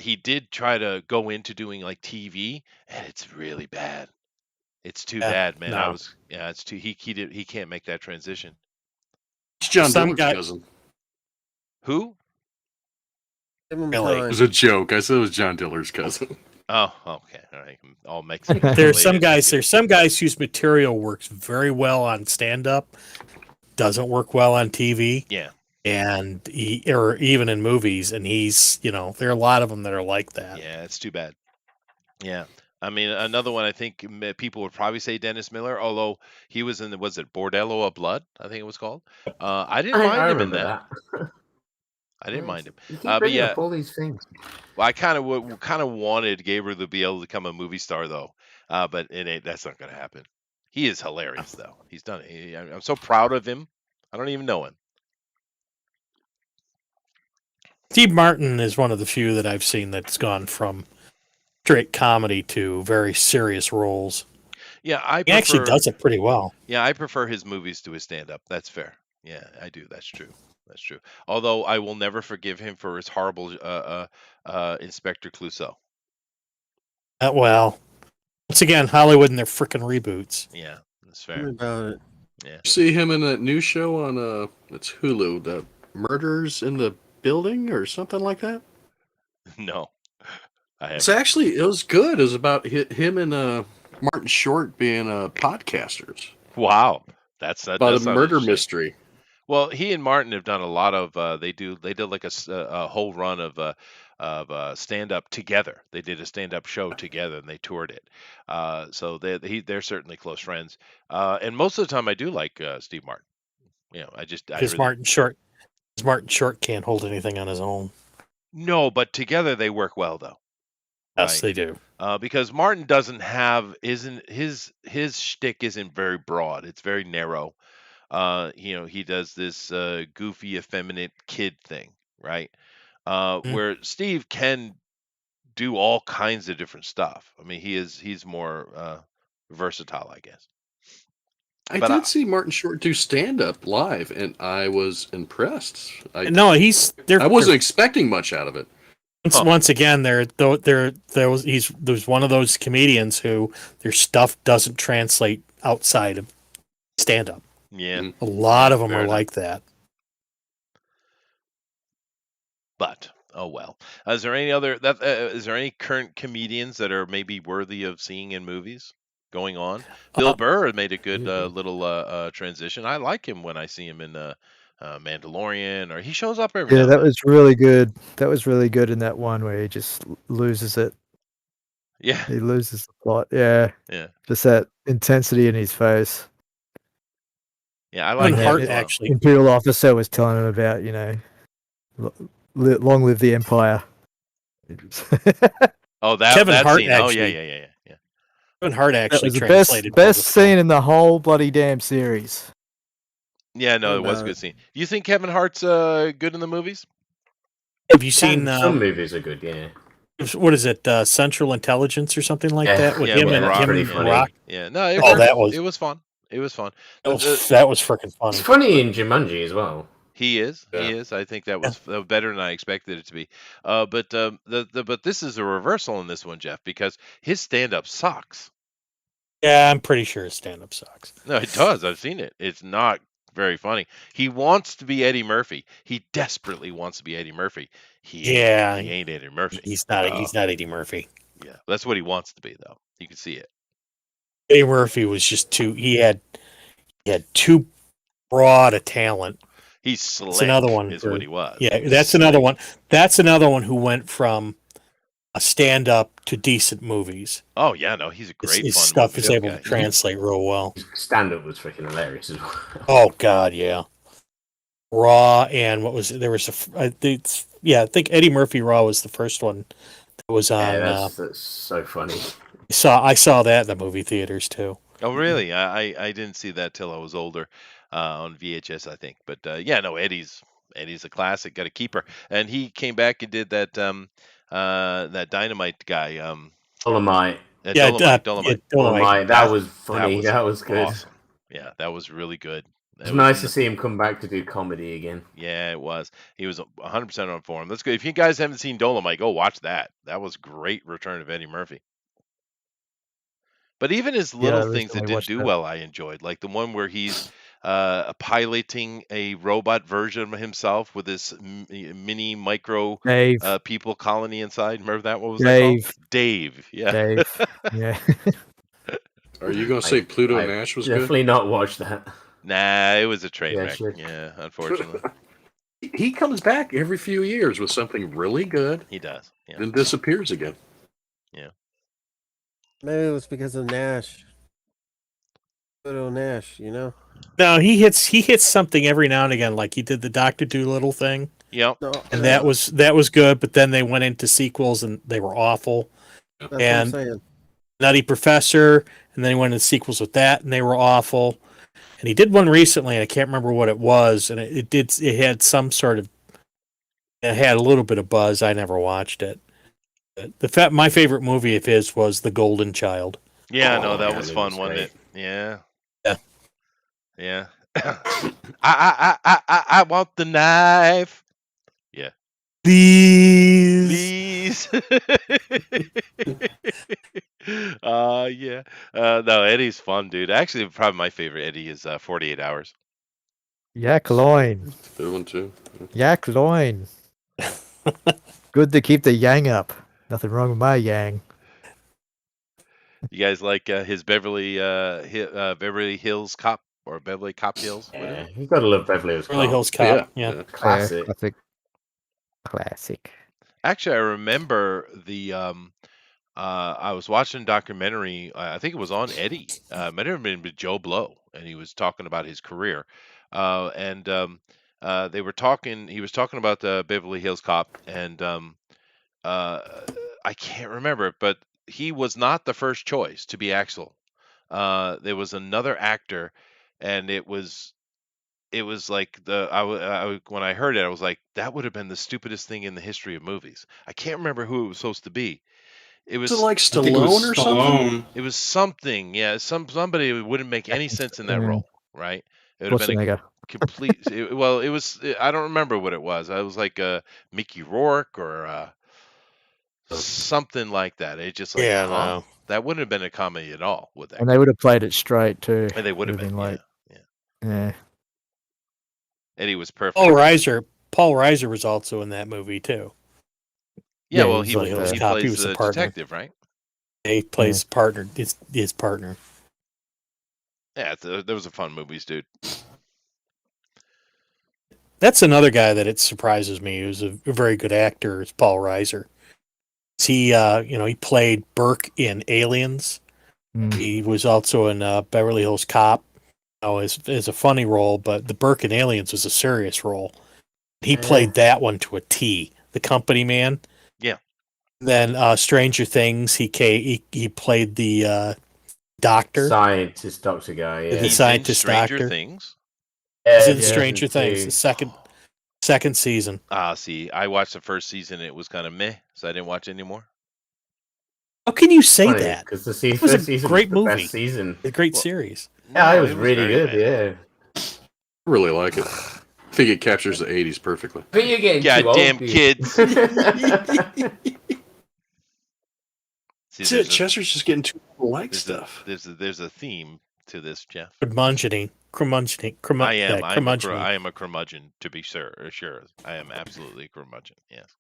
he did try to go into doing like TV, and it's really bad. It's too Yeah, bad, man. no. It's too he can't make that transition. It's John Some Diller's guy- cousin. Who? Give him Really? It time. was a joke. I said it was John Diller's cousin. Oh, okay, all right. All Mexican. There's some guys whose material works very well on stand up, doesn't work well on TV. Yeah. And or even in movies, and he's there are a lot of them that are like that. Yeah, it's too bad. Yeah. I mean, another one I think people would probably say Dennis Miller, although he was in was it Bordello of Blood? I think it was called. I didn't mind I him in remember that. I didn't mind him. You keep But bringing yeah, up all these things. well, I kind of wanted Gabriel to be able to become a movie star though, but it ain't. That's not going to happen. He is hilarious though. He's done it. I'm so proud of him. I don't even know him. Steve Martin is one of the few that I've seen that's gone from straight comedy to very serious roles. Yeah, I He actually prefer. does it pretty well. Yeah, I prefer his movies to his stand-up. That's fair. Yeah, I do. That's true. That's true. Although I will never forgive him for his horrible Inspector Clouseau. Well, once again, Hollywood and their freaking reboots. Yeah, that's Tell me fair. about it. Yeah. See him in that new show on it's Hulu, the Murders in the Building or something like that. No, I It's haven't. actually it was good. It was about him and Martin Short being podcasters Wow, that about does a sound murder interesting. mystery. Well, he and Martin have done a lot of. They did like a whole run of stand up together. They did a stand up show together and they toured it. So they're certainly close friends. And most of the time, I do like Steve Martin. I Because really. Martin Short Martin Short can't hold anything on his own. No, but together they work well, though. Yes, Right. they do. Because Martin doesn't have isn't his shtick isn't very broad. It's very narrow. He does this goofy, effeminate kid thing, right? Mm. Where Steve can do all kinds of different stuff. I mean, he's more versatile, I guess. I But did see Martin Short do stand up live, and I was impressed. No, I wasn't expecting much out of it. Once again, there's one of those comedians who their stuff doesn't translate outside of stand up. Yeah, Mhm. A lot of them fair are enough. like that. But oh well. Is there any other that is there any current comedians that are maybe worthy of seeing in movies going on? Bill Burr made a good little transition. I like him when I see him in Mandalorian, or he shows up every Yeah, now that and then. was really good. That was really good in that one where he just loses it. Yeah, He loses the plot. Yeah, yeah, just that intensity in his face. yeah. I Kevin like him Hart as well. actually. Imperial officer was telling him about, long live the Empire. Oh, Kevin that Hart scene. Oh yeah, actually. yeah. Kevin Hart That actually was the translated best well the film. scene in the whole bloody damn series. Yeah, no, What it was a about good it? scene. You think Kevin Hart's good in the movies? Have you seen Some movies are good, yeah. what is it? Central Intelligence or something like Yeah, that with Yeah, him with and Rock. that's him pretty and funny. Rock. Yeah, no, it Oh, worked. that was It was fun. It was fun. that was freaking funny. He's funny in Jumanji as well. He is. Yeah. He is. I think that was better than I expected it to be. But but this is a reversal in this one, Jeff, because his stand-up sucks. Yeah, I'm pretty sure his stand-up sucks. No, it does. I've seen it. It's not very funny. He wants to be Eddie Murphy. He desperately wants to be Eddie Murphy. He ain't Eddie Murphy. He's not Eddie Murphy. Yeah, that's what he wants to be, though. You can see it. Eddie Murphy was just he had too broad a talent. He's slick. That's another one. Is what he was. Yeah, He was that's slick. another one. That's another one who went from a stand-up to decent movies. Oh yeah, no, he's a great His fun stuff movie is able guy. to translate real well. Stand up was freaking hilarious as well. Oh God, yeah. Raw and what was it? There was I think Eddie Murphy Raw was the first one that was on. Yeah, that's so funny. I saw that in the movie theaters too. Oh really? I didn't see that till I was older, on VHS, I think. But yeah, no, Eddie's a classic. Got a keeper, and he came back and did that that Dynamite guy. Dolomite. Dolomite. Dolomite. That was funny. That was good. Awesome. Yeah, that was really good. It's nice to see him come back to do comedy again. Yeah, it was. He was 100% on form. That's good. If you guys haven't seen Dolomite, go watch that. That was great return of Eddie Murphy. But even his little things that didn't do well, I enjoyed. Like the one where he's piloting a robot version of himself with this mini micro Dave. people colony inside. Remember that? What was Dave. that called? Dave. Yeah. Dave. Yeah. Are you going to say Pluto Nash was definitely good? not watched that. Nah, it was a train Yeah, wreck. sure. Yeah, unfortunately. He comes back every few years with something really good, He does. Yeah. then disappears again. Maybe it was because of Nash. Little Nash, No, he hits something every now and again, like he did the Dr. Dolittle thing. Yep. No, And that was good, but then they went into sequels and they were awful. that's what I'm and saying. Nutty Professor, and then he went into sequels with that, and they were awful. And he did one recently, and I can't remember what it was, and it had some sort of, it had a little bit of buzz. I never watched it. My favorite movie of his was The Golden Child. Yeah, Oh, no, that yeah, was that fun, was wasn't great. it? Yeah. Yeah. Yeah. I want the knife. Yeah. Please. Yeah. No, Eddie's fun, dude. Actually, probably my favorite Eddie is 48 Hours. Yak loin. Good one too. Yak loin. Good to keep the yang up. Nothing wrong with my yang. You guys like his Beverly Hills Cop or Beverly Cop Hills? Yeah, you gotta love Beverly Hills Cop. Beverly Hills Cop. Yeah. Classic. Classic. Actually, I remember the I was watching a documentary. I think it was on Eddie. It might have been with Joe Blow, and he was talking about his career. And they were talking. He was talking about the Beverly Hills Cop, and uh, I can't remember, but he was not the first choice to be Axel. There was another actor, and it was like when I heard it, I was like, that would have been the stupidest thing in the history of movies. I can't remember who it was supposed to be. It Was it was like I think it was Stallone or something? Stallone. it was something, yeah, somebody who wouldn't make any sense in that Yeah. role, right? It would have been a Schwarzenegger. complete. Well, it was. I don't remember what it was. I was like Mickey Rourke or something like that. It's just like, Yeah, huh? no. That wouldn't have been a comedy at all, would that? And they would have played it straight too. And they would have been, like, yeah. yeah. And he was perfect. Paul Reiser was also in that movie too. Yeah, Yeah, well, he he was like he the- Cop, he plays was the the partner. detective, right? He plays partner. His partner. Yeah, those are fun movies, dude. That's another guy that it surprises me. Who's a very good actor. Is Paul Reiser. He, he played Burke in Aliens. Mm. He was also in Beverly Hills Cop. As a funny role, but the Burke in Aliens was a serious role. He played that one to a T. The company man. Yeah. Then Stranger Things. He played the doctor. Scientist doctor guy. Yeah. The He's scientist in Stranger doctor. Things. He's in Yeah, Stranger season Things. two. The second season. See, I watched the first season. It was kind of meh, so I didn't watch anymore. How can you say Funny, that? because the It was first a season great was the movie. best season. A great Well, series. Yeah, No, it was really very good. meh. Yeah. I really like it. I think it captures the 80s perfectly. But you're getting too Goddamn old, dude. kids. See, That's it. Chester's just getting too old to like stuff. There's a theme to this, Jeff. Curmudgeoning. I am a Curmudgeoning. curmudgeon, to be sure. I am absolutely a curmudgeon. Yes.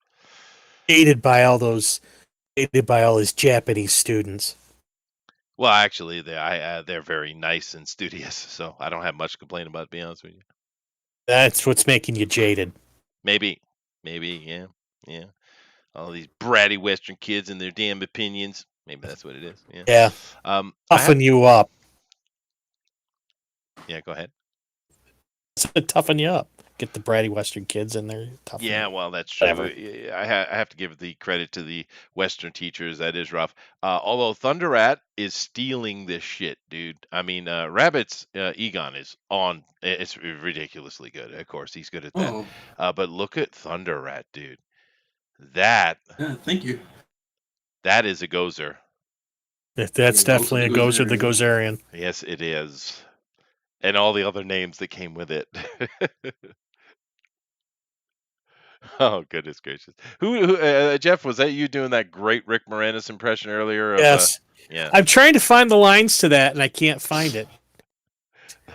Hated by all his Japanese students. Well, actually, they're very nice and studious, so I don't have much to complain about. To be honest with you, That's what's making you jaded. maybe, yeah. All these bratty Western kids and their damn opinions. Maybe that's what it is. Yeah. Yeah. Toughen you up. Yeah, go ahead. Toughen you up. Get the bratty Western kids in there. Toughen Yeah, you. well, that's true. Whatever. I have to give the credit to the Western teachers. That is rough. Although Thunder Rat is stealing this shit, dude. I mean, Rabbit's Egon is on. It's ridiculously good. Of course, he's good at that. Oh, But look at Thunder Rat, dude. That yeah, thank you. is a gozer. That's definitely a Gozer the Gozerian. Yes, it is. And all the other names that came with it. Oh, goodness gracious. Who Jeff, was that you doing that great Rick Moranis impression earlier? Yes. Yeah. I'm trying to find the lines to that, and I can't find it.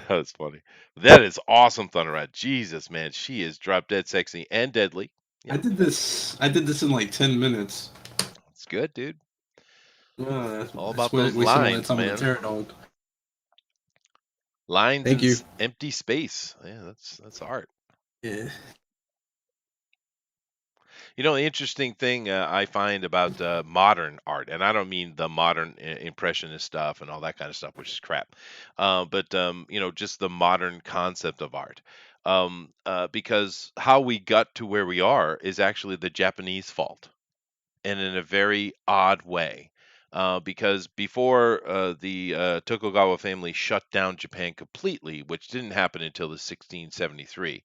That's funny. That is awesome, Thunder Rat. Jesus, man. She is drop dead sexy and deadly. I did this in like 10 minutes. It's good, dude. That's All about wasted those all that lines, time on man. the Terror Dog. Lines Thank in you. empty space. Yeah, that's art. Yeah. You know, the interesting thing I find about modern art, and I don't mean the modern impressionist stuff and all that kind of stuff, which is crap, but just the modern concept of art. Because how we got to where we are is actually the Japanese fault, and in a very odd way. Because before the Tokugawa family shut down Japan completely, which didn't happen until the 1673,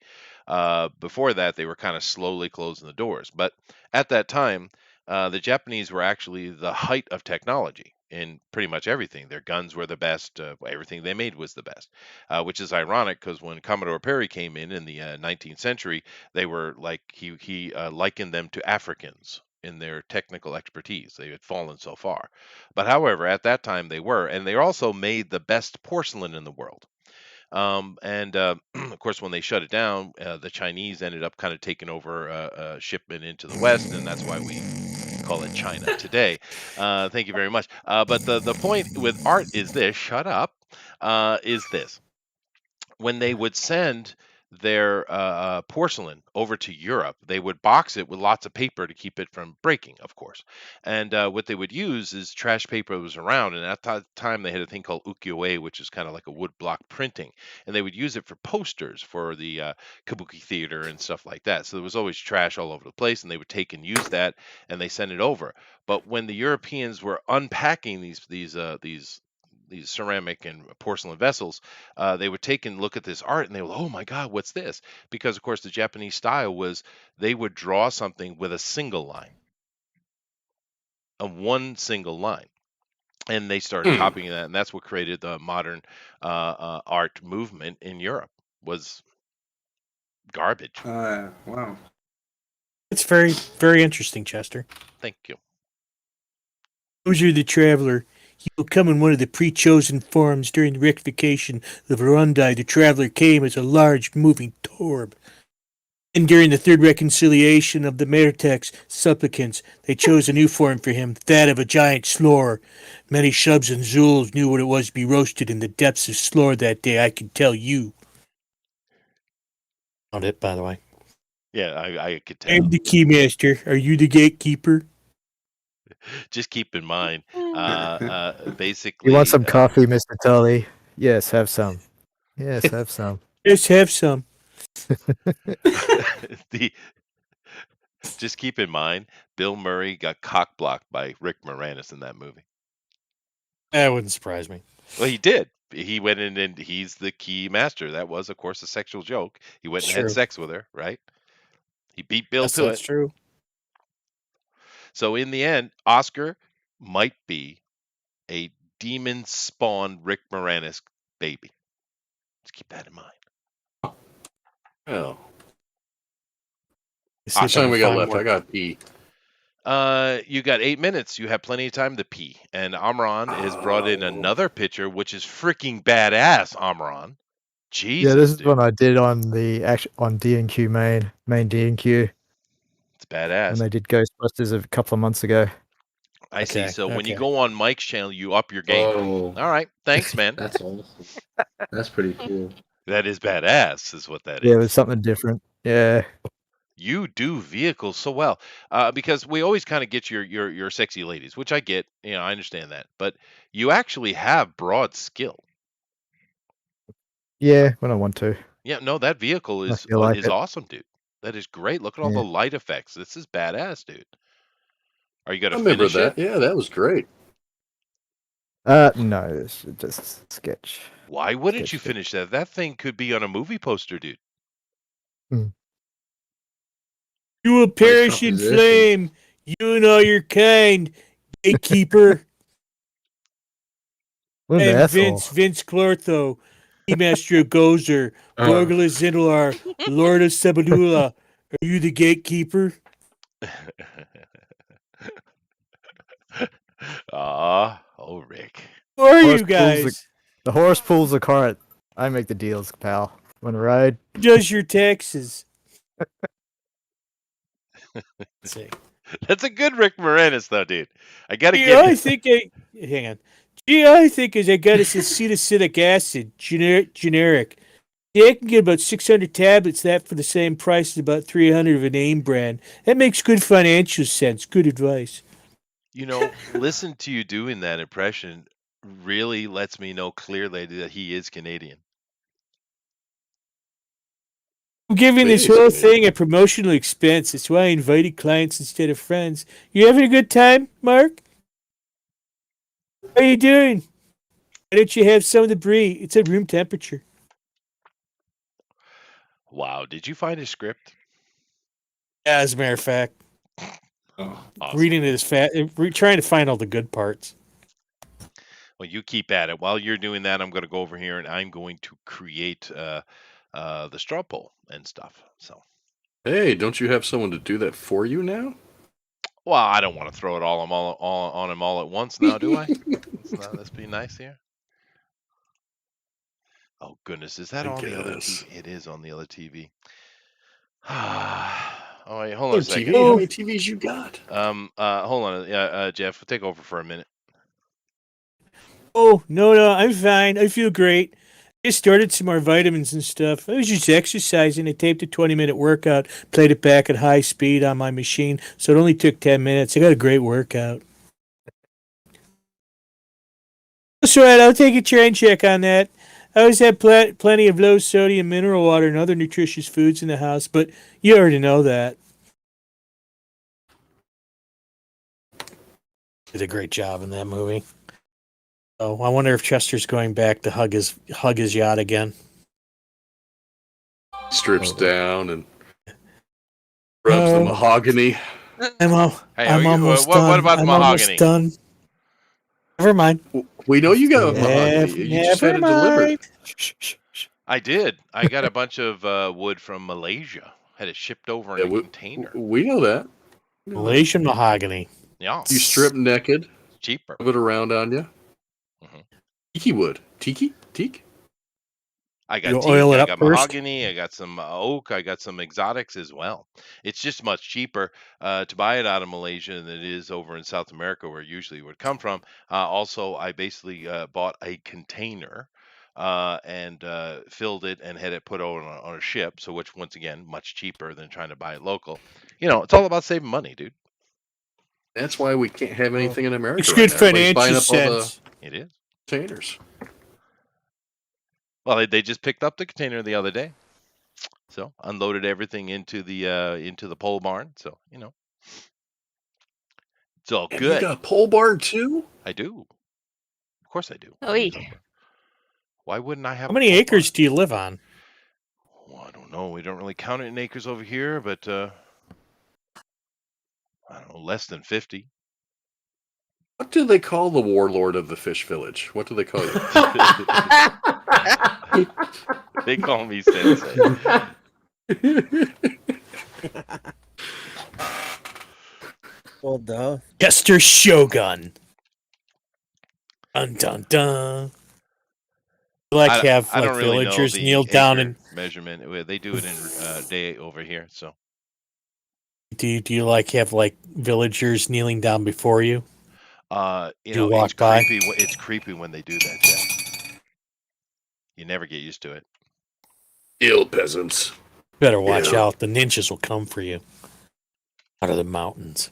before that they were kind of slowly closing the doors. But at that time, the Japanese were actually the height of technology in pretty much everything. Their guns were the best. Everything they made was the best, which is ironic because when Commodore Perry came in the 19th century, they were like he likened them to Africans in their technical expertise. They had fallen so far. But however, at that time they were, and they also made the best porcelain in the world. And of course, when they shut it down, the Chinese ended up kind of taking over shipment into the West, and that's why we call it China today. Thank you very much. But the point with art is this: shut up. Is this when they would send their porcelain over to Europe, they would box it with lots of paper to keep it from breaking, of course. And what they would use is trash paper that was around. And at that time, they had a thing called ukiyo-e, which is kind of like a wood block printing. And they would use it for posters for the kabuki theater and stuff like that. So there was always trash all over the place, and they would take and use that, and they sent it over. But when the Europeans were unpacking these ceramic and porcelain vessels, they would take and look at this art and they would, oh my God, what's this? Because of course the Japanese style was they would draw something with a single line, one single line. And they started copying that, and that's what created the modern art movement in Europe. Was garbage. Wow. It's very, very interesting, Chester. Thank you. Hoosier the Traveler. He will come in one of the pre-chosen forms during the rectification of Burundi. The Traveler came as a large moving torb. And during the third reconciliation of the Mertex supplicants, they chose a new form for him, that of a giant slore. Many Shubs and Zuls knew what it was to be roasted in the depths of slore that day, I can tell you. Found it, by the way. Yeah, I could tell. I'm the Keymaster. Are you the gatekeeper? Just keep in mind, basically. You want some coffee, Mr. Tully? Yes, have some. Yes, have some. Just have some. Just keep in mind, Bill Murray got cock blocked by Rick Moranis in that movie. That wouldn't surprise me. Well, he did. He went in and he's the key master. That was, of course, a sexual joke. He went and had sex with her, right? He beat Bill to it. That's true. So in the end, Oscar might be a demon-spawned Rick Moranis baby. Just keep that in mind. Oh. How much time we got left? I got pee. You got 8 minutes. You have plenty of time to pee. And Amron has brought in another picture, which is freaking badass, Amron. Jesus, Yeah, this is dude. one I did on on D&Q main D&Q. It's badass. When they did Ghostbusters a couple of months ago. I see. So when you go on Mike's channel, you up your game. Oh, All right. Thanks, man. that's awesome. That's pretty cool. That is badass, is what that Yeah, it is. was something different. Yeah. You do vehicles so well, because we always kind of get your sexy ladies, which I get. You know, I understand that, but you actually have broad skill. Yeah, when I want to. Yeah, no, that vehicle is feel like it. awesome, dude. That is great. Look at all Yeah. the light effects. This is badass, dude. Are you I gonna remember finish that. it? Yeah, that was great. No, it's just sketch. Why wouldn't you Sketch. finish that? That thing could be on a movie poster, dude. You will perish in composition. flame. You and all your kind. Gatekeeper. What an And asshole. Vince Clortho. Master Gozer. Gorgula Zindalar. Lord of Sebadula. Are you the gatekeeper? Oh, Rick. Who are Horse you pulls guys? The horse pulls the cart. I make the deals, pal. Want to ride? Who does your taxes? See. That's a good Rick Moranis, though, dude. I gotta Gee, give I you. think hang on. Gee, I think as I got us acetacidic acid, generic. Yeah, I can get about 600 tablets, that for the same price as about 300 of a name brand. That makes good financial sense. Good advice. You know, listen to you doing that impression really lets me know clearly that he is Canadian. I'm giving this Please, whole man. thing a promotional expense. That's why I invited clients instead of friends. You having a good time, Mark? How you doing? Why don't you have some of the brie? It's at room temperature. Wow, did you find his script? Yeah, as a matter of fact, Oh, Awesome. reading it is fat. We're trying to find all the good parts. Well, you keep at it. While you're doing that, I'm going to go over here and I'm going to create the straw poll and stuff. So, Hey, don't you have someone to do that for you now? well, I don't want to throw it all on him all at once now, do I? Let's be nice here. Oh goodness, is that I on the other guess. TV? It is on the other TV. Oh wait, hold on Other a second. TV? How many TVs you got? Hold on, Jeff, take over for a minute. Oh, no, I'm fine. I feel great. Just started some more vitamins and stuff. I was just exercising. I taped a 20-minute workout, played it back at high speed on my machine, so it only took 10 minutes. I got a great workout. That's right. I'll take a train check on that. I always have plenty of low sodium mineral water and other nutritious foods in the house, but you already know that. Did a great job in that movie. Oh, I wonder if Chester's going back to hug his yacht again. Strips down and rubs the mahogany. I'm almost done. What about I'm mahogany? almost done. Never mind. We know you got mahogany. You just had it delivered. I did. I got a bunch of wood from Malaysia. Had it shipped over in a container. We know that. Malaysian mahogany. Yeah. You strip naked. Cheaper. Rub it around on you. Mm-hmm. Tiki wood. Teak? I got teak, oil it I up got first? mahogany, I got some oak, I got some exotics as well. It's just much cheaper to buy it out of Malaysia than it is over in South America, where usually it would come from. Also, I basically bought a container and filled it and had it put on a ship. So, which once again, much cheaper than trying to buy it local. You know, it's all about saving money, dude. That's why we can't have anything in America. It's good financial sense. It is. Containers. Well, they just picked up the container the other day, so unloaded everything into the pole barn. So you know, it's all And good. you got a pole barn too? I do. Of course, I do. Oy. Why wouldn't I have? How many acres do you live on? Well, I don't know. We don't really count it in acres over here, but I don't know, less than 50. What do they call the warlord of the fish village? What do they call you? They call me Sensei. Well done. Chester Shogun. Dun dun dun. Like to have I like don't really know villagers the kneel down acre and measurement. They do it in day over here. So do you like have like villagers kneeling down before you? you Do you know, walk it's by? creepy. It's creepy when they do that. Yeah. You never get used to it. Ill peasants. Better watch Yeah. out. The ninjas will come for you out of the mountains.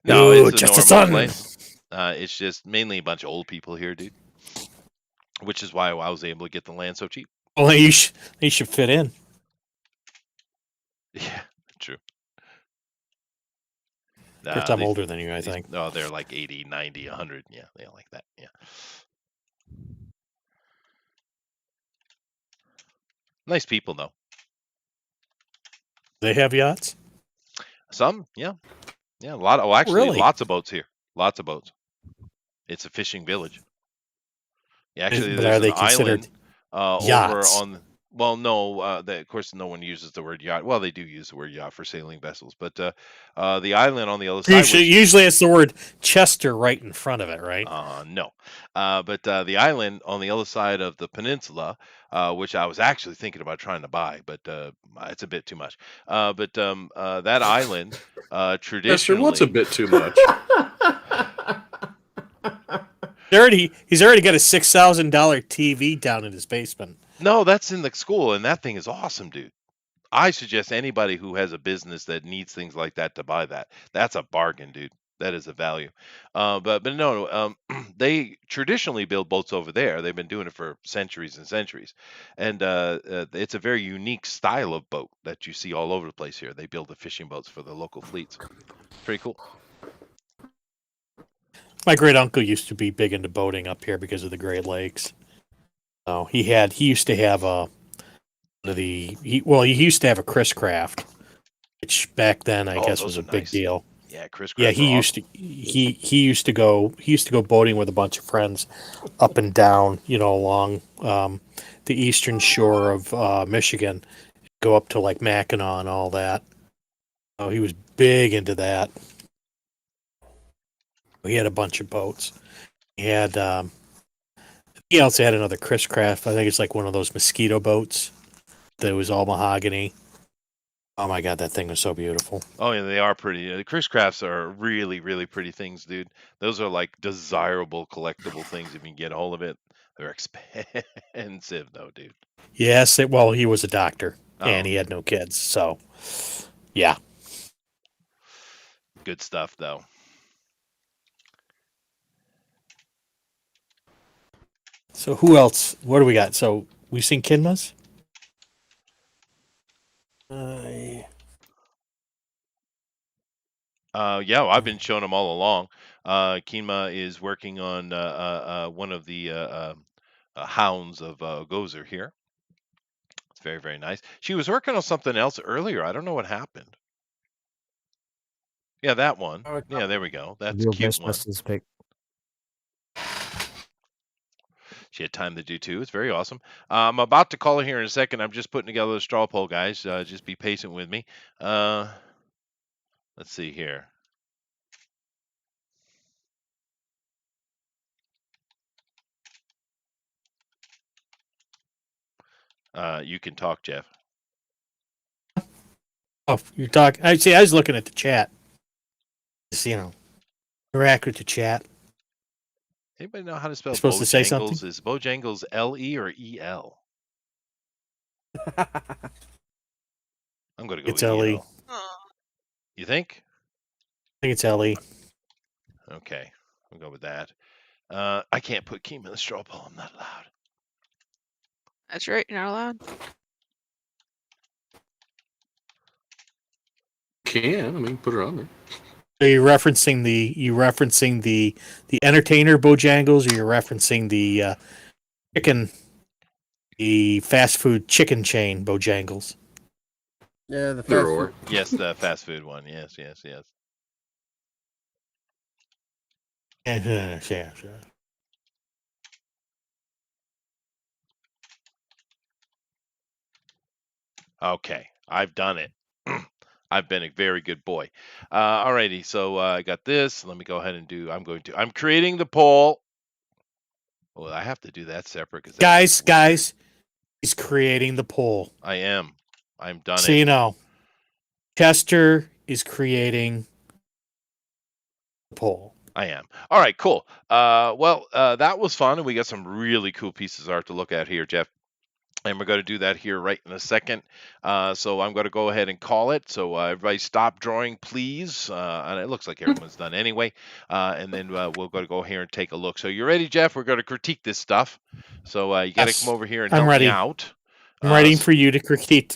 No, Ooh, it's a just the normal sun. place. It's just mainly a bunch of old people here, dude. Which is why I was able to get the land so cheap. Well, you should fit in. Yeah, true. Of course, I'm older than you, I think. No, they're like 80, 90, 100. Yeah, they like that. Yeah. Nice people, though. They have yachts? Some, yeah. Yeah, a lot. Oh, actually, Really? lots of boats here. Lots of boats. It's a fishing village. Yeah, actually, But there's are they an considered island over yachts? on. Well, no. Of course, no one uses the word yacht. Well, they do use the word yacht for sailing vessels, but the island on the other side. Usually it's the word Chester right in front of it, right? No. But the island on the other side of the peninsula, which I was actually thinking about trying to buy, but it's a bit too much. But that island, traditionally. Chester, what's a bit too much? He's already got a $6,000 TV down in his basement. No, that's in the school, and that thing is awesome, dude. I suggest anybody who has a business that needs things like that to buy that. That's a bargain, dude. That is a value. But no, they traditionally build boats over there. They've been doing it for centuries and centuries, and it's a very unique style of boat that you see all over the place here. They build the fishing boats for the local fleets. Pretty cool. My great uncle used to be big into boating up here because of the Great Lakes. So he used to have he used to have a Chris Craft, which back then I guess was a big deal. Yeah, Chris. Yeah, he used to go boating with a bunch of friends up and down, along the eastern shore of Michigan, go up to like Mackinac and all that. Oh, he was big into that. He had a bunch of boats. He also had another Chris Craft. I think it's like one of those mosquito boats that was all mahogany. Oh my god, that thing was so beautiful. Oh yeah, they are pretty. The Chris Crafts are really, really pretty things, dude. Those are like desirable collectible things if you can get a hold of it. They're expensive, though, dude. Yes, well, he was a doctor and Oh. he had no kids, so yeah. Good stuff, though. So who else? What do we got? So we've seen Kinmas. Yeah, well, I've been showing them all along. Kima is working on one of the hounds of Gozer here. It's very, very nice. She was working on something else earlier. I don't know what happened. Yeah, that one. Yeah, there we go. That's a Real cute one. Ghostbusters pick. She had time to do too. It's very awesome. I'm about to call her here in a second. I'm just putting together the straw poll, guys. Just be patient with me. Let's see here. You can talk, Jeff. Oh, you're talking. I see. I was looking at the chat. Just, interact with the chat. Anybody know how to spell You're supposed to say something? Bojangles? Is Bojangles L-E or E-L? I'm going to go It's with LE. E-L. You think? I think it's LE. Okay, we'll go with that. I can't put Keem in the straw poll. I'm not allowed. That's right. You're not allowed. Can, I mean, put her on there. Are you referencing the entertainer Bojangles, or you're referencing the fast food chicken chain Bojangles? Yeah, the Either fast or. food. Yes, the fast food one. Yes. Yeah, sure. Okay, I've done it. I've been a very good boy. Alrighty, so I got this. Let me go ahead and I'm creating the poll. Well, I have to do that separate because Guys, he's creating the poll. I am. I'm done So it. you know, Chester is creating the poll. I am. All right, cool. Well, that was fun, and we got some really cool pieces of art to look at here, Jeff. And we're going to do that here right in a second. So I'm going to go ahead and call it. So everybody stop drawing, please. And it looks like everyone's done anyway. And then we'll go here and take a look. So you ready, Jeff? We're going to critique this stuff. So you got to come over here and help me out. I'm ready for you to critique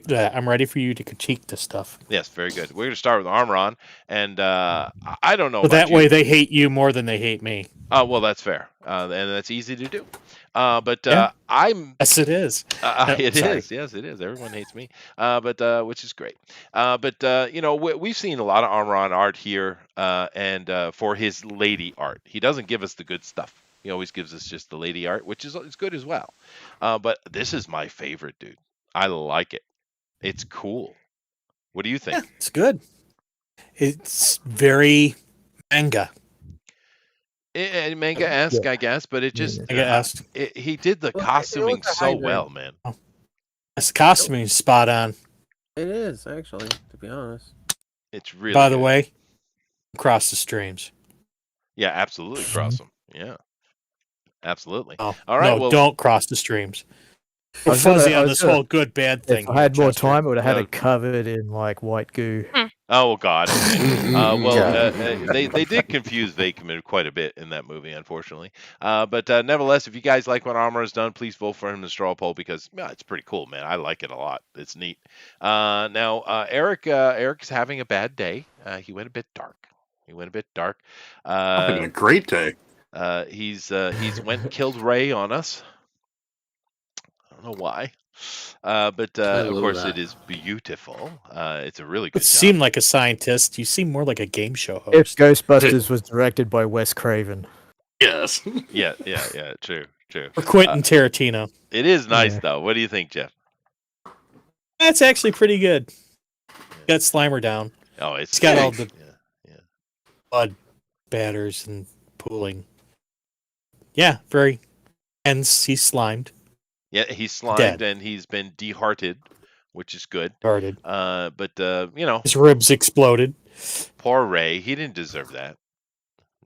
I'm ready for you to critique this stuff. Yes, very good. We're going to start with armor on. And I don't know Well, about that way they hate you more than they hate me. Well, that's fair. And that's easy to do. But Yeah. I'm. Yes, it is. It sorry. is. Yes, it is. Everyone hates me. But which is great. But we've seen a lot of Armoron art here, and for his lady art, he doesn't give us the good stuff. He always gives us just the lady art, which is good as well. But this is my favorite, dude. I like it. It's cool. What do you think? Yeah, it's good. It's very manga. Manga-esque, I guess, but it just Manga-esque. he did the Well, it costuming was a so hybrid. well, man. This costuming is spot on. It is, actually, to be honest. It's really. By the good. way, cross the streams. Yeah, absolutely cross them. Yeah, absolutely. Oh, All right, no, well, don't cross the streams. I We're was gonna- fuzzy I on was this gonna- whole good bad thing. If I had more Chester. time, I would have had No. it covered in like white goo. oh God. Okay. Yeah. They did confuse Vakeman quite a bit in that movie, unfortunately. But nevertheless, if you guys like what Armor has done, please vote for him in the straw poll because it's pretty cool, man. I like it a lot. It's neat. Now, Eric's having a bad day. He went a bit dark. Having a great day. He's went and killed Ray on us. I don't know why. But of love course, that. it is beautiful. It's a really good You job. seem like a scientist. You seem more like a game show If host. Ghostbusters was directed by Wes Craven. Yes. Yeah. True. Or Quentin Tarantino. It is nice Yeah. though. What do you think, Jeff? That's actually pretty good. Got Slimer down. Oh, it's got good. all the- Yeah. Blood batters and pooling. Yeah, very. Hence, he's slimed. Yeah, he's slimed Dead. and he's been dehearted, which is good. Guarded. But His ribs exploded. poor Ray, he didn't deserve that.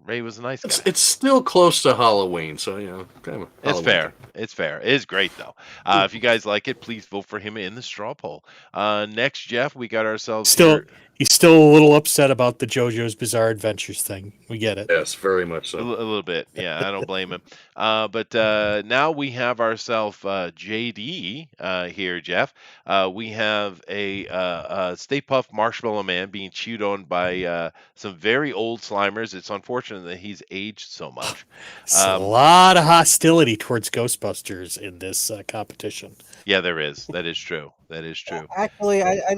Ray was a nice guy. It's still close to Halloween, so kind of. It's fair. It's fair. It's great though. If you guys like it, please vote for him in the straw poll. Next, Jeff, we got ourselves Still, here. he's still a little upset about the JoJo's Bizarre Adventures thing. We get it. Yes, very much A so. little bit, yeah. I don't blame him. But now we have ourselves JD here, Jeff. We have a Stay Puft Marshmallow Man being chewed on by some very old Slimers. It's unfortunate that he's aged so much. It's a lot of hostility towards Ghostbusters in this competition. Yeah, there is. That is true. That is true. Actually, I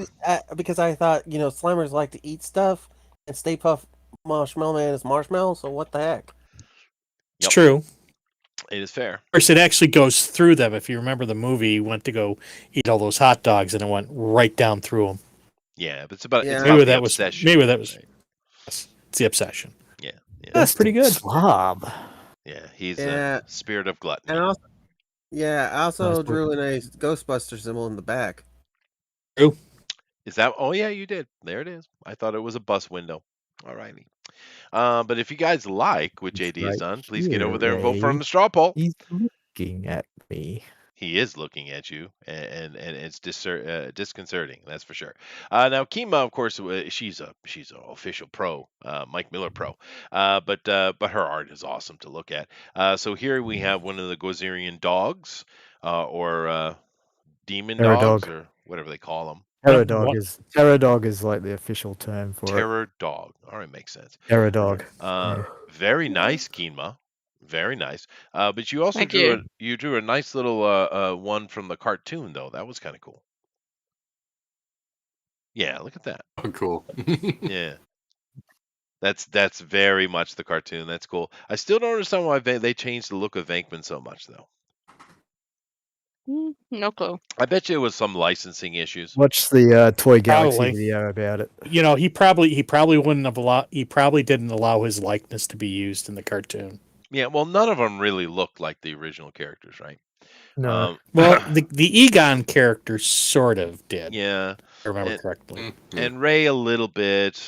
because I thought Slimers like to eat stuff, and Stay Puft Marshmallow Man is marshmallow. So what the heck? It's true. It is fair. Of course, it actually goes through them. If you remember the movie, he went to go eat all those hot dogs, and it went right down through them. Yeah, but it's about Yeah. it's Maybe about the that was obsession. maybe that was right? it's the obsession. Yeah. That's pretty good. Slob. Yeah, he's Yeah. a spirit of gluttony. And also, I also Nice drew in a Ghostbuster symbol in the back. Is that? Oh yeah, you did. There it is. I thought it was a bus window. All righty. But if you guys like what It's JD has right done, please get here, over there and vote for him Ray. in the straw poll. He's looking at me. He is looking at you, and it's disconcerting. That's for sure. Now Kima, of course, she's a official pro, Mike Miller pro. But her art is awesome to look at. So here we have one of the Gozerian dogs, or demon Terror dogs, dog. or whatever they call them. Terror dog is like the official term for it. Terror dog. All right, makes sense. Terror dog. Yeah. Very nice, Kima. Very nice. But you also Thank drew a nice little one from the cartoon though. That was kind of cool. Yeah, look at that. Oh, cool. Yeah. That's very much the cartoon. That's cool. I still don't understand why they changed the look of Venkman so much though. No clue. I bet you it was some licensing issues. Watch the Toy Galaxy Probably. video about it. You know, he probably wouldn't have he probably didn't allow his likeness to be used in the cartoon. Yeah, well, none of them really looked like the original characters, right? No. Well, the Egon character sort of did. Yeah. If I remember correctly. And Ray a little bit.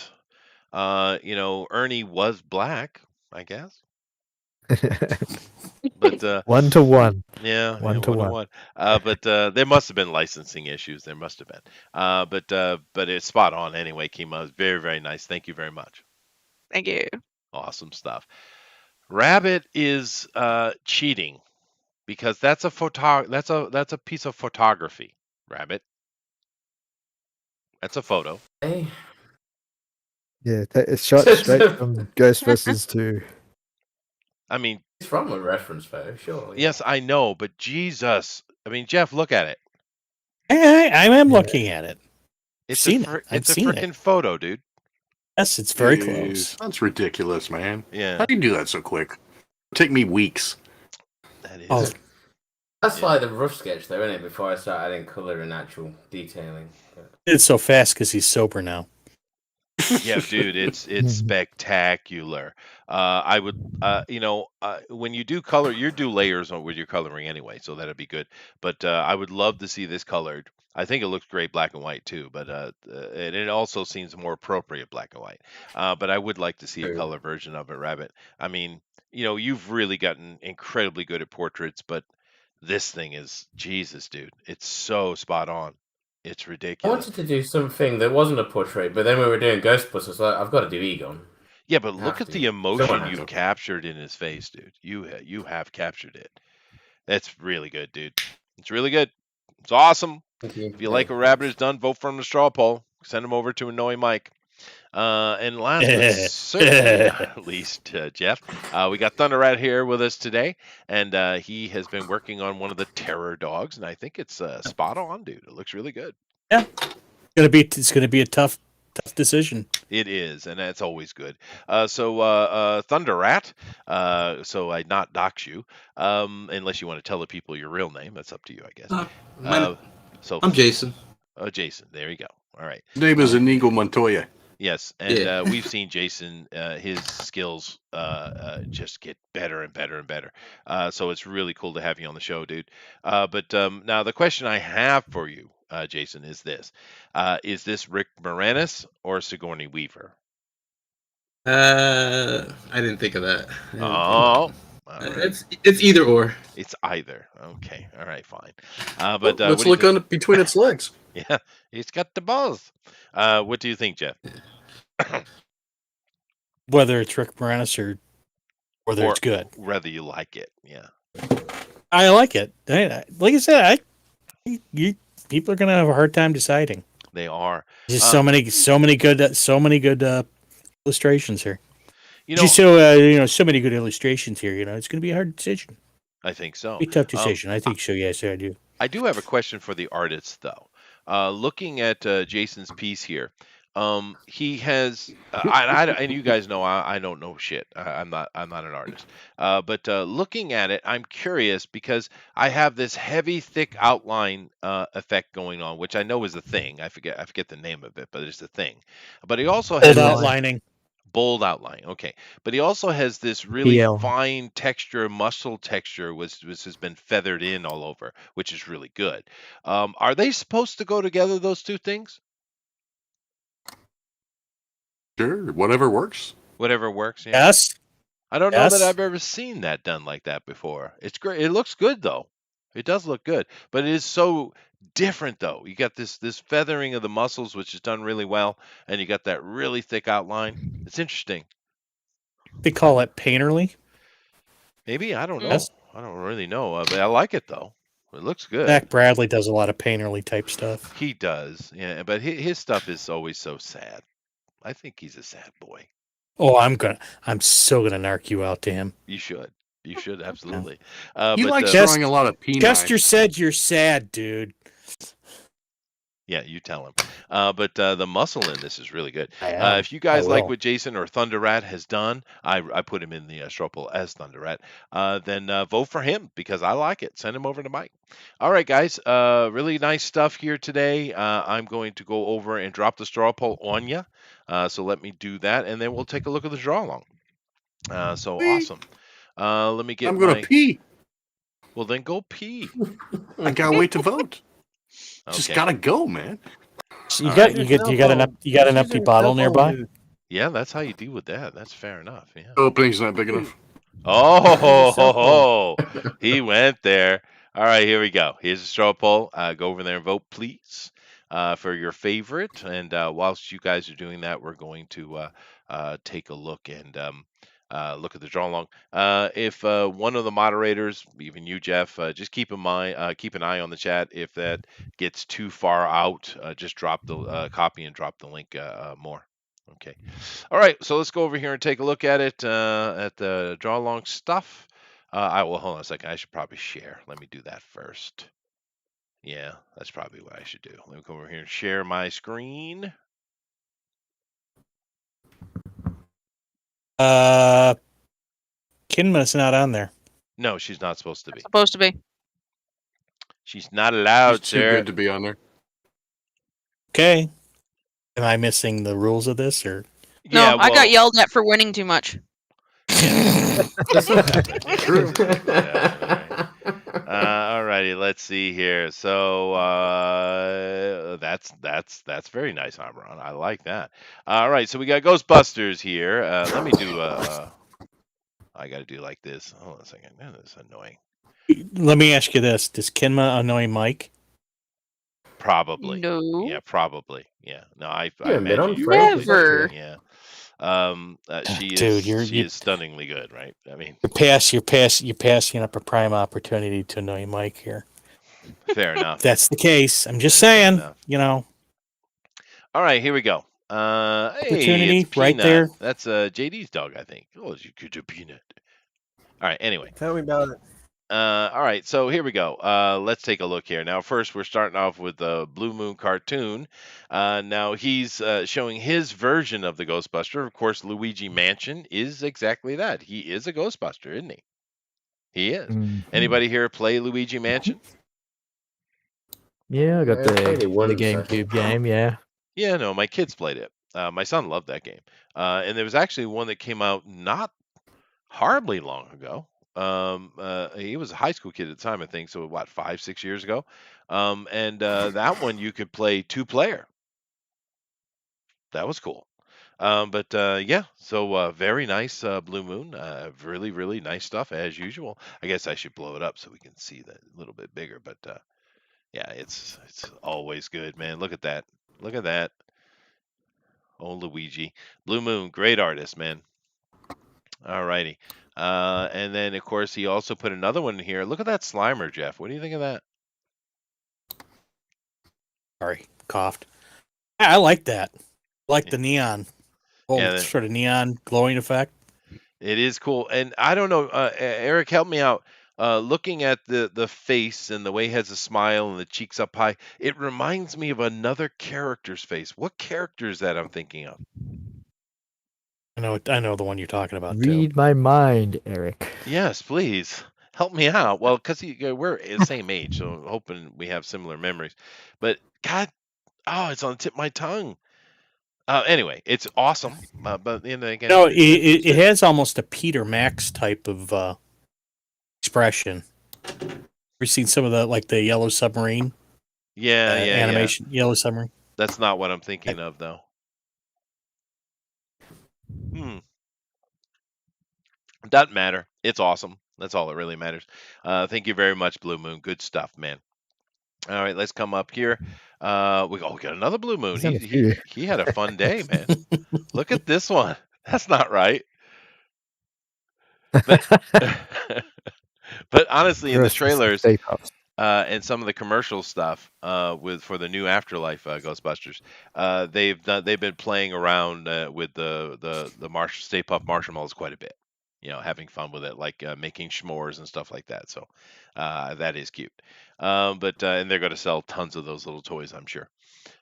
Ernie was black, I guess. But 1 to 1. yeah, 1 to 1. But there must have been licensing issues. There must have been. But it's spot on anyway, Kima. It's very, very nice. Thank you very much. Thank you. Awesome stuff. Rabbit is cheating because that's a piece of photography. Rabbit. That's a photo. Hey. Yeah, it's shot straight from Ghostbusters 2. I mean, It's from a reference photo, sure. yes, I know, but Jesus. I mean, Jeff, look at it. I am looking at it. It's seen a it. I've it's a seen it. freaking photo, dude. Yes, it's very Jeez, close. That's ridiculous, man. Yeah, How do you do that so quick? It'll take me weeks. that is. Oh, That's like the rough sketch, though, isn't it? Before I start adding color and actual detailing. But... it's so fast because he's sober now. Yeah, dude, it's spectacular. I would, when you do color, you do layers with your coloring anyway, so that'd be good. But I would love to see this colored. I think it looks great black and white too, but and it also seems more appropriate black and white. But I would like to see a True. color version of it, Rabbit. I mean, you've really gotten incredibly good at portraits, but this thing is Jesus, dude. It's so spot on. It's I ridiculous. wanted to do something that wasn't a portrait, but then we were doing Ghostbusters, so I've got to do Egon. Yeah, but Have look at to. the emotion Someone has you've to. captured in his face, dude. You have captured it. That's really good, dude. It's really good. It's awesome. Thank you. If you like what Rabbit has done, vote for him in the straw poll. Send him over to Annoy Mike. And last but certainly not least, Jeff, we got Thunder Rat here with us today, and he has been working on one of the terror dogs, and I think it's spot on, dude. It looks really good. Yeah, it's gonna be a tough decision. It is, and that's always good. So Thunder Rat, so I not dox you, unless you want to tell the people your real name. That's up to you, I guess. I'm Jason. Jason, there you go. All right. His name is Inigo Montoya. Yes, and Yeah. we've seen Jason, his skills just get better and better and better. So it's really cool to have you on the show, dude. But now the question I have for you, Jason, is this: Is this Rick Moranis or Sigourney Weaver? I didn't think of that. I didn't think of Oh, all that. right. It's either or. It's either. Okay. All right. Fine. Well, But let's what do you look think? on between its legs. Yeah, it's got the balls. What do you think, Jeff? Whether it's Rick Moranis or whether Or it's good. whether you like it? Yeah. I like it. Like I said, people are gonna have a hard time deciding. They are. There's so many good illustrations here. You know, Just so many good illustrations here. It's gonna be a hard decision. I think so. Be a tough decision. I think so. Yes, I do. I do have a question for the artist, though. Looking at Jason's piece here, he has, and you guys know I don't know shit. I'm not an artist. But looking at it, I'm curious because I have this heavy, thick outline effect going on, which I know is a thing. I forget the name of it, but it's a thing. But he also has Bold this outlining. bold outline. Okay, but he also has this really PL. fine texture, muscle texture, which has been feathered in all over, which is really good. Are they supposed to go together? Those two things? Sure, whatever works. Whatever works. Yeah. Yes. I don't know that Yes. I've ever seen that done like that before. It's great. It looks good though. It does look good, but it is so different though. You got this feathering of the muscles, which is done really well, and you got that really thick outline. It's interesting. They call it painterly. Maybe I don't know. Yes. I don't really know, but I like it though. It looks good. Zach Bradley does a lot of painterly type stuff. He does, yeah. But his stuff is always so sad. I think he's a sad boy. Oh, I'm so gonna narc you out to him. You should absolutely. He but, likes Just- drawing a lot of penile. Chester said you're sad, dude. yeah, you tell him. But the muscle in this is really good. I am. If you guys I like will. what Jason or Thunder Rat has done, I put him in the straw poll as Thunder Rat. Then vote for him because I like it. Send him over to Mike. All right, guys. Really nice stuff here today. I'm going to go over and drop the straw poll on you. So let me do that, and then we'll take a look at the draw along. So Whee! awesome. Let me get I'm gonna my. pee. Well, then go pee. I gotta wait to vote. Okay. Just gotta go, man. So you All got right. you got an empty bottle nearby. Yeah, that's how you deal with that. That's fair enough. Yeah. Opening's not big enough. Oh, he went there. All right, here we go. Here's a straw poll. Go over there and vote, please, for your favorite. And whilst you guys are doing that, we're going to take a look and look at the draw along. If one of the moderators, even you, Jeff, just keep an eye on the chat. If that gets too far out, just drop the copy and drop the link more. Okay. All right. So let's go over here and take a look at it, at the draw along stuff. Well, hold on a second. I should probably share. Let me do that first. Yeah, that's probably what I should do. Let me go over here and share my screen. Kinma's not on there. No, she's not supposed to be. Supposed to be. She's not allowed, It's too sir. good to be on there. Okay. Am I missing the rules of this or? No, Yeah, I well, got yelled at for winning too much. True. Yeah, all righty, let's see here. So that's very nice, Amaron. I like that. All right, so we got Ghostbusters here. Let me do. I got to do like this. Hold on a second. Man, this is annoying. Let me ask you this: does Kinma annoy Mike? Probably. No. Yeah, probably. Yeah. No, I haven't been imagine on you for ages, probably- Never. Yeah. She is. Dude, she is stunningly good, right? I mean, You're passing up a prime opportunity to annoy Mike here. fair enough. If that's the case, I'm just Fair saying. enough. All right, here we go. Hey, Opportunity, it's right Peanut. there. That's JD's dog, I think. Oh, you could do Peanut. All right. Anyway. Tell me about it. All right, so here we go. Let's take a look here. Now, first, we're starting off with the Blue Moon cartoon. Now, he's showing his version of the Ghostbuster. Of course, Luigi Mansion is exactly that. He is a Ghostbuster, isn't he? He is. Mhm. Anybody here play Luigi Mansion? Yeah, I got Yeah, I played it the once, I GameCube think. game. Yeah. Yeah, no, my kids played it. My son loved that game. And there was actually one that came out not horribly long ago. He was a high school kid at the time, I think. So what, 5, 6 years ago? And that one you could play 2-player. That was cool. Yeah, so very nice Blue Moon. Really, really nice stuff as usual. I guess I should blow it up so we can see that a little bit bigger. But yeah, it's always good, man. Look at that. Look at that. Oh, Luigi. Blue Moon, great artist, man. All righty. And then, of course, he also put another one in here. Look at that Slimer, Jeff. What do you think of that? Sorry, coughed. I like that. I like Yeah. the neon. Oh, Yeah, sort of neon glowing effect. it is cool. And I don't know, Eric, help me out. Looking at the face and the way he has a smile and the cheeks up high, it reminds me of another character's face. What character is that I'm thinking of? I know the one you're talking about too. Read my mind, Eric. Yes, please help me out. Well, because we're the same age, so I'm hoping we have similar memories. But God, oh, it's on the tip of my tongue. Anyway, it's awesome. But again, No, it has almost a Peter Max type of expression. We've seen some of the Yellow Submarine yeah, animation. Yellow Submarine. That's not what I'm thinking of, though. Doesn't matter. It's awesome. That's all that really matters. Thank you very much, Blue Moon. Good stuff, man. All right, let's come up here. We got another Blue Moon. He's done a few. He had a fun day, man. Look at this one. That's not right. But but honestly, in the Rest of trailers Stay Puft. and some of the commercial stuff for the new Afterlife Ghostbusters, they've been playing around with the Stay Puft marshmallows quite a bit. Having fun with it, like making s'mores and stuff like that. So that is cute. And they're going to sell tons of those little toys, I'm sure.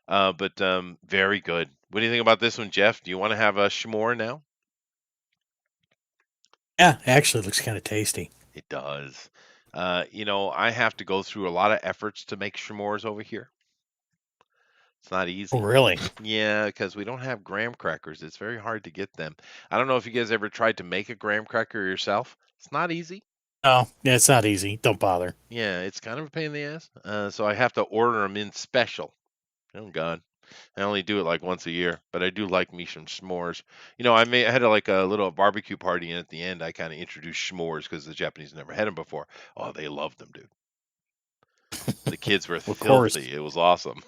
Very good. What do you think about this one, Jeff? Do you want to have a s'more now? Yeah, actually, it looks kind of tasty. It does. I have to go through a lot of efforts to make s'mores over here. It's not easy. Oh, really? Yeah, because we don't have graham crackers. It's very hard to get them. I don't know if you guys ever tried to make a graham cracker yourself. It's not easy. Oh, yeah, it's not easy. Don't bother. Yeah, it's kind of a pain in the ass. So I have to order them in special. Oh God, I only do it like once a year, but I do like me some s'mores. I had a little barbecue party, and at the end, I kind of introduced s'mores because the Japanese never had them before. Oh, they loved them, dude. The kids were Of course. filthy. It was awesome.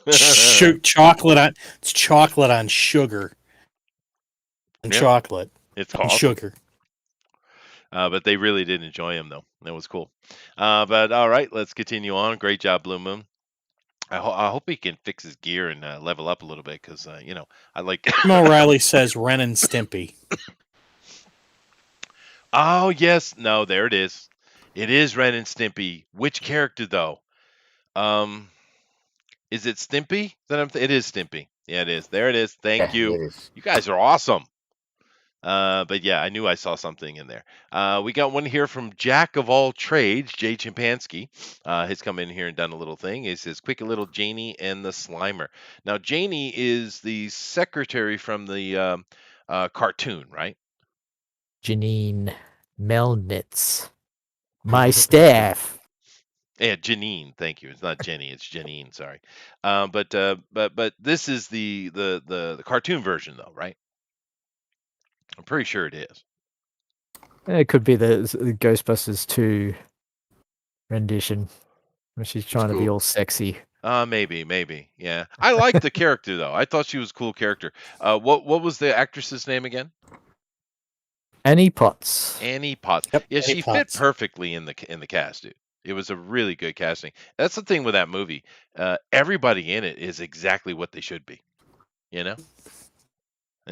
Chocolate on sugar. And Yeah. chocolate It's and awesome. sugar. But they really did enjoy him, though. That was cool. But all right, let's continue on. Great job, Blue Moon. I hope he can fix his gear and level up a little bit because, I like. Tim O'Reilly says Ren and Stimpy. Oh, yes. No, there it is. It is Ren and Stimpy. Which character, though? Is it Stimpy? It is Stimpy. Yeah, it is. There it is. Thank you. It is. You guys are awesome. But yeah, I knew I saw something in there. We got one here from Jack of all trades, Jay Chimpansky. He's come in here and done a little thing. He says, quick little Janie and the Slimer. Now, Janie is the secretary from the cartoon, right? Janine Melnitz. My staff. Yeah, Janine. Thank you. It's not Jenny. It's Janine. Sorry. But this is the cartoon version, though, right? I'm pretty sure it is. It could be the Ghostbusters 2 rendition when she's trying to be all sexy. Maybe. Yeah. I liked the character though. I thought she was a cool character. What was the actress's name again? Annie Potts. Annie Potts. Yep, Yeah, Annie she Potts. fit perfectly in the cast, dude. It was a really good casting. That's the thing with that movie. Everybody in it is exactly what they should be. And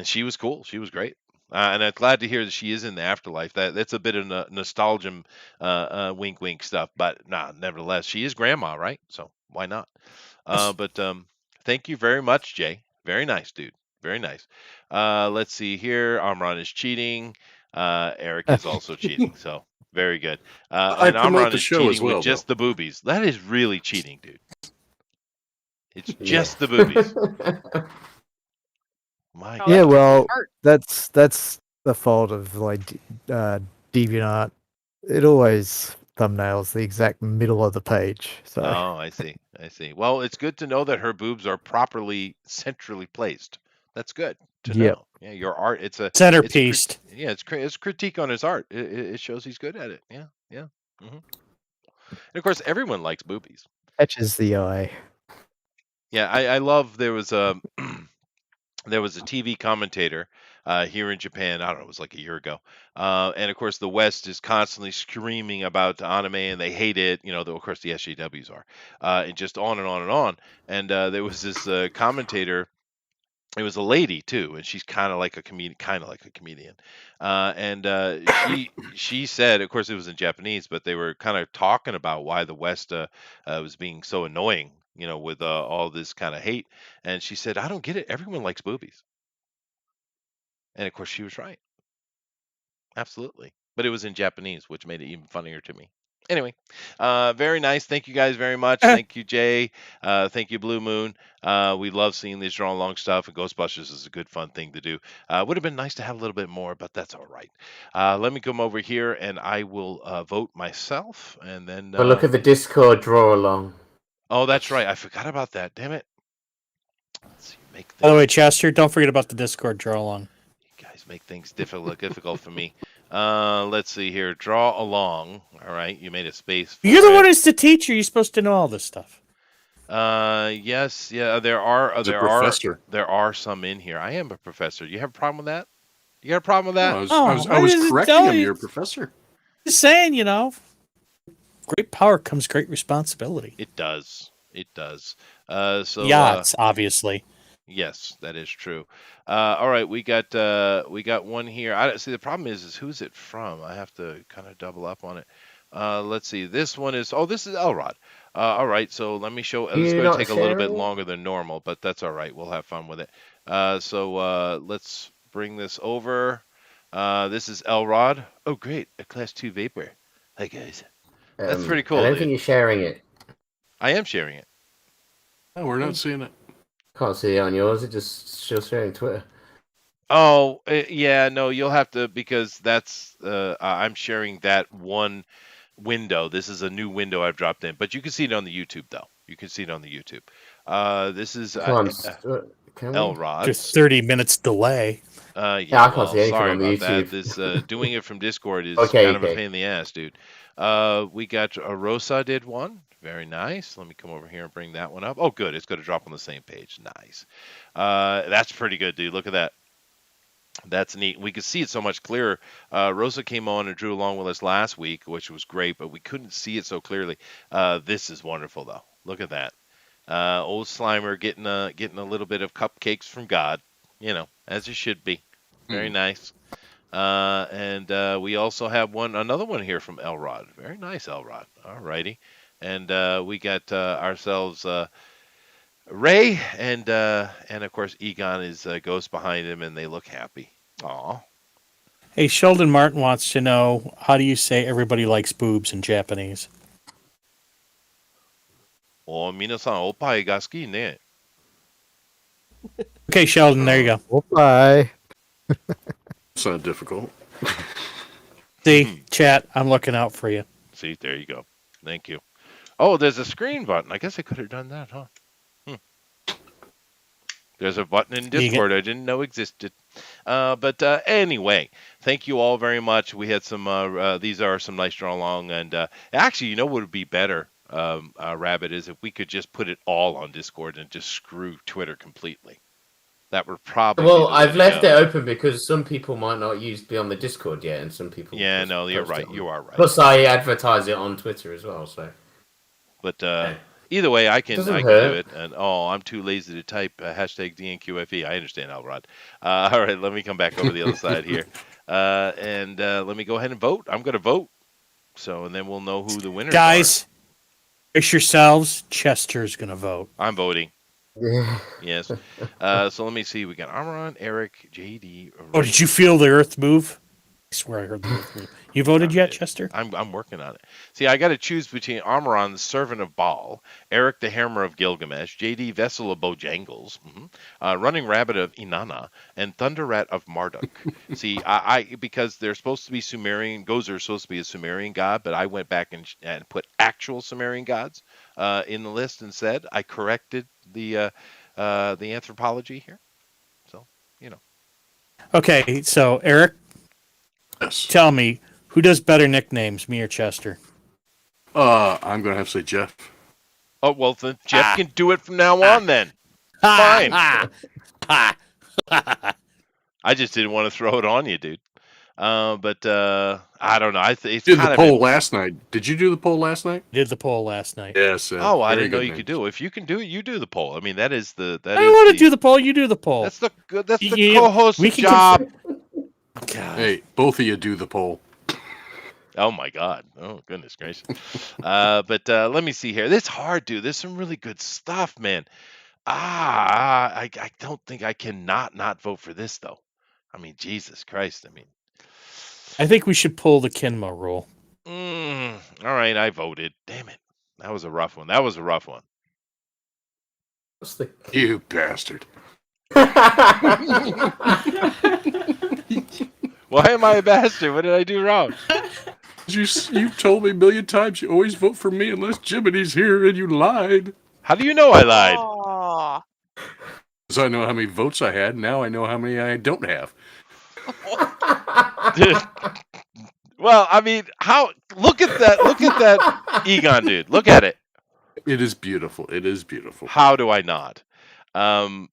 she was cool. She was great. And I'm glad to hear that she is in the afterlife. That's a bit of nostalgia, wink, wink stuff. But nevertheless, she is grandma, right? So why not? But thank you very much, Jay. Very nice, dude. Very nice. Let's see here. Amron is cheating. Eric is also cheating. So very good. I And promote Amron the is show cheating as well, with just the boobies. That is really cheating, dude. It's just the boobies. My Oh, Yeah, that's well, art. that's the fault of DeviantArt. It always thumbnails the exact middle of the page. So Oh, I see. Well, it's good to know that her boobs are properly centrally placed. That's good to Yep. know. Yeah, your art. It's a Centerpiece. it's critique on his art. It shows he's good at it. Yeah, yeah. And of course, everyone likes boobies. Catches the eye. Yeah, I love there was a there was a TV commentator here in Japan. I don't know, it was like a year ago. And of course, the West is constantly screaming about anime and they hate it. Of course, the SJWs are, and just on and on and on. And there was this commentator. It was a lady too, and she's kind of like a comedian. And she said, of course, it was in Japanese, but they were kind of talking about why the West was being so annoying, with all this kind of hate. And she said, "I don't get it. Everyone likes boobies." And of course, she was right. Absolutely. But it was in Japanese, which made it even funnier to me. Anyway, very nice. Thank you guys very much. Thank you, Jay. Thank you, Blue Moon. We love seeing these drawn long stuff, and Ghostbusters is a good, fun thing to do. Would have been nice to have a little bit more, but that's all right. Let me come over here, and I will vote myself, and then. But look at the Discord draw along. Oh, that's right. I forgot about that. Damn it. Let's see, By the way, Chester, don't forget about the Discord draw along. You guys make things difficult for me. Let's see here. Draw along. All right, you made a space. You're the one who's the teacher. You're supposed to know all this stuff. Yes, yeah. There are professor. there are some in here. I am a professor. You have a problem with that? You got a problem with that? No, I was correcting him. You're a professor. Just saying, great power comes great responsibility. It does. It does. Yachts, obviously. Yes, that is true. All right, we got one here. I see. The problem is who's it from? I have to kind of double up on it. Let's see. This one is. Oh, this is Elrod. All right, so let me show. It's going to take a little bit longer than normal, but that's all right. We'll have fun with it. So let's bring this over. This is Elrod. Oh, great, a Class 2 Vapor. Hi guys. That's pretty cool. I don't think you're sharing it. I am sharing it. Oh, we're not seeing it. Can't see it on yours. It just shows sharing Twitter. Oh, yeah, no, you'll have to, because that's I'm sharing that one window. This is a new window I've dropped in, but you can see it on the YouTube though. You can see it on the YouTube. This is Elrod. Just 30 minutes delay. Yeah, I can't see anything sorry on the about YouTube. that. This doing it from Discord is Okay, kind of a pain in the ass, dude. We got Rosa did one. Very nice. Let me come over here and bring that one up. Oh, good. It's going to drop on the same page. Nice. That's pretty good, dude. Look at that. That's neat. We could see it so much clearer. Rosa came on and drew along with us last week, which was great, but we couldn't see it so clearly. This is wonderful, though. Look at that. Old Slimer getting a little bit of cupcakes from God, as it should be. Very nice. And we also have another one here from Elrod. Very nice, Elrod. All righty. And we got ourselves Ray, and of course Egon is Ghost behind him, and they look happy. Aw. Hey, Sheldon Martin wants to know, how do you say everybody likes boobs in Japanese? Oh, 皆さんおっぱいが好きね. Okay, Sheldon, there you go. Well, bye. It's not difficult. See, chat, I'm looking out for you. See, there you go. Thank you. Oh, there's a screen button. I guess I could have done that, huh? There's a button in Discord I didn't know existed. But anyway, thank you all very much. We had some, these are some nice draw along. And actually, what would be better, Rabbit, is if we could just put it all on Discord and just screw Twitter completely. That would probably Well, I've left it open because some people might not be on the Discord yet, and some people... Yeah, no, you're right. You are right. Plus, I advertise it on Twitter as well, so... But either way, I can do it. And I'm too lazy to type hashtag DNQFE. I understand, Elrod. All right, let me come back over the other side here. And let me go ahead and vote. I'm going to vote. So, and then we'll know who the winners Guys, brace yourselves. Chester's going to vote. I'm voting. Yes. So let me see. We got Amaron, Eric, JD. Oh, did you feel the earth move? I swear I heard the earth move. You voted yet, Chester? I'm working on it. See, I got to choose between Amaron, the servant of Baal, Eric, the hammer of Gilgamesh, JD, vessel of Bojangles, running rabbit of Inanna, and thunder rat of Marduk. See, I because they're supposed to be Sumerian. Gozer is supposed to be a Sumerian god, but I went back and put actual Sumerian gods in the list instead. I corrected the anthropology here. So, you know. Okay, so Eric, Yes. tell me who does better nicknames, me or Chester? I'm gonna have to say Jeff. Oh, well, then Jeff Ah. can do it from now on then. Ha, Fine. ha, ha. I just didn't want to throw it on you, dude. But I don't know. It's Did the kind of poll last night? Did you do the poll last night? Did the poll last night. Yes. Oh, I very didn't know good you could names. do it. If you can do it, you do the poll. I mean, that is the I don't want to do the poll. You do the poll. That's the You- co-host's we can job. God. Hey, both of you do the poll. Oh my God! Oh goodness gracious! But let me see here. This hard, dude. There's some really good stuff, man. I don't think I can not vote for this though. I mean, Jesus Christ! I mean, I think we should pull the Kinma rule. all right, I voted. Damn it! That was a rough one. That was a rough one. What's the? You bastard. Why am I a bastard? What did I do wrong? You've told me a million times you always vote for me unless Jiminy's here, and you lied. How do you know I lied? Aw. Because I know how many votes I had. Now I know how many I don't have. Well, I mean, how? Look at that! Look at that Egon, dude. Look at it. It is beautiful. It is beautiful. How do I not? In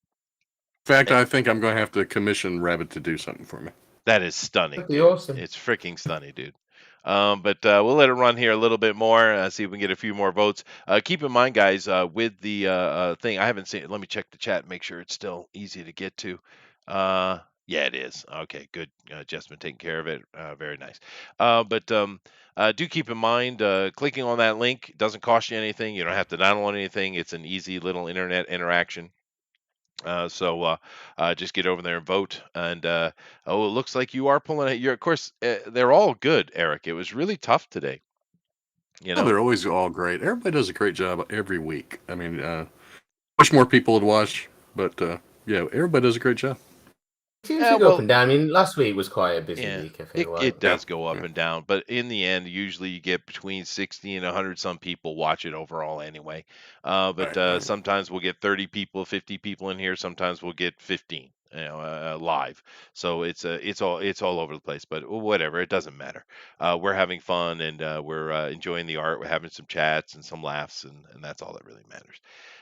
fact, I think I'm going to have to commission Rabbit to do something for me. That is stunning. That'd be Dude. awesome. It's freaking stunning, dude. But we'll let it run here a little bit more, see if we can get a few more votes. Keep in mind, guys, with the thing, I haven't seen it. Let me check the chat and make sure it's still easy to get to. Yeah, it is. Okay, good. Jeff's been taking care of it. Very nice. But do keep in mind, clicking on that link doesn't cost you anything. You don't have to download anything. It's an easy little internet interaction. So just get over there and vote. And it looks like you are pulling it. You're, of course, they're all good, Eric. It was really tough today. You Oh, know, they're always all great. Everybody does a great job every week. I mean, wish more people would watch, but yeah, everybody does a great job. Seems Yeah, to go well- up and down. I mean, last week was quite a busy Yeah, week. I feel like. it does go up Yeah. and down, but in the end, usually you get between 60 and 100 some people watch it overall anyway. But Right. sometimes we'll get 30 people, 50 people in here. Sometimes we'll get 15, live. So it's all over the place. But whatever, it doesn't matter. We're having fun and we're enjoying the art. We're having some chats and some laughs, and that's all that really matters.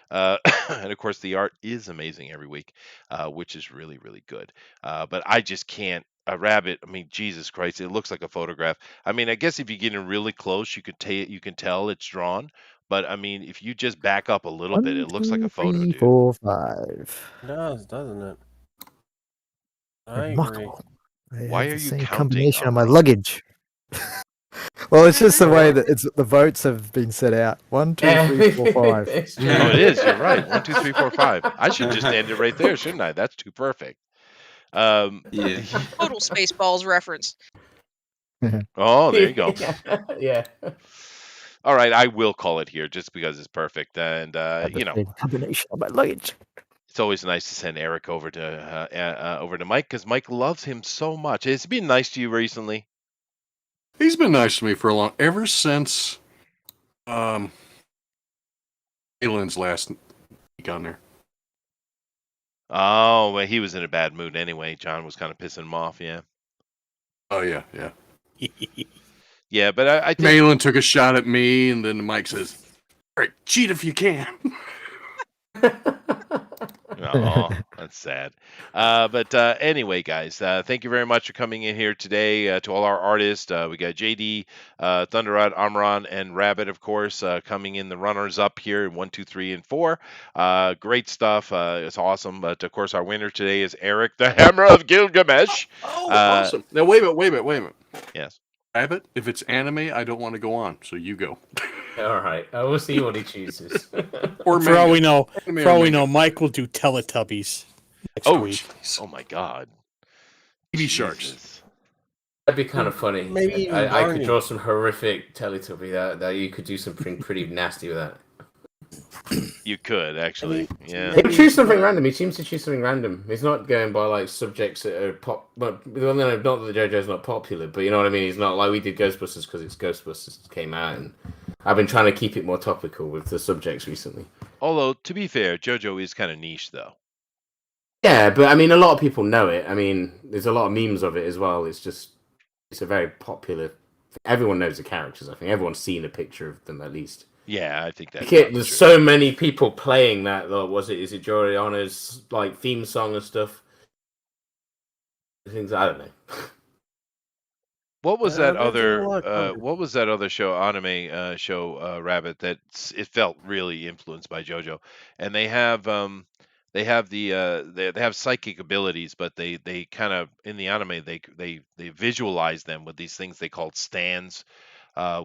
And of course, the art is amazing every week, which is really, really good. But I just can't. A rabbit. I mean, Jesus Christ! It looks like a photograph. I mean, I guess if you get in really close, you can tell it's drawn. But I mean, if you just back up a little bit, it looks like a photo, 1, 2, 3, dude. 4, 5. It does, doesn't it? I agree. Remarkable. I Why have are the you same counting combination on on my Rosie? luggage. Well, it's just the way that the votes have been set out. 1, 2, 3, 4, 5. It's true. Oh, it is. You're right. 1, 2, 3, 4, 5. I should just end it right there, shouldn't I? That's too perfect. Yeah. Total Spaceballs reference. Oh, there you go. Yeah. All right, I will call it here just because it's perfect, and Have the you know, same combination on my luggage. it's always nice to send Eric over to Mike because Mike loves him so much. Has he been nice to you recently? He's been nice to me for a long, ever since Aylin's last week on there. Oh, well, he was in a bad mood anyway. John was kind of pissing him off. Yeah, Oh yeah. yeah, but I think Aylin took a shot at me, and then Mike says, "All right, cheat if you can." oh, that's sad. But anyway, guys, thank you very much for coming in here today. To all our artists, we got JD, Thunderrod, Amron, and Rabbit, of course, coming in the runners up here in 1, 2, 3, and 4. Great stuff. It's awesome. But of course, our winner today is Eric, the Hammer of Gilgamesh. Oh, awesome! Now wait a minute. Yes. Rabbit, if it's anime, I don't want to go on, so you go. All right. I will see what he chooses. Or For all manga. we know, Anime for or all we manga. know, Mike will do Teletubbies next Oh, week. Jeez. Oh my God. TV sharks. Jesus. That'd be kind of funny. Maybe even I could Barney. draw some horrific Teletubby that you could do something pretty nasty with that. You could actually. Yeah. He'll choose something random. He seems to choose something random. He's not going by like subjects that are pop. But well, no, not that JoJo's not popular, but you know what I mean. He's not like we did Ghostbusters because it's Ghostbusters came out, and I've been trying to keep it more topical with the subjects recently. Although to be fair, JoJo is kind of niche though. Yeah, but I mean, a lot of people know it. I mean, there's a lot of memes of it as well. It's a very popular. Everyone knows the characters. I think everyone's seen a picture of them at least. Yeah, I think that's There's true. so many people playing that. Is it Joriana's like theme song and stuff? Things I don't know. What was I've that been seeing a other? lot of comments. What was that other show? Anime show, Rabbit. That it felt really influenced by JoJo, and they have they have psychic abilities, but they kind of in the anime they visualize them with these things they called stands,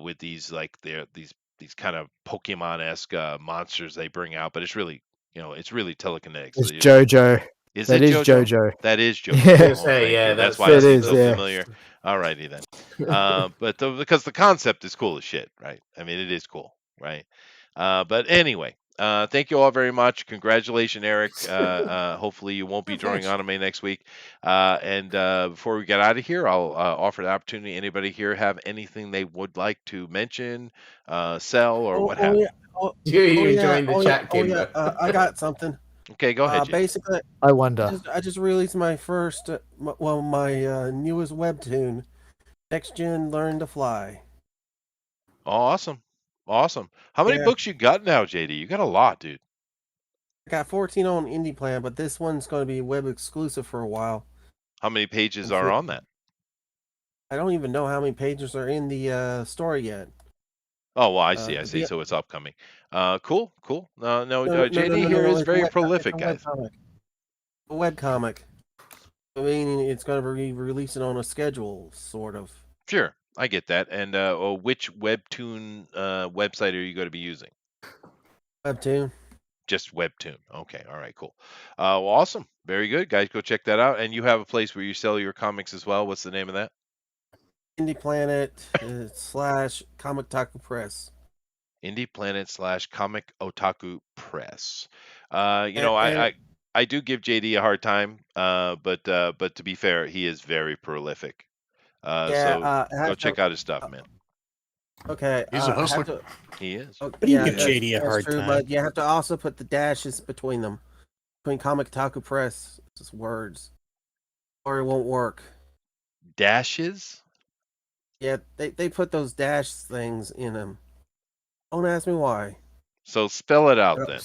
with these like these kind of Pokemon-esque monsters they bring out, but it's really it's really telekinetic. It's So JoJo. is That it is JoJo? JoJo. That is Yeah. JoJo. I was gonna Oh, say, thank yeah, you. That's that's why it It seems is, so yeah. familiar. Alrighty then. But because the concept is cool as shit, right? I mean, it is cool, right? But anyway, thank you all very much. Congratulations, Eric. Hopefully you won't be drawing Thanks. anime next week. And before we get out of here, I'll offer the opportunity. Anybody here have anything they would like to mention, sell, or what have you? Yeah. Oh, you oh yeah. enjoying the Oh yeah. chat, Oh yeah. Kimber? I got something. Okay, go ahead, Jay. Basically, I wonder. I just released my first, my newest webtoon, Next Gen Learn to Fly. Awesome. Awesome. How many Yeah. books you got now, JD? You got a lot, dude. I got 14 on Indie Plan, but this one's going to be web exclusive for a while. How many pages are on that? I don't even know how many pages are in the story yet. Oh, well, I see. The- So it's upcoming. Cool. No, No, JD here is it's a very web- prolific, it's guys. a web comic. I mean, it's going to be releasing on a schedule, sort of. Sure, I get that. And which webtoon website are you going to be using? Webtoon. Just Webtoon. Okay. All right. Cool. Well, awesome. Very good, guys. Go check that out. And you have a place where you sell your comics as well. What's the name of that? Indie Planet / Comic Taku Press. Indie Planet / Comic Otaku Press. I do give JD a hard time, but to be fair, he is very prolific. So go check out his stuff, man. Okay. He's a hustler. He is. Oh, But you yeah, give JD a that's hard true, time. but you have to also put the dashes between them. Between Comic Taku Press. It's just words. Or it won't work. Dashes? Yeah, they put those dash things in them. Don't ask me why. So spell it out then.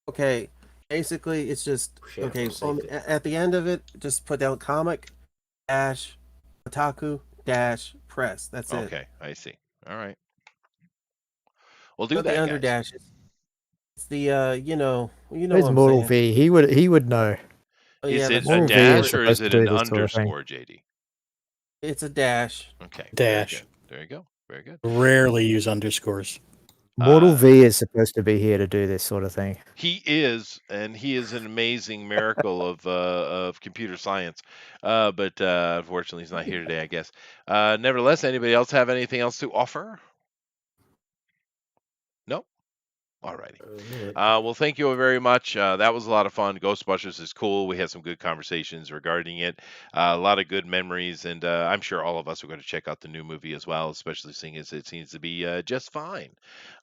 Okay, basically it's just Shit, okay. I'm safe. At the end of it, just put down comic dash otaku dash press. That's it. Okay, I see. All right. We'll do Not that, the under guys. dashes. It's the you know There's what I'm Mortal saying. V. He would know. Oh, Is yeah, it that's a Mortal true. V is dash or is supposed it to do an this sort of thing. underscore, JD? It's a dash. Okay. Dash. Very good. There you go. Very good. Rarely use underscores. Mortal V is supposed to be here to do this sort of thing. He is, and he is an amazing miracle of computer science. But unfortunately, he's not here today, I guess. Nevertheless, anybody else have anything else to offer? No? Alrighty. Well, thank you very much. That was a lot of fun. Ghostbusters is cool. We had some good conversations regarding it. A lot of good memories, and I'm sure all of us are going to check out the new movie as well, especially seeing as it seems to be just fine.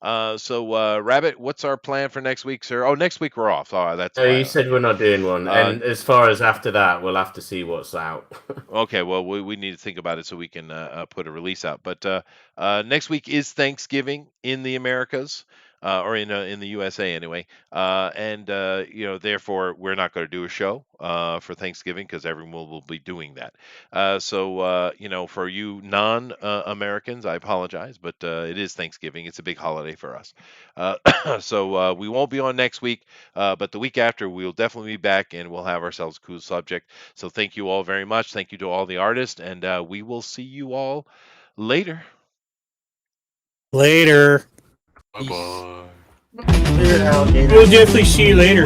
So, Rabbit, what's our plan for next week, sir? Oh, next week we're off. Oh, that's No, why. you said we're not doing one. And as far as after that, we'll have to see what's out. Okay, well, we need to think about it so we can put a release out. But next week is Thanksgiving in the Americas, or in the USA anyway. And therefore, we're not going to do a show for Thanksgiving because everyone will be doing that. So for you non-Americans, I apologize, but it is Thanksgiving. It's a big holiday for us. So we won't be on next week, but the week after, we'll definitely be back and we'll have ourselves a cool subject. So thank you all very much. Thank you to all the artists, and we will see you all later. Later. Bye bye. Clear it out, We'll definitely see you later.